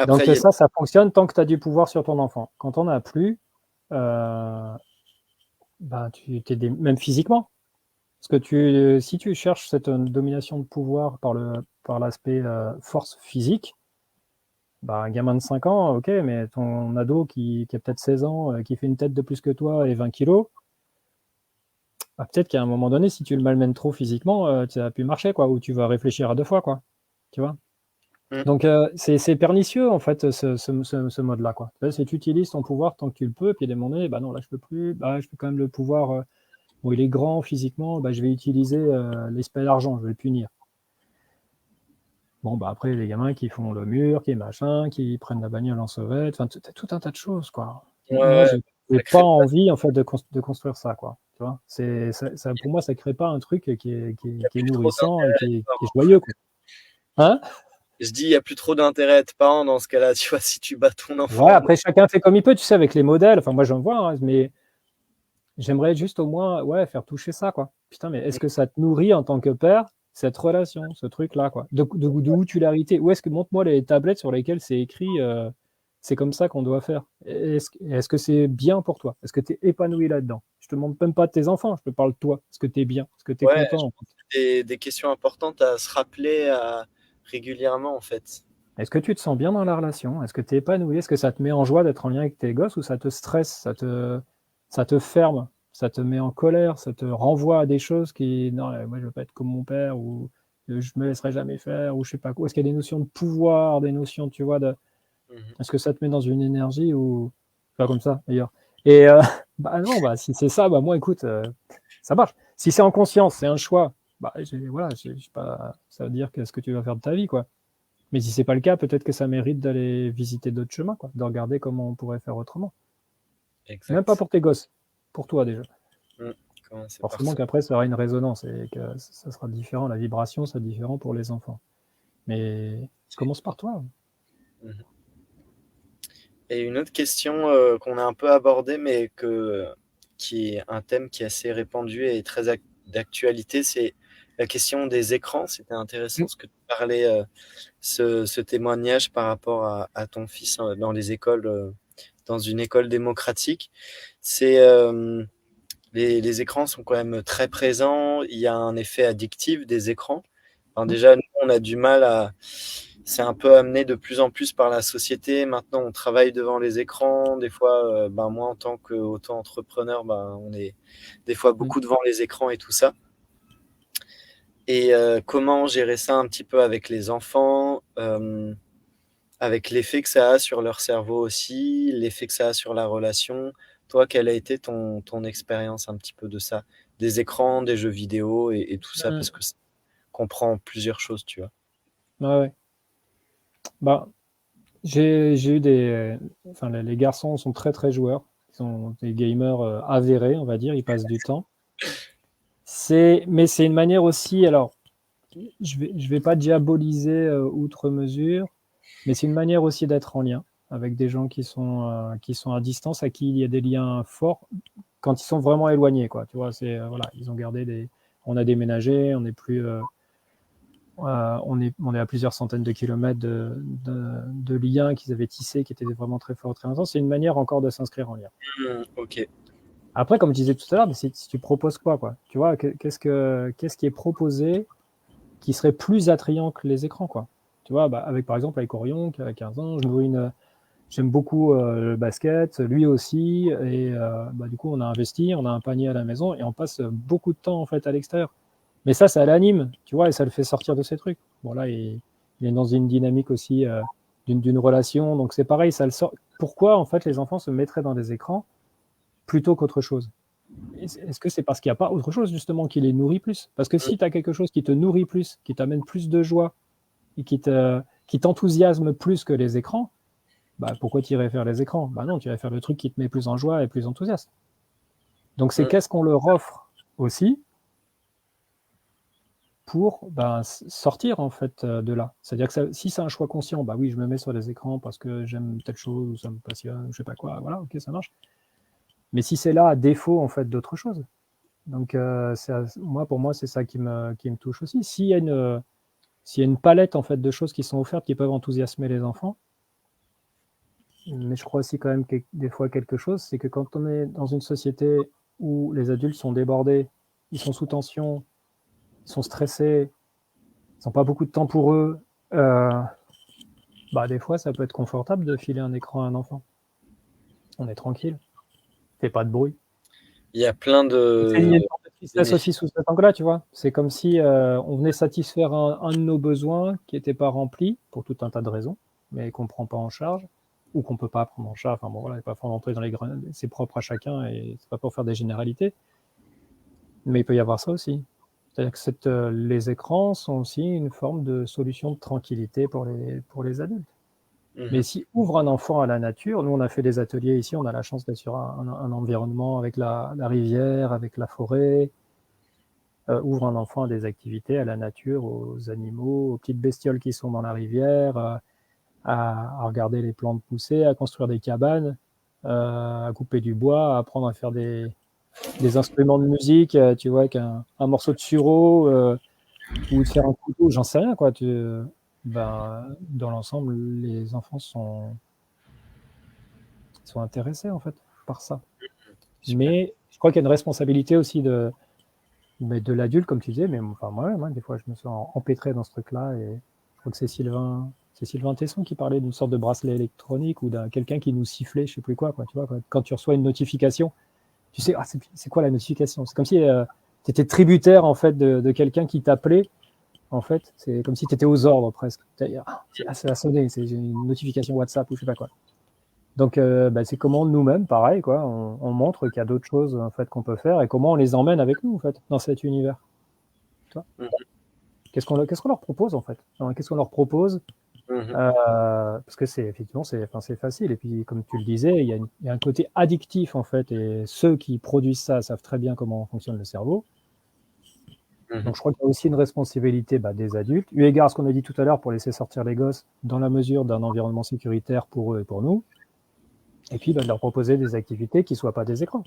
Donc Après, il y a... ça fonctionne tant que tu as du pouvoir sur ton enfant. Quand on n'a plus, euh, bah, même physiquement. Parce que si tu cherches cette domination de pouvoir par l'aspect force physique, bah, un gamin de 5 ans, ok, mais ton ado qui a peut-être 16 ans, qui fait une tête de plus que toi et 20 kilos, bah, peut-être qu'à un moment donné, si tu le malmènes trop physiquement, ça va plus marcher, quoi, ou tu vas réfléchir à deux fois, quoi. Tu vois? Mm. Donc, c'est pernicieux, en fait, ce mode-là, quoi. Tu vois, si tu utilises ton pouvoir tant que tu le peux, puis à des moments donnés, bah non, là, je peux plus, bah, je peux quand même le pouvoir, bon, il est grand physiquement, bah, je vais utiliser l'espèce d'argent, je vais le punir. Bon, bah après, les gamins qui font le mur, qui machin, qui prennent la bagnole en sauvette, enfin, tout un tas de choses, quoi. Ouais, Moi, ouais, j'ai ça pas crée pas, envie, en fait, de construire ça, quoi. Tu vois, pour moi, ça crée pas un truc il y a qui est plus trop nourrissant et d'intérêt. qui est joyeux, quoi. Hein? Je dis, il y a plus trop d'intérêt à être parent dans ce cas-là, tu vois, si tu bats ton Ouais, enfant. après, chacun fait comme il peut, tu sais, avec les modèles. Enfin, moi, j'en vois, hein, mais j'aimerais juste au moins, ouais, faire toucher ça, quoi. Putain, mais est-ce que ça te nourrit en tant que père, cette relation, ce truc-là, quoi? D'où tu l'as hérité? Où est-ce que, montre-moi les tablettes sur lesquelles c'est écrit, c'est comme ça qu'on doit faire. Est-ce que c'est bien pour toi? Est-ce que tu es épanoui là-dedans? Je te demande même pas de tes enfants, je te parle de toi. Est-ce que tu es bien? Est-ce que tu es Ouais, je content? pense que c'est des questions importantes à se rappeler régulièrement, en fait. Est-ce que tu te sens bien dans la relation? Est-ce que tu es épanoui? Est-ce que ça te met en joie d'être en lien avec tes gosses ou ça te stresse, ça te ferme, ça te met en colère, ça te renvoie à des choses qui, non, moi je veux pas être comme mon père ou je me laisserai jamais faire, ou je sais pas quoi. Est-ce qu'il y a des notions de pouvoir, des notions, tu vois, de Mmh. est-ce que ça te met dans une énergie ou pas comme ça d'ailleurs. Et bah non, bah si c'est ça, bah moi écoute, ça marche. Si c'est en conscience, c'est un choix. Bah voilà, j'ai pas, ça veut dire qu'est-ce que tu vas faire de ta vie, quoi. Mais si c'est pas le cas, peut-être que ça mérite d'aller visiter d'autres chemins, quoi, de regarder comment on pourrait faire autrement. Même pas Exact. pour tes gosses, pour toi déjà. Mmh. Commencer par Forcément soi. qu'après ça aura une résonance et que ça sera différent, la vibration sera différente pour les enfants. Mais commence par toi. Mmh. Et une autre question, qu'on a un peu abordée, mais qui est un thème qui est assez répandu et très d'actualité, c'est la question des écrans. C'était intéressant Mm. ce que tu parlais, ce témoignage par rapport à ton fils, dans les écoles, dans une école démocratique. C'est, les écrans sont quand même très présents. Il y a un effet addictif des écrans. Enfin, Mm. déjà, nous, on a du mal à. C'est un peu amené de plus en plus par la société. Maintenant, on travaille devant les écrans. Des fois, ben, moi, en tant qu'auto-entrepreneur, ben, on est des fois Mm. beaucoup devant les écrans et tout ça. Et comment gérer ça un petit peu avec les enfants, avec l'effet que ça a sur leur cerveau aussi, l'effet que ça a sur la relation. Toi, quelle a été ton expérience un petit peu de ça? Des écrans, des jeux vidéo et tout ça, parce Mm. que ça comprend plusieurs choses, tu vois. Ouais, ouais. Bah, j'ai eu des. Enfin, les garçons sont très très joueurs. Ils sont des gamers avérés, on va dire. Ils passent du temps. Mais c'est une manière aussi. Alors, je vais pas diaboliser outre mesure, mais c'est une manière aussi d'être en lien avec des gens qui sont à distance, à qui il y a des liens forts quand ils sont vraiment éloignés, quoi. Tu vois, c'est voilà, ils ont gardé des. On a déménagé, on n'est plus. On est à plusieurs centaines de kilomètres de liens qu'ils avaient tissés, qui étaient vraiment très forts, très intenses. C'est une manière encore de s'inscrire en lien. Ok. Après, comme je disais tout à l'heure, si tu proposes quoi? Tu vois, qu'est-ce qui est proposé qui serait plus attrayant que les écrans, quoi? Tu vois, bah, par exemple, avec Orion, qui a 15 ans, j'aime beaucoup le basket, lui aussi, et bah, du coup, on a investi, on a un panier à la maison, et on passe beaucoup de temps en fait à l'extérieur. Mais ça l'anime, tu vois, et ça le fait sortir de ses trucs. Bon, là, il est dans une dynamique aussi d'une relation, donc c'est pareil, ça le sort. Pourquoi, en fait, les enfants se mettraient dans des écrans plutôt qu'autre chose? Est-ce que c'est parce qu'il n'y a pas autre chose, justement, qui les nourrit plus? Parce que si tu as quelque chose qui te nourrit plus, qui t'amène plus de joie, et qui t'enthousiasme plus que les écrans, bah, pourquoi tu irais faire les écrans? Bah non, tu irais faire le truc qui te met plus en joie et plus enthousiaste. Donc, c'est qu'est-ce qu'on leur offre aussi pour sortir en fait de là. C'est-à-dire que si c'est un choix conscient, bah oui, je me mets sur les écrans parce que j'aime telle chose ou ça me passionne, je sais pas quoi, voilà, ok, ça marche. Mais si c'est là à défaut en fait d'autre chose, donc pour moi, c'est ça qui me touche aussi. S'il y a une palette en fait de choses qui sont offertes qui peuvent enthousiasmer les enfants, mais je crois aussi quand même que des fois quelque chose, c'est que quand on est dans une société où les adultes sont débordés, ils sont sous tension, ils sont stressés, ils n'ont pas beaucoup de temps pour eux, bah des fois ça peut être confortable de filer un écran à un enfant. On est tranquille, fait pas de bruit. Il y a plein Il y a de une forme de tristesse bénéfices. aussi sous cet angle-là, tu vois. C'est comme si on venait satisfaire un de nos besoins qui n'était pas rempli pour tout un tas de raisons, mais qu'on ne prend pas en charge ou qu'on ne peut pas prendre en charge. Enfin bon, voilà, il n'est pas faut rentrer dans c'est propre à chacun et c'est pas pour faire des généralités. Mais il peut y avoir ça aussi. C'est-à-dire que les écrans sont aussi une forme de solution de tranquillité pour les adultes. Mais si ouvre un enfant à la nature, nous on a fait des ateliers ici, on a la chance d'être sur un environnement avec la rivière, avec la forêt, ouvre un enfant à des activités, à la nature, aux animaux, aux petites bestioles qui sont dans la rivière, à regarder les plantes pousser, à construire des cabanes, à couper du bois, à apprendre à faire des instruments de musique, tu vois, avec un morceau de sureau, ou de faire un couteau, j'en sais rien, quoi. Dans l'ensemble, les enfants sont intéressés, en fait, par ça. Super. Mais je crois qu'il y a une responsabilité aussi de l'adulte, comme tu disais, mais enfin, moi, des fois, je me suis empêtré dans ce truc-là, et je crois que c'est Sylvain Tesson qui parlait d'une sorte de bracelet électronique ou d'un quelqu'un qui nous sifflait, je sais plus quoi, tu vois, quand tu reçois une notification, tu sais, c'est quoi la notification? C'est comme si tu étais tributaire, en fait, de quelqu'un qui t'appelait en fait. C'est comme si tu étais aux ordres presque. Ça a sonné, c'est une notification WhatsApp ou je sais pas quoi. Donc, c'est comment nous-mêmes, pareil, quoi, on montre qu'il y a d'autres choses en fait qu'on peut faire et comment on les emmène avec nous en fait dans cet univers. Tu vois, qu'est-ce qu'on leur propose en fait? Qu'est-ce qu'on leur propose? Parce que effectivement c'est facile et puis comme tu le disais, il y a un côté addictif en fait et ceux qui produisent ça savent très bien comment fonctionne le cerveau. Donc je crois qu'il y a aussi une responsabilité des adultes, eu égard à ce qu'on a dit tout à l'heure pour laisser sortir les gosses dans la mesure d'un environnement sécuritaire pour eux et pour nous, et puis de leur proposer des activités qui ne soient pas des écrans.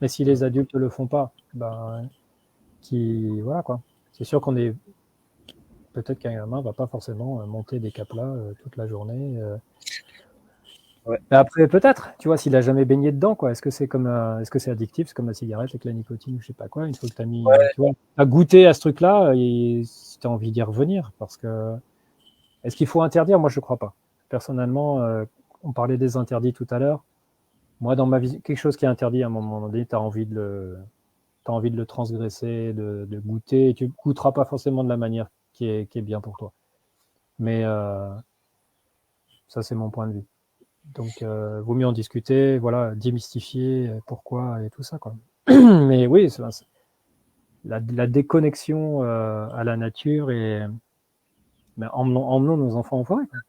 Mais si les adultes ne le font pas, voilà quoi. C'est sûr qu'on est peut-être qu'un gamin ne va pas forcément monter des caplas toute la journée. Ouais. Mais après, peut-être, tu vois, s'il n'a jamais baigné dedans, quoi. Est-ce que c'est addictif? C'est comme la cigarette avec la nicotine ou je sais pas quoi. Une fois que tu as mis, tu vois, à goûter à ce truc-là, et si tu as envie d'y revenir, parce que est-ce qu'il faut interdire? Moi, je ne crois pas. Personnellement, on parlait des interdits tout à l'heure. Moi, dans ma vie, quelque chose qui est interdit à un moment donné, tu as envie de le transgresser, de goûter, et tu ne goûteras pas forcément de la manière qui est bien pour toi. Mais ça, c'est mon point de vue. Donc, vaut mieux en discuter, voilà, démystifier pourquoi et tout ça, quoi. Mais oui, la déconnexion à la nature et emmenons nos enfants en forêt, quoi.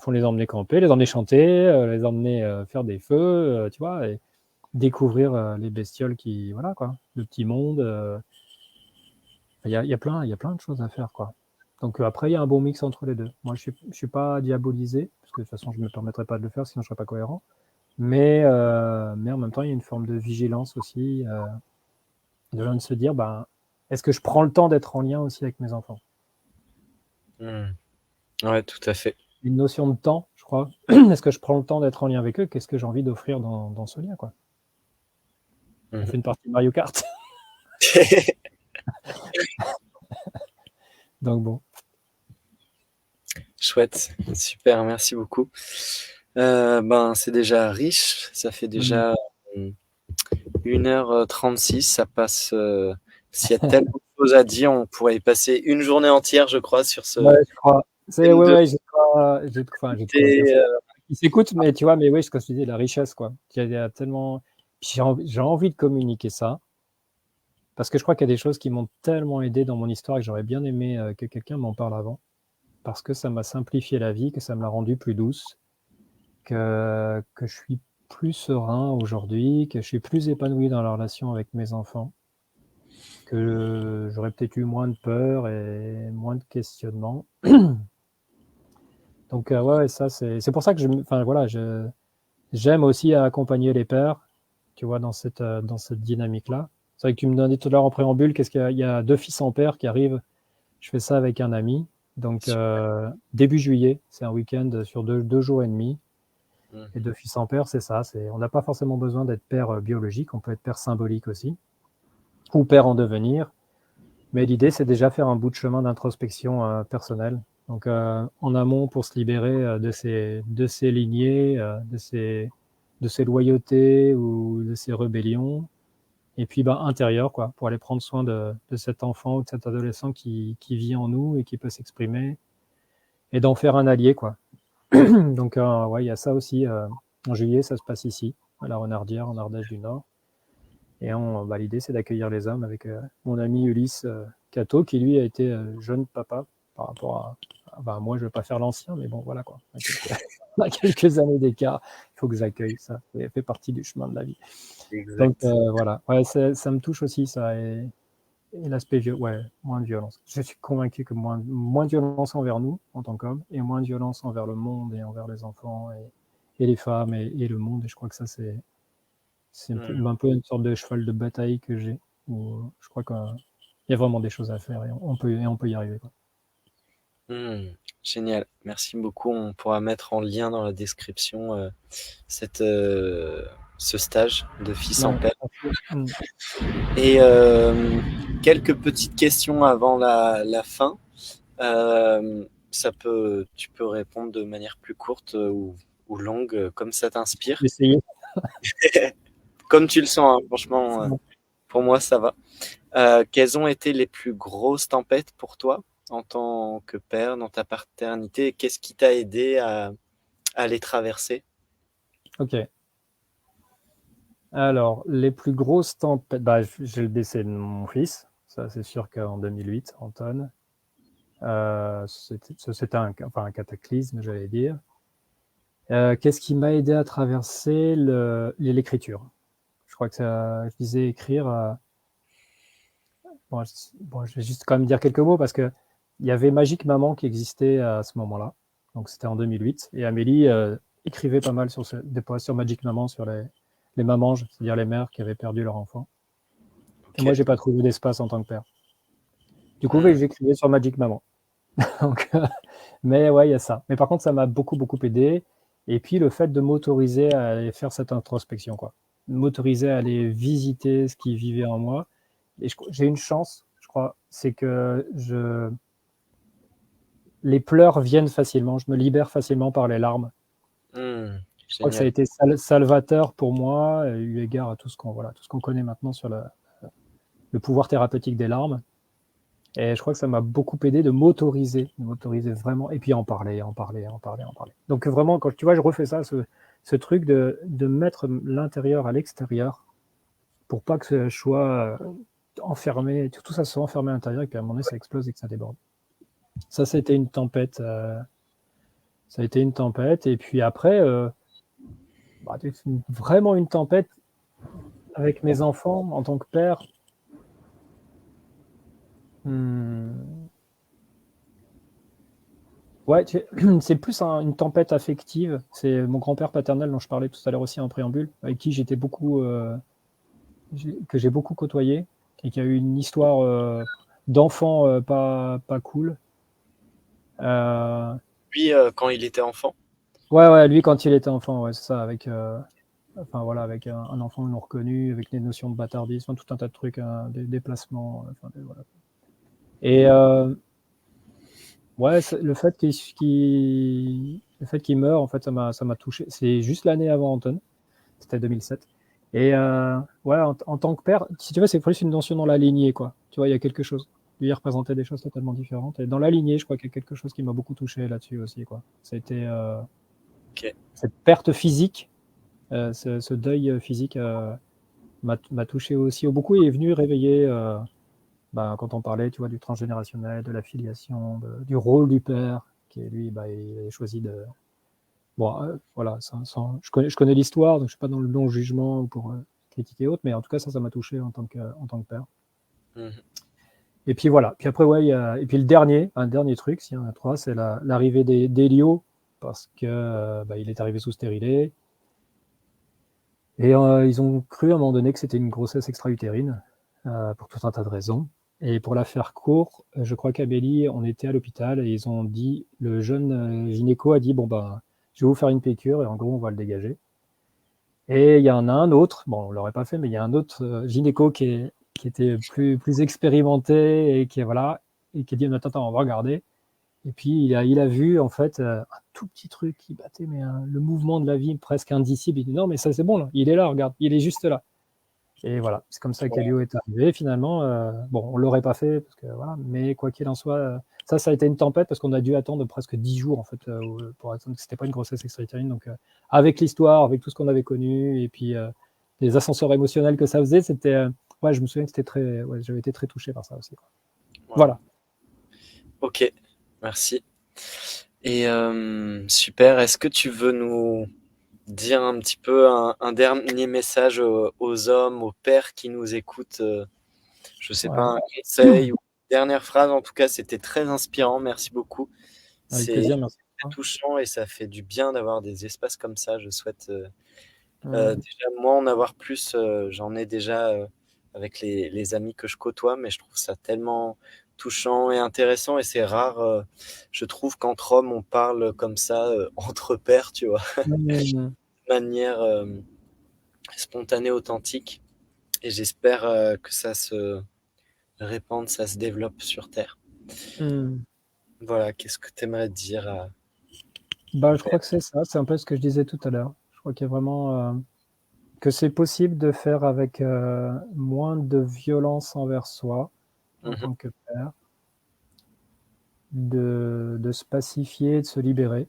Faut les emmener camper, les emmener chanter, les emmener faire des feux, tu vois, et découvrir les bestioles voilà, quoi, le petit monde. Il y a plein de choses à faire, quoi. Donc après, il y a un bon mix entre les deux. Moi, je suis pas diabolisé, parce que de toute façon, je me permettrais pas de le faire, sinon je serais pas cohérent. Mais en même temps, il y a une forme de vigilance aussi, de se dire, est-ce que je prends le temps d'être en lien aussi avec mes enfants? Ouais, tout à fait. Une notion de temps, je crois. Est-ce que je prends le temps d'être en lien avec eux? Qu'est-ce que j'ai envie d'offrir dans ce lien, quoi? On fait une partie de Mario Kart. Donc bon. Chouette, super, merci beaucoup. C'est déjà riche, ça fait déjà 1h36, ça passe. S'il y a tellement de choses à dire, on pourrait y passer une journée entière, je crois, sur ce. Ouais, je crois. J'ai de quoi dire. Ils s'écoutent, mais tu vois, mais oui, ce que je te disais, la richesse, quoi. Il y a tellement. J'ai envie de communiquer ça. Parce que je crois qu'il y a des choses qui m'ont tellement aidé dans mon histoire et que j'aurais bien aimé que quelqu'un m'en parle avant. Parce que ça m'a simplifié la vie, que ça me l'a rendue plus douce, que je suis plus serein aujourd'hui, que je suis plus épanoui dans la relation avec mes enfants, que j'aurais peut-être eu moins de peur et moins de questionnements. Donc ouais, ça c'est pour ça que j'aime aussi accompagner les pères, tu vois, dans cette dynamique-là. C'est vrai que tu me donnais tout à l'heure en préambule, il y a 2 fils en père qui arrivent. Je fais ça avec un ami. Donc début juillet, c'est un week-end sur 2 jours et demi. Et 2 fils en père, c'est ça. On n'a pas forcément besoin d'être père biologique, on peut être père symbolique aussi, ou père en devenir. Mais l'idée, c'est déjà faire un bout de chemin d'introspection personnelle. Donc en amont pour se libérer de ces lignées, de ces loyautés ou de ces rébellions. Et puis intérieur, quoi, pour aller prendre soin de cet enfant ou de cet adolescent qui vit en nous et qui peut s'exprimer, et d'en faire un allié, quoi. Donc ouais, il y a ça aussi. En juillet, ça se passe ici, à la Renardière, en Ardèche du Nord. Et l'idée, c'est d'accueillir les hommes avec mon ami Ulysse Cato, qui lui a été jeune papa par rapport à moi, je ne vais pas faire l'ancien, mais bon, voilà, quoi. On a quelques années d'écart, il faut que j'accueille ça. Ça fait partie du chemin de la vie. Exact. Donc voilà, ouais, ça me touche aussi, ça. Et l'aspect moins de violence. Je suis convaincu que moins de violence envers nous, en tant qu'hommes, et moins de violence envers le monde et envers les enfants et les femmes et le monde. Et je crois que ça, c'est un peu une sorte de cheval de bataille que j'ai, où je crois qu'il y a vraiment des choses à faire et on peut y arriver, quoi. Génial, merci beaucoup. On pourra mettre en lien dans la description ce stage de fils en père. Et quelques petites questions avant la fin. Tu peux répondre de manière plus courte ou longue, comme ça t'inspire. Essayez. Comme tu le sens, hein, franchement. Pour moi, ça va. Quelles ont été les plus grosses tempêtes pour toi en tant que père dans ta paternité? Et qu'est-ce qui t'a aidé à les traverser? Ok. Alors, les plus grosses tempêtes, bah, j'ai le décès de mon fils, ça c'est sûr qu'en 2008, Anton, c'était un cataclysme, j'allais dire. Qu'est-ce qui m'a aidé à traverser l'écriture? Je crois que je disais écrire. Bon, je vais juste quand même dire quelques mots parce que il y avait Magique Maman qui existait à ce moment-là. Donc c'était en 2008. Et Amélie écrivait pas mal des posts sur Magique Maman, sur les mamanges, c'est-à-dire les mères qui avaient perdu leur enfant. Et moi, Ok. j'ai pas trouvé d'espace en tant que père. Du coup, Hmm. j'écrivais sur Magic Maman. Donc, mais ouais, il y a ça. Mais par contre, ça m'a beaucoup, beaucoup aidé. Et puis, le fait de m'autoriser à aller faire cette introspection, quoi. M'autoriser à aller visiter ce qui vivait en moi. Et j'ai une chance, je crois, c'est que les pleurs viennent facilement. Je me libère facilement par les larmes. Hmm. Je crois que ça a Génial. été salvateur pour moi, eu égard à tout ce qu'on connaît maintenant sur le pouvoir thérapeutique des larmes. Et je crois que ça m'a beaucoup aidé de m'autoriser vraiment, et puis en parler, en parler, en parler, en parler. Donc vraiment, quand tu vois, je refais ça, ce truc de mettre l'intérieur à l'extérieur pour pas que je sois enfermé, tout ça soit enfermé à l'intérieur et puis à un moment donné, ça explose et que ça déborde. Ça a été une tempête. Ça a été une tempête. Et puis après, bah, vraiment une tempête avec mes enfants en tant que père. Hmm. Ouais, c'est plus une tempête affective. C'est mon grand-père paternel dont je parlais tout à l'heure aussi en préambule, avec qui que j'ai beaucoup côtoyé et qui a eu une histoire d'enfant pas cool. Euh, Lui, quand il était enfant. ouais, lui quand il était enfant, ouais, c'est ça, enfin voilà, avec un enfant non reconnu, avec les notions de bâtardisme, tout un tas de trucs, des déplacements, enfin, voilà. Et ouais, le fait qu'il meure, en fait, ça m'a touché. C'est juste l'année avant Anton. C'était 2007. Et ouais, en tant que père, si tu veux, c'est plus une notion dans la lignée, quoi. Tu vois, il y a quelque chose. Lui, il représentait des choses totalement différentes. Et dans la lignée, je crois qu'il y a quelque chose qui m'a beaucoup touché là-dessus aussi, quoi. Ça a été Ok. cette perte physique, ce deuil physique m'a touché aussi beaucoup et est venu réveiller, bah, quand on parlait, tu vois, du transgénérationnel, de la filiation, du rôle du père, qui lui, bah, il a choisi de, bon, voilà, je connais l'histoire, donc je ne suis pas dans le non-jugement pour critiquer autre, mais en tout cas, ça m'a touché en tant que père. Mhm. Et puis voilà. Puis après, ouais, et puis un dernier truc, s'il y en a trois, c'est l'arrivée d'Elio, parce que bah, il est arrivé sous stérilet. Et ils ont cru à un moment donné que c'était une grossesse extra-utérine, pour tout un tas de raisons. Et pour la faire court, je crois qu'Abélie, on était à l'hôpital et ils ont dit, le jeune gynéco a dit, bon, bah, je vais vous faire une piqûre et en gros, on va le dégager. Et il y en a un autre, bon, on ne l'aurait pas fait, mais il y a un autre gynéco qui était plus expérimenté et qui, voilà, et qui a dit, attends, on va regarder. Et puis, il a vu, en fait, un tout petit truc qui battait, mais le mouvement de la vie presque indicible. Il dit, non, mais ça, c'est bon, là. Il est là, regarde, il est juste là. Et voilà, c'est comme ça Ouais. qu'Elio est arrivé, finalement. Bon, on ne l'aurait pas fait, parce que, voilà, mais quoi qu'il en soit, ça a été une tempête, parce qu'on a dû attendre presque 10 jours, en fait, pour attendre que c'était pas une grossesse extra-utérine. Donc, avec l'histoire, avec tout ce qu'on avait connu, et puis les ascenseurs émotionnels que ça faisait, c'était, ouais, je me souviens que ouais, j'avais été très touché par ça aussi, quoi. Wow. Voilà. Ok, merci. Et super, est-ce que tu veux nous dire un petit peu un dernier message aux hommes, aux pères qui nous écoutent, je sais pas, Ouais, un conseil ou une dernière phrase? En tout cas, c'était très inspirant, merci beaucoup. avec C'est plaisir, merci. très touchant et ça fait du bien d'avoir des espaces comme ça. Je souhaite Mm. déjà moi en avoir plus. J'en ai déjà avec les amis que je côtoie, mais je trouve ça tellement touchant et intéressant et c'est rare. Je trouve qu'entre hommes on parle comme ça entre pairs, tu vois, Mm. de manière spontanée, authentique. Et j'espère que ça se répande, ça se développe sur Terre. Mm. Voilà, qu'est-ce que tu aimerais dire Bah, aux je crois pères? que c'est ça, c'est un peu ce que je disais tout à l'heure. Je crois qu'il y a vraiment que c'est possible de faire avec moins de violence envers soi en Mmh. tant que père, de se pacifier, de se libérer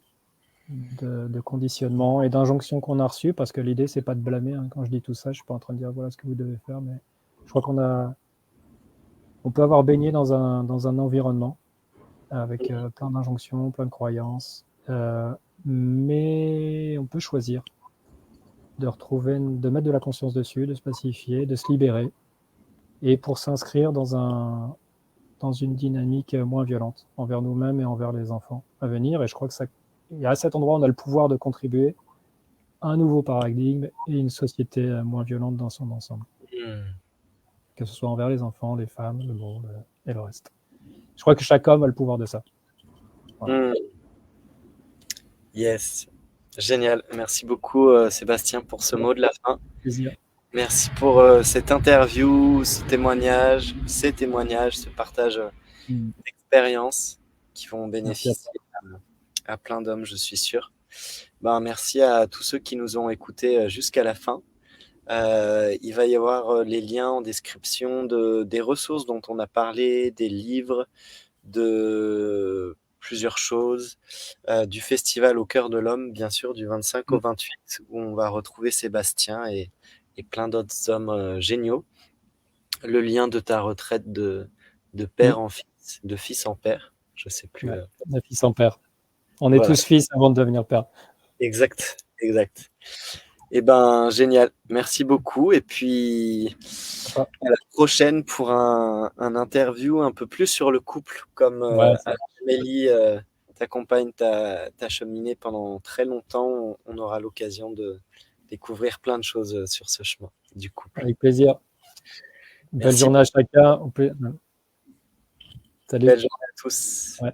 de conditionnements et d'injonctions qu'on a reçues, parce que l'idée, c'est pas de blâmer. Hein. Quand je dis tout ça, je suis pas en train de dire voilà ce que vous devez faire, mais je crois on peut avoir baigné dans un environnement avec plein d'injonctions, plein de croyances, mais on peut choisir de retrouver, de mettre de la conscience dessus, de se pacifier, de se libérer, et pour s'inscrire dans une dynamique moins violente envers nous-mêmes et envers les enfants à venir. Et je crois que et à cet endroit, on a le pouvoir de contribuer à un nouveau paradigme et une société moins violente dans son ensemble, Mmh. que ce soit envers les enfants, les femmes, le monde et le reste. Je crois que chaque homme a le pouvoir de ça. Voilà. Mmh. Yes. Génial. Merci beaucoup, Sébastien, pour ce mot de la fin. Plaisir. Merci pour cette interview, ce témoignage, ces témoignages, ce partage d'expériences qui vont Merci à toi. bénéficier à plein d'hommes, je suis sûr. Ben, merci à tous ceux qui nous ont écoutés jusqu'à la fin. Il va y avoir les liens en description des ressources dont on a parlé, des livres, de plusieurs choses, du festival au cœur de l'homme, bien sûr, du 25 au 28, où on va retrouver Sébastien et plein d'autres hommes géniaux. Le lien de ta retraite de père en fils, de fils en père, je sais plus. Ouais. De fils en père. On est Voilà, tous fils avant de devenir père. exact, exact. Eh ben, génial. Merci beaucoup. Et puis, à la prochaine pour un interview un peu plus sur le couple, comme Ouais, ça Amélie, ta compagne, t'a cheminé pendant très longtemps. On aura l'occasion de découvrir plein de choses sur ce chemin du couple. avec plaisir. Belle Merci. journée à chacun. Salut. Belle journée à tous. Ouais.